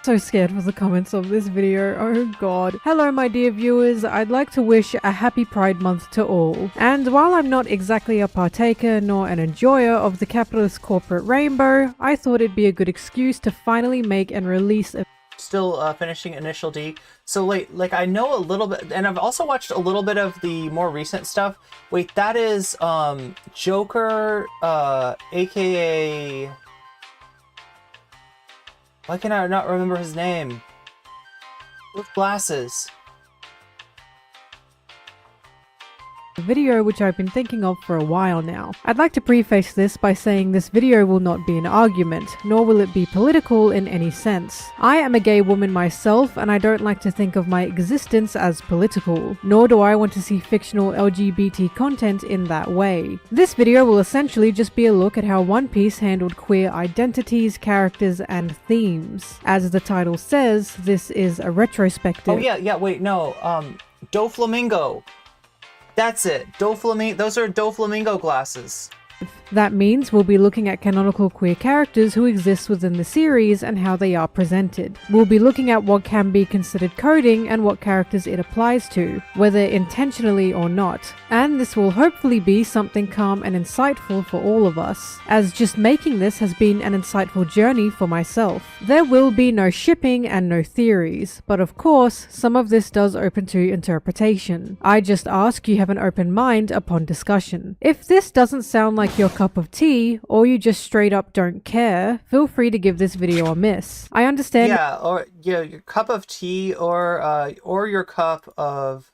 So scared for the comments of this video, oh god. Hello my dear viewers, I'd like to wish a happy Pride Month to all. And while I'm not exactly a partaker nor an enjoyer of the capitalist corporate rainbow, I thought it'd be a good excuse to finally make and release a Still finishing Initial D. So like I know a little bit, and I've also watched a little bit of the more recent stuff. Wait, that is Joker, aka... Why can I not remember his name? With glasses. video which I've been thinking of for a while now. I'd like to preface this by saying this video will not be an argument, nor will it be political in any sense. I am a gay woman myself, and I don't like to think of my existence as political, nor do I want to see fictional LGBT content in that way. This video will essentially just be a look at how One Piece handled queer identities, characters, and themes. As the title says, this is a retrospective. Oh yeah, wait, no, Doflamingo. That's it. Those are Doflamingo glasses. That means we'll be looking at canonical queer characters who exist within the series and how they are presented. We'll be looking at what can be considered coding and what characters it applies to, whether intentionally or not. And this will hopefully be something calm and insightful for all of us, as just making this has been an insightful journey for myself. There will be no shipping and no theories, but of course, some of this does open to interpretation. I just ask you have an open mind upon discussion. If this doesn't sound like your cup of tea, or you just straight up don't care, feel free to give this video a miss. I understand. Yeah, or your cup of tea, or your cup of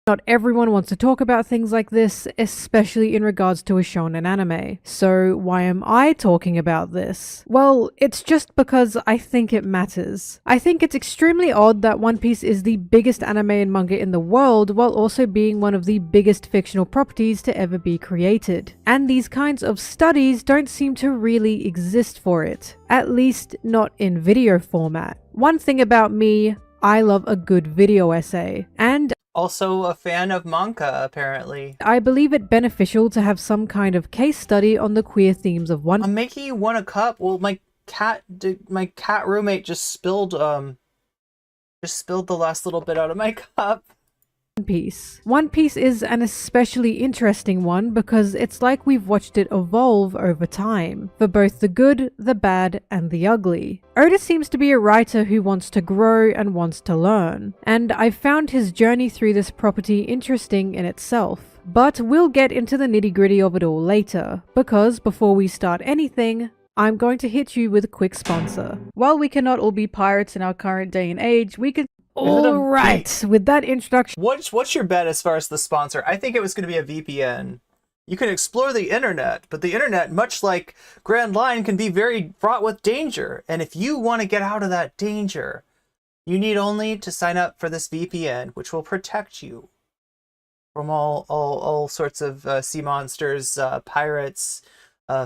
Not everyone wants to talk about things like this, especially in regards to a shonen anime. So why am I talking about this? Well, it's just because I think it matters. I think it's extremely odd that One Piece is the biggest anime and manga in the world while also being one of the biggest fictional properties to ever be created. And these kinds of studies don't seem to really exist for it. At least not in video format. One thing about me, I love a good video essay. And Also a fan of manga, apparently. I believe it beneficial to have some kind of case study on the queer themes of One Piece. I'm making you want a cup. Well, my cat roommate just spilled the last little bit out of my cup. One Piece is an especially interesting one because it's like we've watched it evolve over time, for both the good, the bad, and the ugly. Oda seems to be a writer who wants to grow and wants to learn, and I've found his journey through this property interesting in itself. But we'll get into the nitty-gritty of it all later, because before we start anything, I'm going to hit you with a quick sponsor. While we cannot all be pirates in our current day and age, we can... Alright, with that introduction... What's your bet as far as the sponsor? I think it was going to be a VPN. You can explore the internet, but the internet, much like Grand Line, can be very fraught with danger. And if you want to get out of that danger, you need only to sign up for this VPN, which will protect you from all sorts of sea monsters, pirates,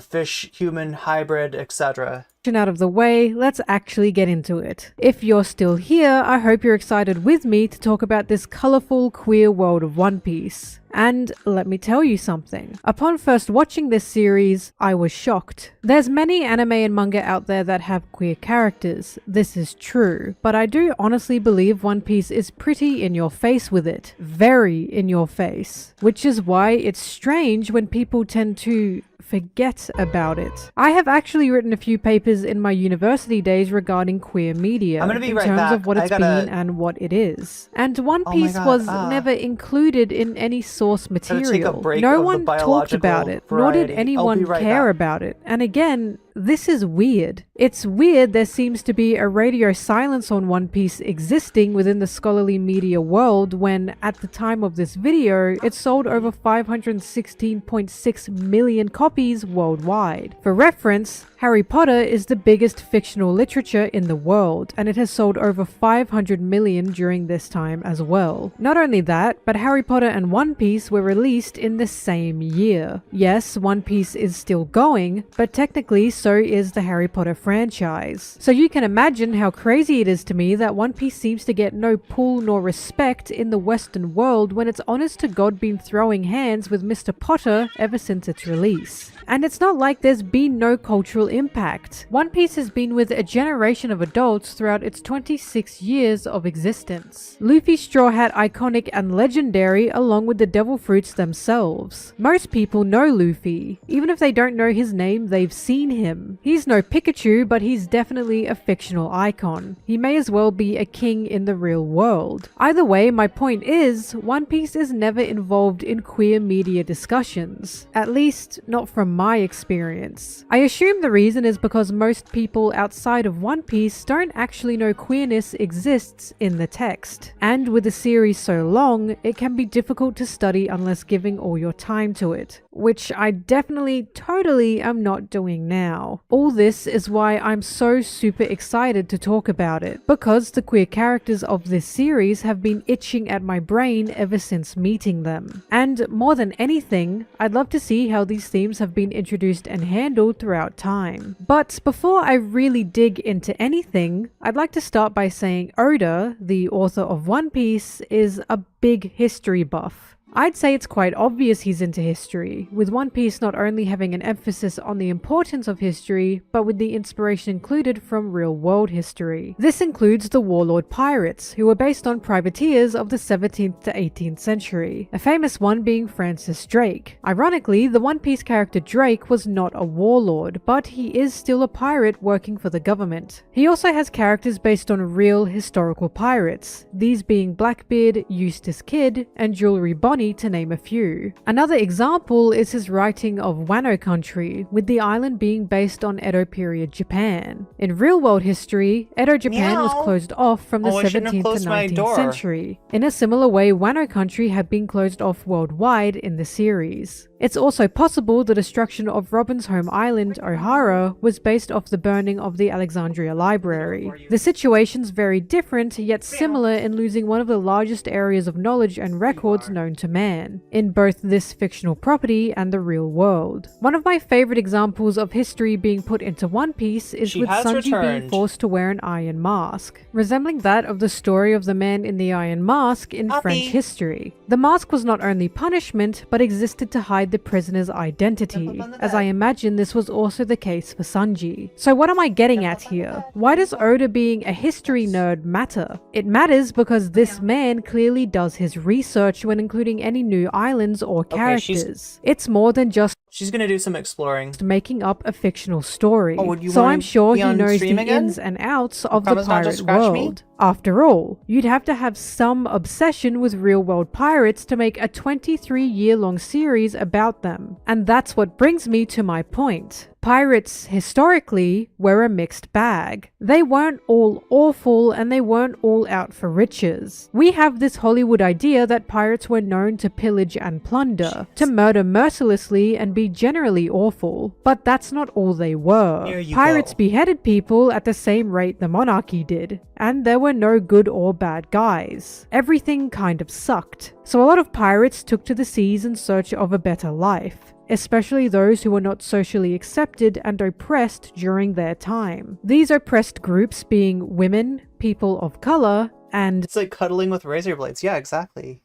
fish, human, hybrid, etc. Out of the way, let's actually get into it. If you're still here, I hope you're excited with me to talk about this colorful queer world of One Piece. And let me tell you something. Upon first watching this series, I was shocked. There's many anime and manga out there that have queer characters. This is true. But I do honestly believe One Piece is pretty in your face with it. Very in your face. Which is why it's strange when people tend to forget about it. I have actually written a few papers in my university days regarding queer media I'm gonna be in right terms back. of what it's been and what it is. And One Piece was never included in any source material. No one talked about it, nor did anyone care about it. And again, this is weird. It's weird there seems to be a radio silence on One Piece existing within the scholarly media world when, at the time of this video, it sold over 516.6 million copies worldwide. For reference, Harry Potter is the biggest fictional literature in the world, and it has sold over 500 million during this time as well. Not only that, but Harry Potter and One Piece were released in the same year. Yes, One Piece is still going, but technically so is the Harry Potter franchise. So you can imagine how crazy it is to me that One Piece seems to get no pull nor respect in the Western world when it's honest to God been throwing hands with Mr. Potter ever since its release. And it's not like there's been no cultural impact. One Piece has been with a generation of adults throughout its 26 years of existence. Luffy's Straw Hat iconic and legendary along with the Devil Fruits themselves. Most people know Luffy. Even if they don't know his name, they've seen him. He's no Pikachu, but he's definitely a fictional icon. He may as well be a king in the real world. Either way, my point is, One Piece is never involved in queer media discussions. At least, not from my experience. I assume the reason is because most people outside of One Piece don't actually know queerness exists in the text. And with a series so long, it can be difficult to study unless giving all your time to it. Which I definitely, totally am not doing now. All this is why I'm so super excited to talk about it, because the queer characters of this series have been itching at my brain ever since meeting them. And more than anything, I'd love to see how these themes have been introduced and handled throughout time. But before I really dig into anything, I'd like to start by saying Oda, the author of One Piece, is a big history buff. I'd say it's quite obvious he's into history, with One Piece not only having an emphasis on the importance of history, but with the inspiration included from real-world history. This includes the warlord pirates, who were based on privateers of the 17th to 18th century, a famous one being Francis Drake. Ironically, the One Piece character Drake was not a warlord, but he is still a pirate working for the government. He also has characters based on real historical pirates, these being Blackbeard, Eustace Kidd, and Jewelry Bonnie, Tony, to name a few. Another example is his writing of Wano Country, with the island being based on Edo period Japan. In real-world history, Edo Japan was closed off from the Oh, I shouldn't have 17th to closed my 19th door. century. In a similar way, Wano Country had been closed off worldwide in the series. It's also possible the destruction of Robin's home island, O'Hara, was based off the burning of the Alexandria Library. The situation's very different, yet similar in losing one of the largest areas of knowledge and records known to man, in both this fictional property and the real world. One of my favorite examples of history being put into One Piece is with Sanji being forced to wear an iron mask, resembling that of the story of the man in the iron mask in French history. The mask was not only punishment, but existed to hide the prisoner's identity, as I imagine this was also the case for Sanji. So what am I getting at here? Why does Oda being a history nerd matter? It matters because this man clearly does his research when including any new islands or characters. It's more than just She's gonna do some exploring. Making up a fictional story. Oh, would you So wanna I'm sure be he on knows the stream again? ins and outs of the Promise not to pirate scratch me? world. After all, you'd have to have some obsession with real-world pirates to make a 23-year-long series about them. And that's what brings me to my point. Pirates, historically, were a mixed bag. They weren't all awful and they weren't all out for riches. We have this Hollywood idea that pirates were known to pillage and plunder, to murder mercilessly and be generally awful. But that's not all they were. Pirates beheaded people at the same rate the monarchy did, and there were no good or bad guys. Everything kind of sucked. So a lot of pirates took to the seas in search of a better life, especially those who were not socially accepted and oppressed during their time. These oppressed groups being women, people of color, and It's like cuddling with razor blades. Yeah, exactly.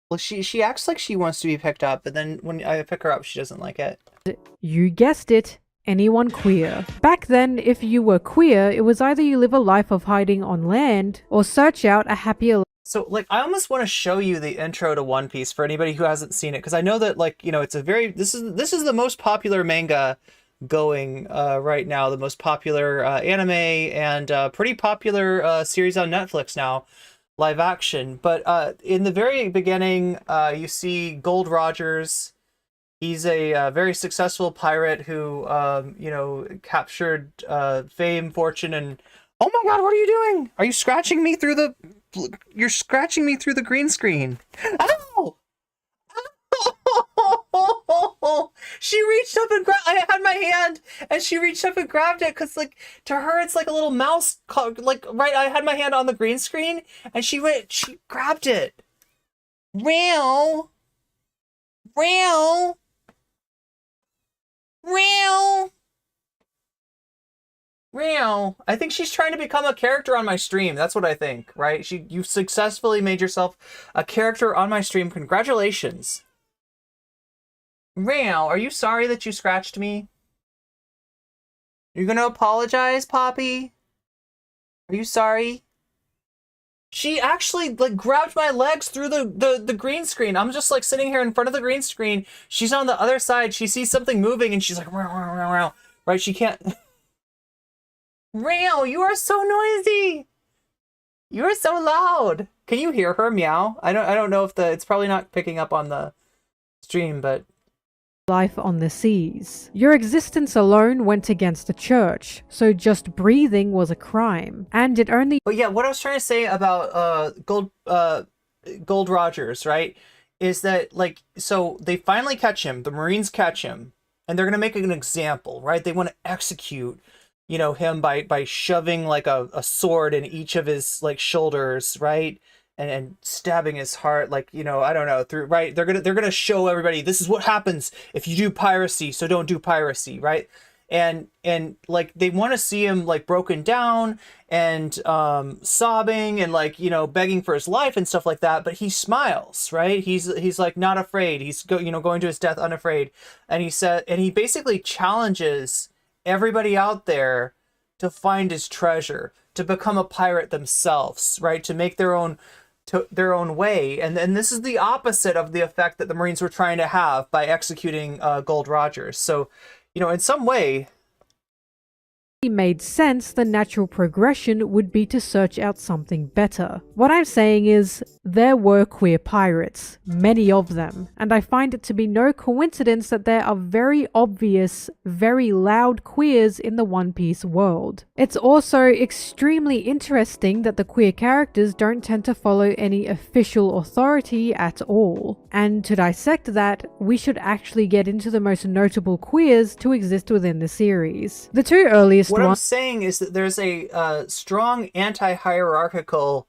Well, she acts like she wants to be picked up, but then when I pick her up, she doesn't like it. you guessed it, anyone queer. Back then, if you were queer, it was either you live a life of hiding on land or search out a happier So, like, I almost want to show you the intro to One Piece for anybody who hasn't seen it, because I know that, like, you know, it's a very this is the most popular manga going right now, the most popular anime and pretty popular series on Netflix now, live action. But in the very beginning, you see Gold Rogers. He's a very successful pirate who, you know, captured fame, fortune, and oh my God, what are you doing? Are you scratching me through the? You're scratching me through the green screen. Ow! She reached up and grabbed. I had my hand, and she reached up and grabbed it because, like, to her, it's like a little mouse. Like, right, I had my hand on the green screen, and she grabbed it. Real. I think she's trying to become a character on my stream. That's what I think, right? You've successfully made yourself a character on my stream. Congratulations. Real, are you sorry that you scratched me? You're gonna apologize, Poppy? Are you sorry? She actually, like, grabbed my legs through the green screen. I'm just, like, sitting here in front of the green screen. She's on the other side. She sees something moving, and she's like, row, row, row, row. Right? She can't... Real, you are so noisy. You are so loud. Can you hear her meow? I don't know if it's probably not picking up on the stream, but life on the seas. Your existence alone went against the church, so just breathing was a crime, and it only... But yeah, what I was trying to say about Gold Rogers, right, is that, like, so they finally catch him, the Marines catch him, and they're gonna make an example, right? They want to execute, you know, him by shoving like a sword in each of his, like, shoulders, right? And stabbing his heart, like, you know, I don't know, through, right? They're gonna show everybody this is what happens if you do piracy, so don't do piracy, right? And like, they want to see him, like, broken down and sobbing and, like, you know, begging for his life and stuff like that, but he smiles, right? He's like not afraid. He's going to his death unafraid. And he basically challenges everybody out there to find his treasure, to become a pirate themselves, right? To make their own way. And this is the opposite of the effect that the Marines were trying to have by executing Gold Rogers. So, you know, in some way, made sense, the natural progression would be to search out something better. What I'm saying is, there were queer pirates, many of them, and I find it to be no coincidence that there are very obvious, very loud queers in the One Piece world. It's also extremely interesting that the queer characters don't tend to follow any official authority at all. And to dissect that, we should actually get into the most notable queers to exist within the series. The two earliest What I'm ones saying is that there's a strong anti-hierarchical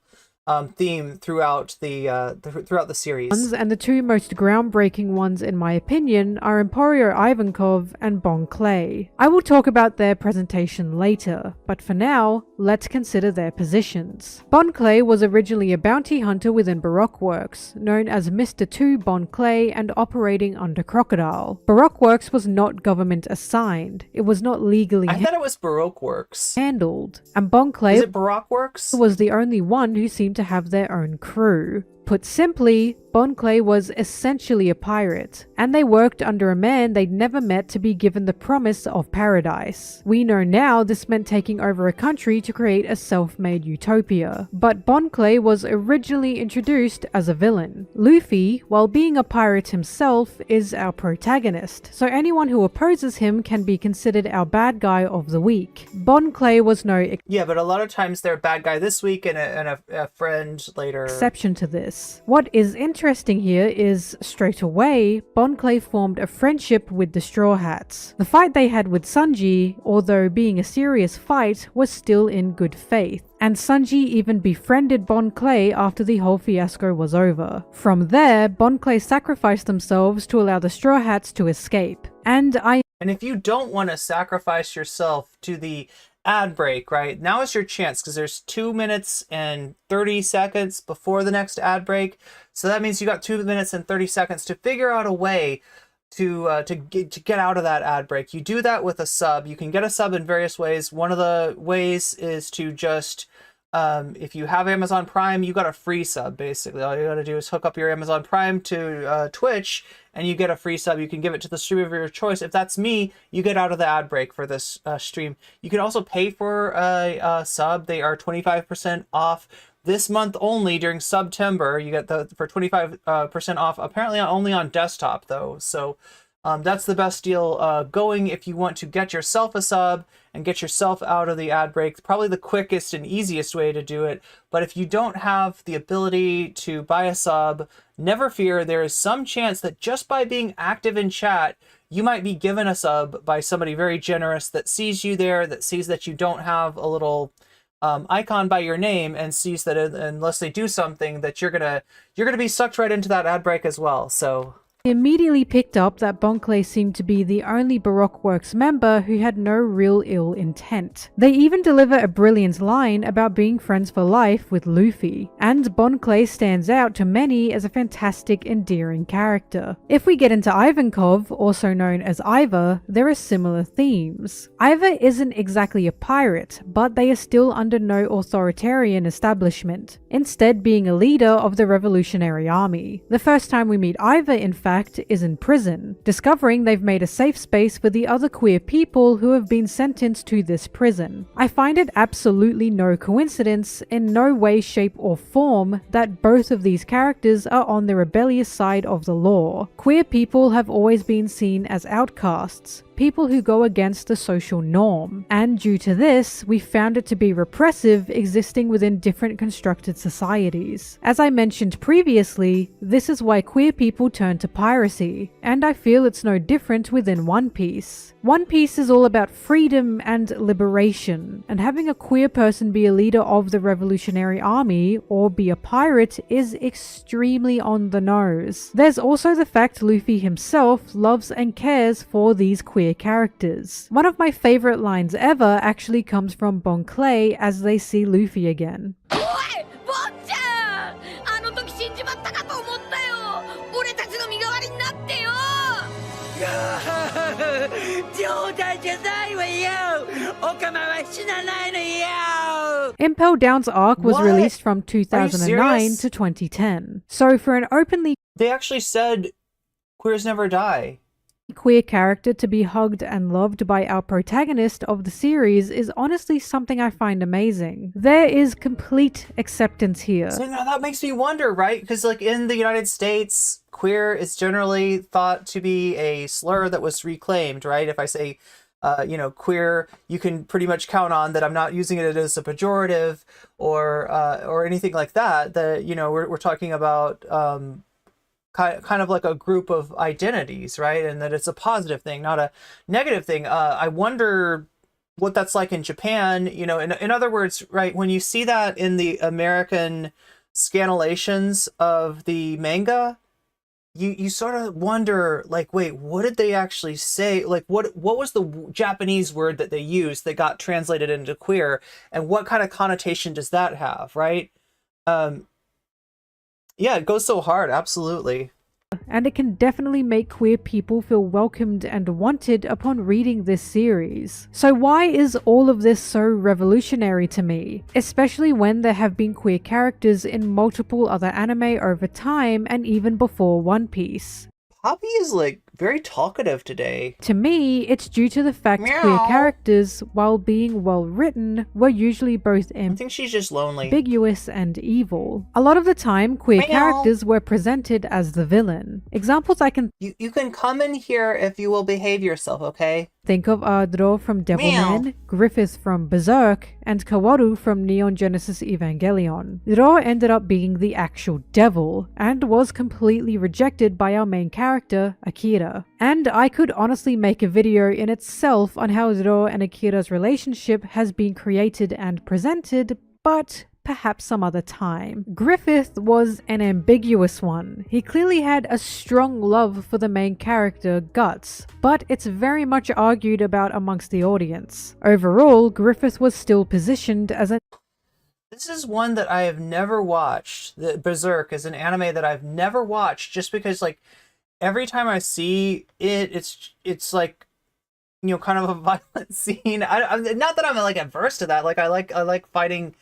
theme throughout the series. and the two most groundbreaking ones in my opinion are Emporio Ivankov and Bon Clay. I will talk about their presentation later, but for now, let's consider their positions. Bon Clay was originally a bounty hunter within Baroque Works, known as Mr. 2 Bon Clay and operating under Crocodile. Baroque Works was not government assigned. It was not legally I thought it was Baroque Works. handled, and Bon Clay Is it Baroque Works? was the only one who seemed to have their own crew. Put simply, Bon Clay was essentially a pirate, and they worked under a man they'd never met to be given the promise of paradise. We know now this meant taking over a country to create a self-made utopia, but Bon Clay was originally introduced as a villain. Luffy, while being a pirate himself, is our protagonist, so anyone who opposes him can be considered our bad guy of the week. Bon Clay was no Yeah, but a lot of times they're a bad guy this week and a friend later. exception to this. What is interesting here is, straight away, Bon Clay formed a friendship with the Straw Hats. The fight they had with Sanji, although being a serious fight, was still in good faith, and Sanji even befriended Bon Clay after the whole fiasco was over. From there, Bon Clay sacrificed themselves to allow the Straw Hats to escape. And if you don't want to sacrifice yourself to the ad break, right, now is your chance, because there's 2 minutes and 30 seconds before the next ad break. So that means you got 2 minutes and 30 seconds to figure out a way to get out of that ad break. You do that with a sub. You can get a sub in various ways. One of the ways is to just if you have Amazon Prime, you got a free sub. Basically, all you got to do is hook up your Amazon Prime to Twitch, and you get a free sub. You can give it to the streamer of your choice. If that's me, you get out of the ad break for this stream. You can also pay for a sub. They are 25% off this month only during September. You get for 25% off. Apparently only on desktop though. So that's the best deal going if you want to get yourself a sub and get yourself out of the ad break. Probably the quickest and easiest way to do it. But if you don't have the ability to buy a sub, never fear. There is some chance that just by being active in chat, you might be given a sub by somebody very generous that sees you there, that sees that you don't have a little icon by your name, and sees that unless they do something, that you're gonna be sucked right into that ad break as well. So immediately picked up that Bon Clay seemed to be the only Baroque Works member who had no real ill intent. They even deliver a brilliant line about being friends for life with Luffy, and Bon Clay stands out to many as a fantastic, endearing character. If we get into Ivankov, also known as Iva, there are similar themes. Iva isn't exactly a pirate, but they are still under no authoritarian establishment, instead being a leader of the Revolutionary Army. The first time we meet Iva, in fact, is in prison, discovering they've made a safe space for the other queer people who have been sentenced to this prison. I find it absolutely no coincidence, in no way, shape or form, that both of these characters are on the rebellious side of the law. Queer people have always been seen as outcasts, people who go against the social norm, and due to this, we found it to be repressive, existing within different constructed societies. As I mentioned previously, this is why queer people turn to piracy, and I feel it's no different within One Piece. One Piece is all about freedom and liberation, and having a queer person be a leader of the Revolutionary Army or be a pirate is extremely on the nose. There's also the fact Luffy himself loves and cares for these queer characters. One of my favorite lines ever actually comes from Bon Clay as they see Luffy again. Impel Down's arc was released from 2009 to 2010. So for an openly... They actually said queers never die. queer character to be hugged and loved by our protagonist of the series is honestly something I find amazing. There is complete acceptance here. So now that makes me wonder, right? Because like in the United States, queer is generally thought to be a slur that was reclaimed, right? If I say, queer, you can pretty much count on that I'm not using it as a pejorative or anything like that. That, we're talking about kind of like a group of identities, right? And that it's a positive thing, not a negative thing. I wonder what that's like in Japan. In other words, right, when you see that in the American scanlations of the manga, you sort of wonder, like, wait, what did they actually say? Like, what was the Japanese word that they used that got translated into queer, and what kind of connotation does that have, right? Yeah, it goes so hard, absolutely. And it can definitely make queer people feel welcomed and wanted upon reading this series. So why is all of this so revolutionary to me? Especially when there have been queer characters in multiple other anime over time and even before One Piece. Poppy is like very talkative today. To me, it's due to the fact queer characters, while being well written, were usually both I think she's just lonely. ambiguous and evil. A lot of the time, queer characters were presented as the villain. Examples I can You can come in here if you will behave yourself, okay? think of are Dro from Devilman, Griffith from Berserk, and Kaworu from Neon Genesis Evangelion. Dro ended up being the actual devil, and was completely rejected by our main character, Akira. And I could honestly make a video in itself on how Dro and Akira's relationship has been created and presented, but perhaps some other time. Griffith was an ambiguous one. He clearly had a strong love for the main character, Guts, but it's very much argued about amongst the audience. Overall, Griffith was still positioned as a This is one that I have never watched. The Berserk is an anime that I've never watched, just because like every time I see it, it's like, kind of a violent scene. I'm not that I'm like adverse to that. Like I like fighting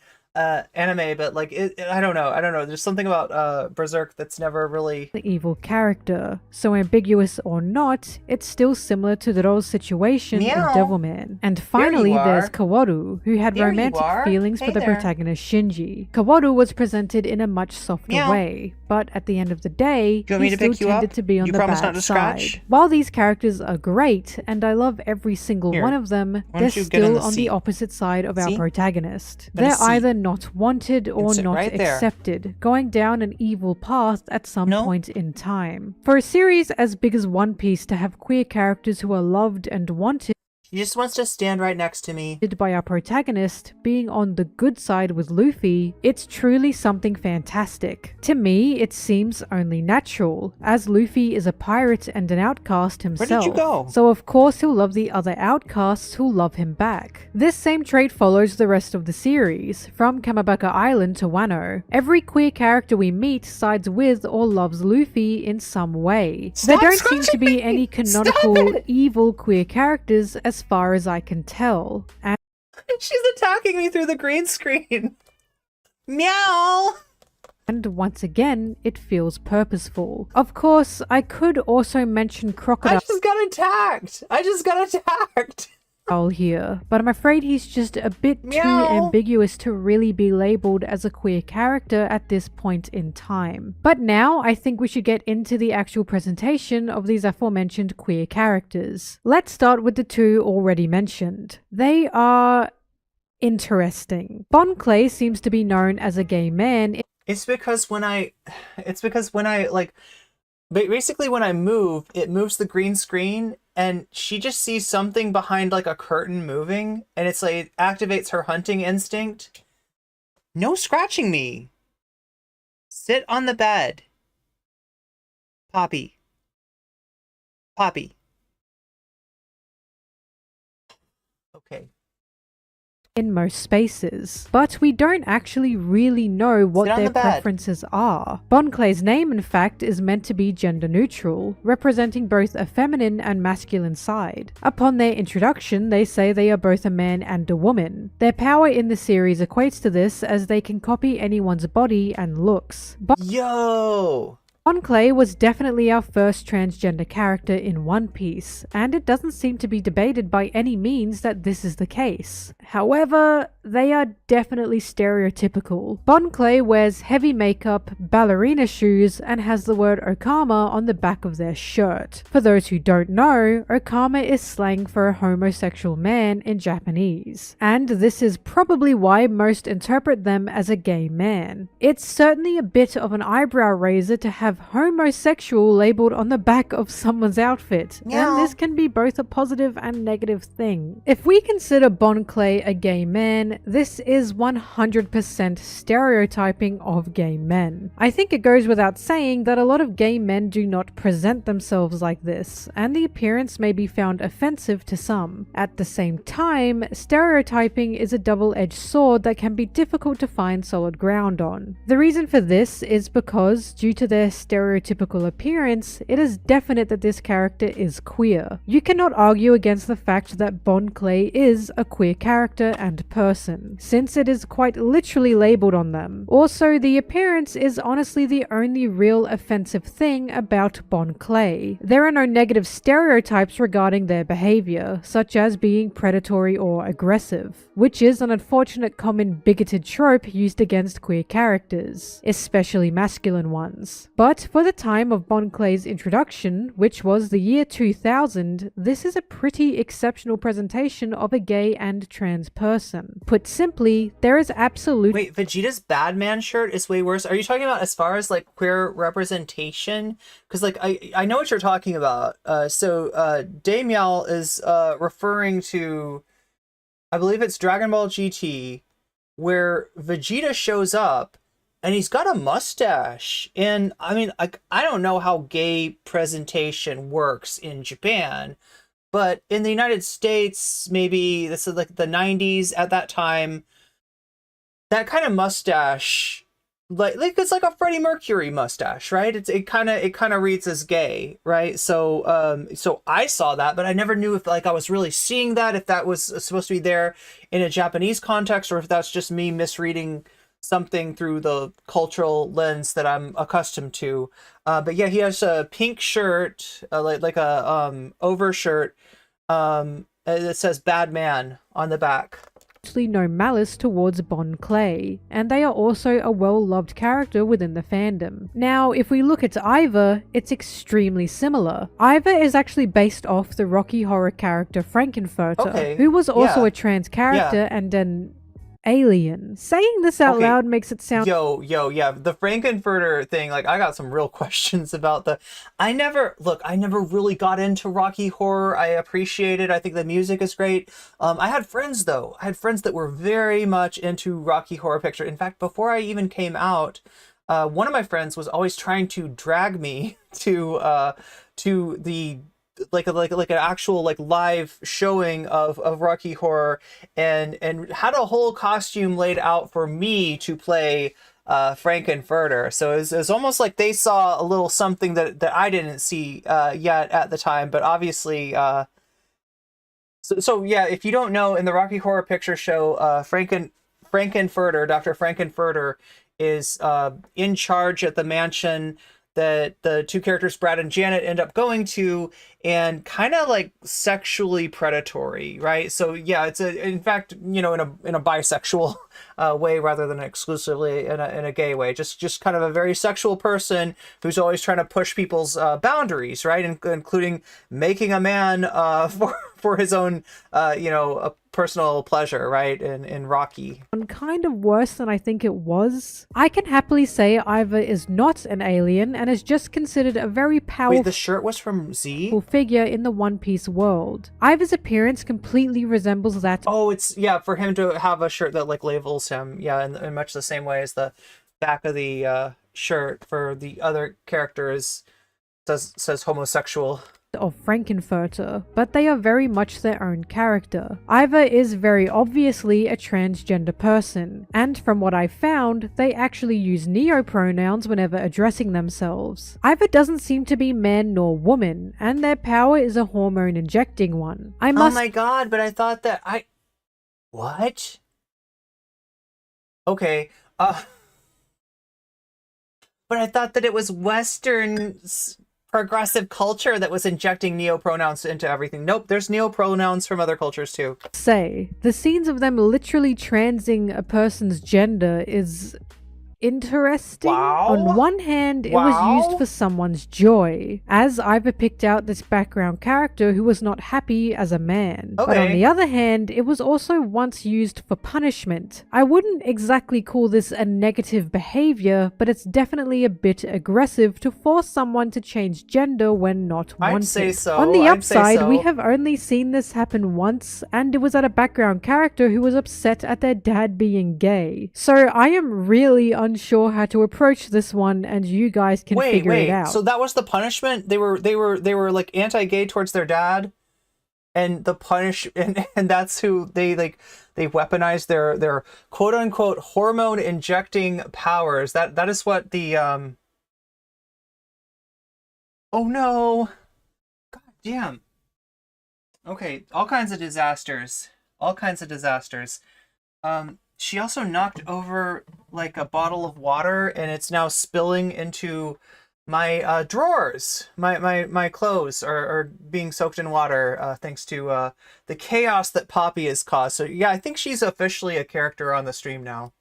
anime, but like I don't know. There's something about Berserk that's never really the evil character. So ambiguous or not, it's still similar to Dro's situation in Devilman. And finally, there's Kaworu, who had romantic feelings for the protagonist Shinji. Kaworu was presented in a much softer way, but at the end of the day, he still tended to be on the bad side. While these characters are great, and I love every single one of them, they're still on the opposite side of our protagonist. They're either not wanted or not accepted, going down an evil path at some point in time. For a series as big as One Piece to have queer characters who are loved and wanted, He just wants to stand right next to me. by our protagonist being on the good side with Luffy, it's truly something fantastic. To me, it seems only natural, as Luffy is a pirate and an outcast himself. Where did you go? So of course he'll love the other outcasts who'll love him back. This same trait follows the rest of the series, from Kamabaka Island to Wano. Every queer character we meet sides with or loves Luffy in some way. There don't seem to be any canonical evil queer characters as far as I can tell. And She's attacking me through the green screen. Meow. And once again, it feels purposeful. Of course, I could also mention Crocodile I just got attacked. here, but I'm afraid he's just a bit too ambiguous to really be labeled as a queer character at this point in time. But now I think we should get into the actual presentation of these aforementioned queer characters. Let's start with the two already mentioned. They are interesting. Bon Clay seems to be known as a gay man. It's because when I like, basically when I move, it moves the green screen, and she just sees something behind like a curtain moving, and it's like it activates her hunting instinct. No scratching me. Sit on the bed. Poppy. Poppy. Okay. In most spaces, but we don't actually really know what their preferences are. Bon Clay's name, in fact, is meant to be gender neutral, representing both a feminine and masculine side. Upon their introduction, they say they are both a man and a woman. Their power in the series equates to this, as they can copy anyone's body and looks. Yo! Bon Clay was definitely our first transgender character in One Piece, and it doesn't seem to be debated by any means that this is the case. However, they are definitely stereotypical. Bon Clay wears heavy makeup, ballerina shoes, and has the word Okama on the back of their shirt. For those who don't know, Okama is slang for a homosexual man in Japanese, and this is probably why most interpret them as a gay man. It's certainly a bit of an eyebrow raiser to have homosexual labeled on the back of someone's outfit, and this can be both a positive and negative thing. If we consider Bon Clay a gay man, this is 100% stereotyping of gay men. I think it goes without saying that a lot of gay men do not present themselves like this, and the appearance may be found offensive to some. At the same time, stereotyping is a double-edged sword that can be difficult to find solid ground on. The reason for this is because, due to their stereotypical appearance, it is definite that this character is queer. You cannot argue against the fact that Bon Clay is a queer character and person, since it is quite literally labeled on them. Also, the appearance is honestly the only real offensive thing about Bon Clay. There are no negative stereotypes regarding their behavior, such as being predatory or aggressive, which is an unfortunate common bigoted trope used against queer characters, especially masculine ones. But for the time of Bon Clay's introduction, which was the year 2000, this is a pretty exceptional presentation of a gay and trans person. Put simply, there is absolute— Wait, Vegeta's Badman shirt is way worse. Are you talking about as far as like queer representation? Because like I know what you're talking about. Damiel is referring to, I believe it's Dragon Ball GT, where Vegeta shows up and he's got a mustache. And I mean, I don't know how gay presentation works in Japan, but in the United States, maybe this is like the 90s at that time, that kind of mustache, like it's like a Freddie Mercury mustache, right? It kind of reads as gay, right? So I saw that, but I never knew if like I was really seeing that, if that was supposed to be there in a Japanese context, or if that's just me misreading something through the cultural lens that I'm accustomed to. But yeah, he has a pink shirt, like a overshirt that says "Bad Man" on the back. No malice towards Bon Clay, and they are also a well-loved character within the fandom. Now, if we look at Iva, it's extremely similar. Iva is actually based off the Rocky Horror character Frankenfurter, who was also a trans character and an alien. Saying this out loud makes it sound— yeah, the Frankenfurter thing, like I got some real questions about I never really got into Rocky Horror. I appreciate it. I think the music is great. I had friends that were very much into Rocky Horror Picture. In fact, before I even came out, one of my friends was always trying to drag me to the like an actual like live showing of Rocky Horror, and had a whole costume laid out for me to play Frankenfurter. So it was almost like they saw a little something that I didn't see yet at the time. But obviously, so yeah, if you don't know, in the Rocky Horror Picture Show, Frankenfurter, Dr. Frankenfurter, is in charge at the mansion that the two characters, Brad and Janet, end up going to, and kind of like sexually predatory, right? So yeah, it's in fact, you know, in a bisexual way rather than exclusively in a gay way. Just kind of a very sexual person who's always trying to push people's boundaries, right? Including making a man for his own, personal pleasure, right? In Rocky. Kind of worse than I think it was. I can happily say Iva is not an alien and is just considered a very powerful— Wait, the shirt was from Z? Figure in the One Piece world. Iva's appearance completely resembles that— Oh, it's, yeah, for him to have a shirt that like labels him, yeah, in much the same way as the back of the shirt for the other characters says homosexual. Of Frankenfurter, but they are very much their own character. Iva is very obviously a transgender person, and from what I've found, they actually use neo-pronouns whenever addressing themselves. Iva doesn't seem to be man nor woman, and their power is a hormone-injecting one. Oh my god, but I thought that What? Okay, But I thought that it was Western progressive culture that was injecting neo-pronouns into everything. Nope, there's neo-pronouns from other cultures too. Say, the scenes of them literally transing a person's gender is interesting. Wow. On one hand, it was used for someone's joy, as Ivor picked out this background character who was not happy as a man. Okay. But on the other hand, it was also once used for punishment. I wouldn't exactly call this a negative behavior, but it's definitely a bit aggressive to force someone to change gender when not wanted. I'd say so. On the I'd say upside, so. we have only seen this happen once, and it was at a background character who was upset at their dad being gay. So I am really unsure how to approach this one, and you guys can figure it out. So that was the punishment? They were like anti-gay towards their dad, and the and that's who they weaponized their quote unquote hormone injecting powers. That is what the oh no. God damn. Okay, all kinds of disasters. All kinds of disasters. She also knocked over like a bottle of water, and it's now spilling into my drawers. My clothes are being soaked in water thanks to the chaos that Poppy has caused. So yeah, I think she's officially a character on the stream now.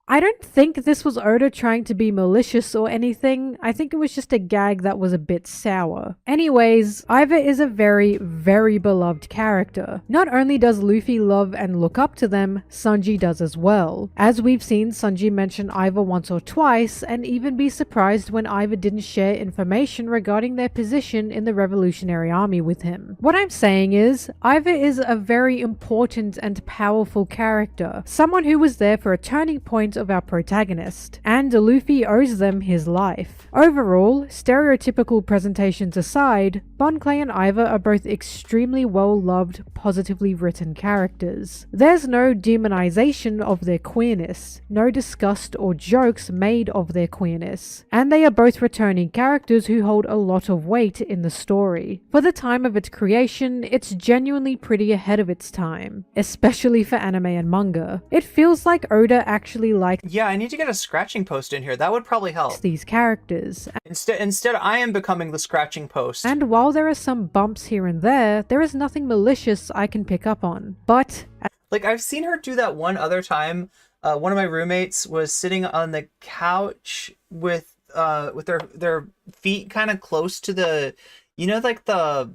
I don't think this was Oda trying to be malicious or anything. I think it was just a gag that was a bit sour. Anyways, Ivor is a very, very beloved character. Not only does Luffy love and look up to them, Sanji does as well. As we've seen Sanji mention Ivor once or twice, and even be surprised when Ivor didn't share information regarding their position in the Revolutionary Army with him. What I'm saying is, Ivor is a very important and powerful character. Someone who was there for a turning point of our protagonist, and Luffy owes them his life. Overall, stereotypical presentations aside, Bon Clay and Ivor are both extremely well-loved, positively written characters. There's no demonization of their queerness, no disgust or jokes made of their queerness, and they are both returning characters who hold a lot of weight in the story. For the time of its creation, it's genuinely pretty ahead of its time, especially for anime and manga. It feels like Oda actually likes Yeah, I need to get a scratching post in here. That would probably help. these characters. Instead, I am becoming the scratching post. And while there are some bumps here and there is nothing malicious I can pick up on. But like, I've seen her do that one other time. One of my roommates was sitting on the couch with their feet kind of close to the, you know, like the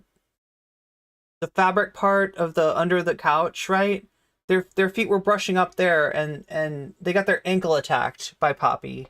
fabric part of the under the couch, right? Their feet were brushing up there, and they got their ankle attacked by Poppy.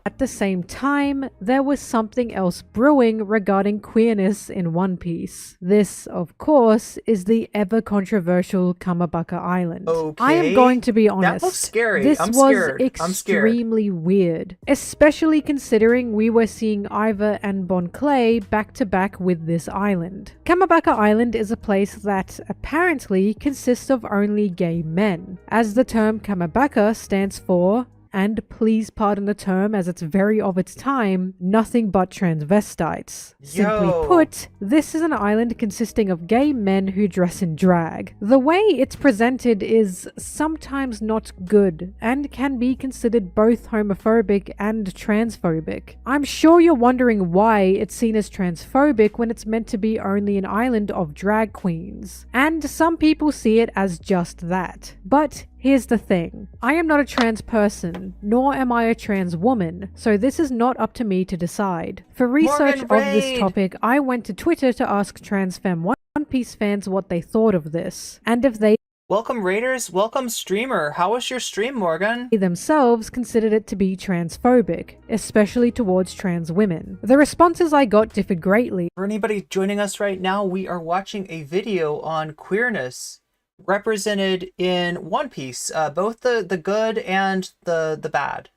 at the same time, there was something else brewing regarding queerness in One Piece. This, of course, is the ever-controversial Kamabaka Island. Okay. I am going to be honest. That looks scary. This I'm was scared. extremely weird, especially considering we were seeing Ivor and Bon Clay back-to-back with this island. Kamabaka Island is a place that apparently consists of only gay men, as the term Kamabaka stands for, and please pardon the term as it's very of its time, nothing but transvestites. Simply put, this is an island consisting of gay men who dress in drag. The way it's presented is sometimes not good, and can be considered both homophobic and transphobic. I'm sure you're wondering why it's seen as transphobic when it's meant to be only an island of drag queens. And some people see it as just that. But here's the thing, I am not a trans person, nor am I a trans woman, so this is not up to me to decide. For research of this topic, I went to Twitter to ask trans femme One Piece fans what they thought of this, and if they Welcome Raiders, welcome streamer. How was your stream, Morgan? themselves considered it to be transphobic, especially towards trans women. The responses I got differed greatly. For anybody joining us right now, we are watching a video on queerness represented in One Piece, both the good and the bad,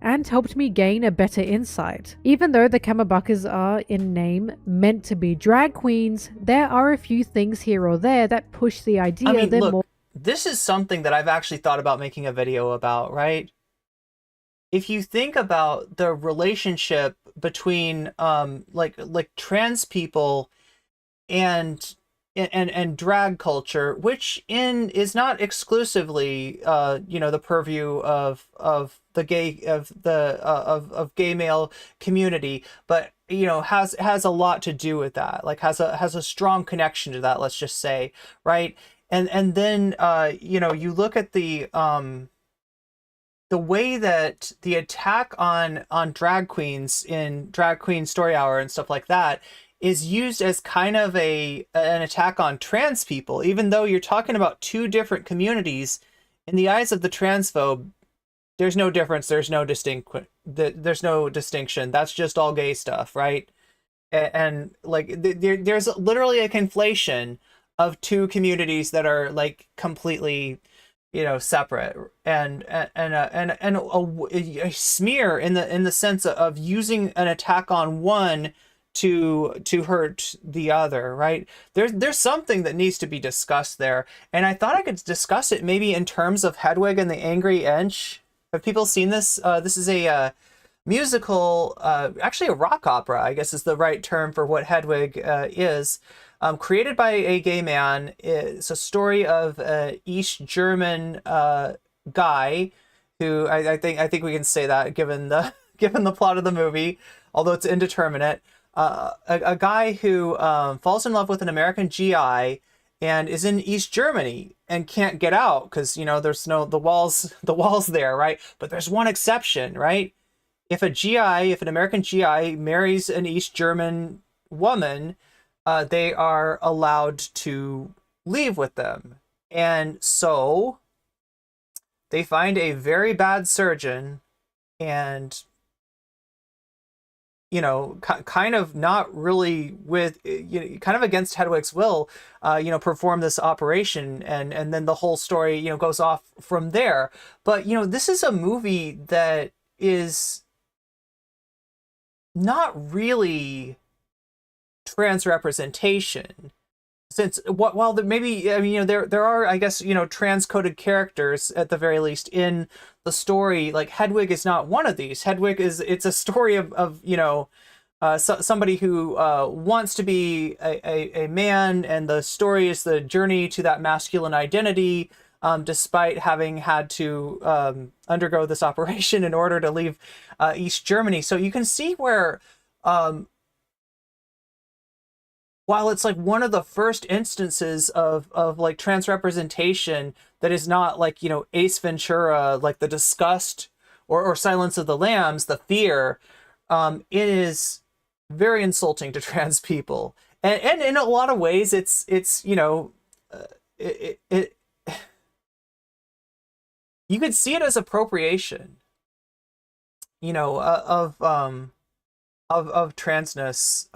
and helped me gain a better insight. Even though the Kamabakas are, in name, meant to be drag queens, there are a few things here or there that push the idea I mean, they're look, more this is something that I've actually thought about making a video about, right? If you think about the relationship between like trans people and and drag culture, which is not exclusively the purview of the gay male community, but has a lot to do with that, like has a strong connection to that, let's just say, right? And then you look at the way that the attack on drag queens in Drag Queen Story Hour and stuff like that is used as kind of an attack on trans people, even though you're talking about two different communities. In the eyes of the transphobe, there's no difference. There's no distinction. That's just all gay stuff, right? And like there's literally a conflation of two communities that are like completely separate, and a smear in the sense of using an attack on one to hurt the other, right? There's something that needs to be discussed there, and I thought I could discuss it maybe in terms of Hedwig and the Angry Inch. Have people seen this? This is a musical, actually a rock opera, I guess is the right term for what Hedwig is. Created by a gay man. It's a story of an East German guy who I think we can say that given the plot of the movie, although it's indeterminate. A guy who falls in love with an American GI and is in East Germany and can't get out because there's the walls there, right? But there's one exception, right? If an American GI marries an East German woman, they are allowed to leave with them. And so they find a very bad surgeon and kind of not really with, kind of against Hedwig's will, perform this operation, and then the whole story, goes off from there. But, this is a movie that is not really trans representation, since while maybe, there are, I guess, trans-coded characters at the very least in the story. Like Hedwig is not one of these. Hedwig it's a story of somebody who wants to be a man, and the story is the journey to that masculine identity, despite having had to undergo this operation in order to leave East Germany. So you can see where while it's like one of the first instances of like trans representation that is not like, Ace Ventura, like The Disgust or Silence of the Lambs, The Fear, it is very insulting to trans people. And in a lot of ways, it's you could see it as appropriation, of transness,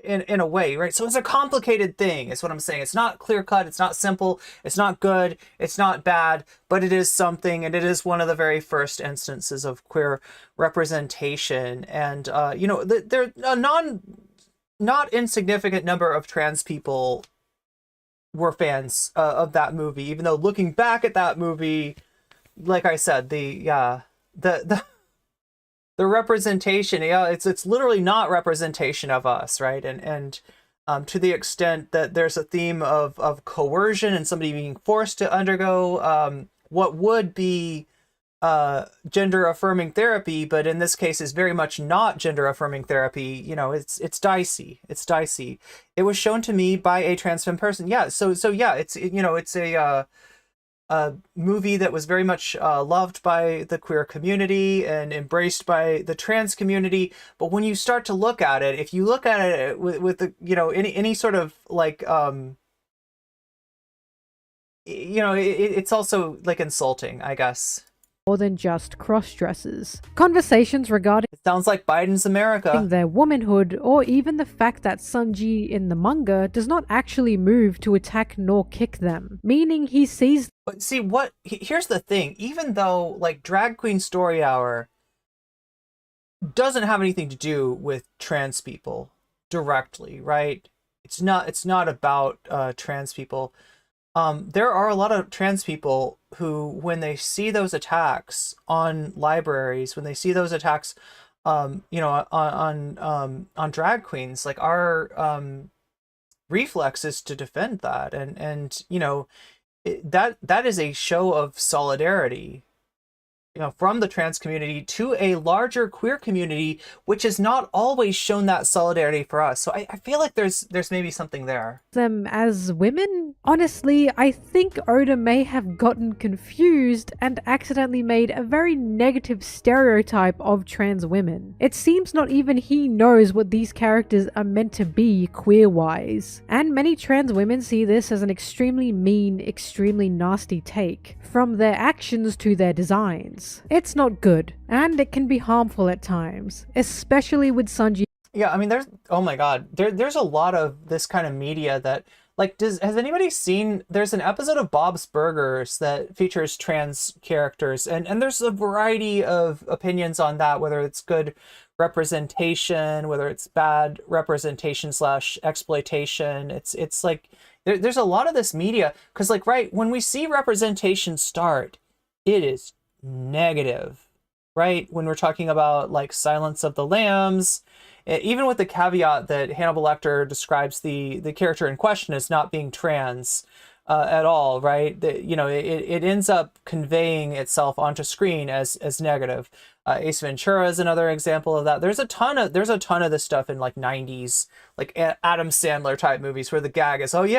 in a way, right? So it's a complicated thing, is what I'm saying. It's not clear cut, it's not simple, it's not good, it's not bad, but it is something, and it is one of the very first instances of queer representation. And there a not insignificant number of trans people were fans of that movie, even though looking back at that movie, like I said, the representation, it's literally not representation of us, right? And to the extent that there's a theme of coercion and somebody being forced to undergo what would be gender affirming therapy, but in this case is very much not gender affirming therapy. It's dicey. It's dicey. It was shown to me by a trans femme person. Yeah. So yeah, it's a movie that was very much loved by the queer community and embraced by the trans community. But when you start to look at it, if you look at it with the, any sort of like, it's also like insulting, I guess. More than just cross-dressers. Conversations regarding It sounds like Biden's America. their womanhood, or even the fact that Sunji in the manga does not actually move to attack nor kick them, meaning he sees. But see, here's the thing, even though like Drag Queen Story Hour doesn't have anything to do with trans people directly, right? It's not about trans people. There are a lot of trans people who, when they see those attacks on libraries, when they see those attacks, on drag queens, like are reflexes to defend that, and you know, that is a show of solidarity, you know, from the trans community to a larger queer community, which has not always shown that solidarity for us. So I feel like there's maybe something there. Them as women? Honestly, I think Oda may have gotten confused and accidentally made a very negative stereotype of trans women. It seems not even he knows what these characters are meant to be queer-wise. And many trans women see this as an extremely mean, extremely nasty take, from their actions to their designs. It's not good, and it can be harmful at times, especially with Sanji. Yeah, I mean, oh my god, there's a lot of this kind of media that, like, has anybody seen, there's an episode of Bob's Burgers that features trans characters, and there's a variety of opinions on that, whether it's good representation, whether it's bad representation / exploitation. It's like, there's a lot of this media, because, like, right, when we see representation start, it is negative, right? When we're talking about, like, Silence of the Lambs, even with the caveat that Hannibal Lecter describes the character in question as not being trans at all, right? You know, it ends up conveying itself onto screen as negative. Ace Ventura is another example of that. There's a ton of this stuff in, like, 90s, like Adam Sandler type movies where the gag is, oh yeah,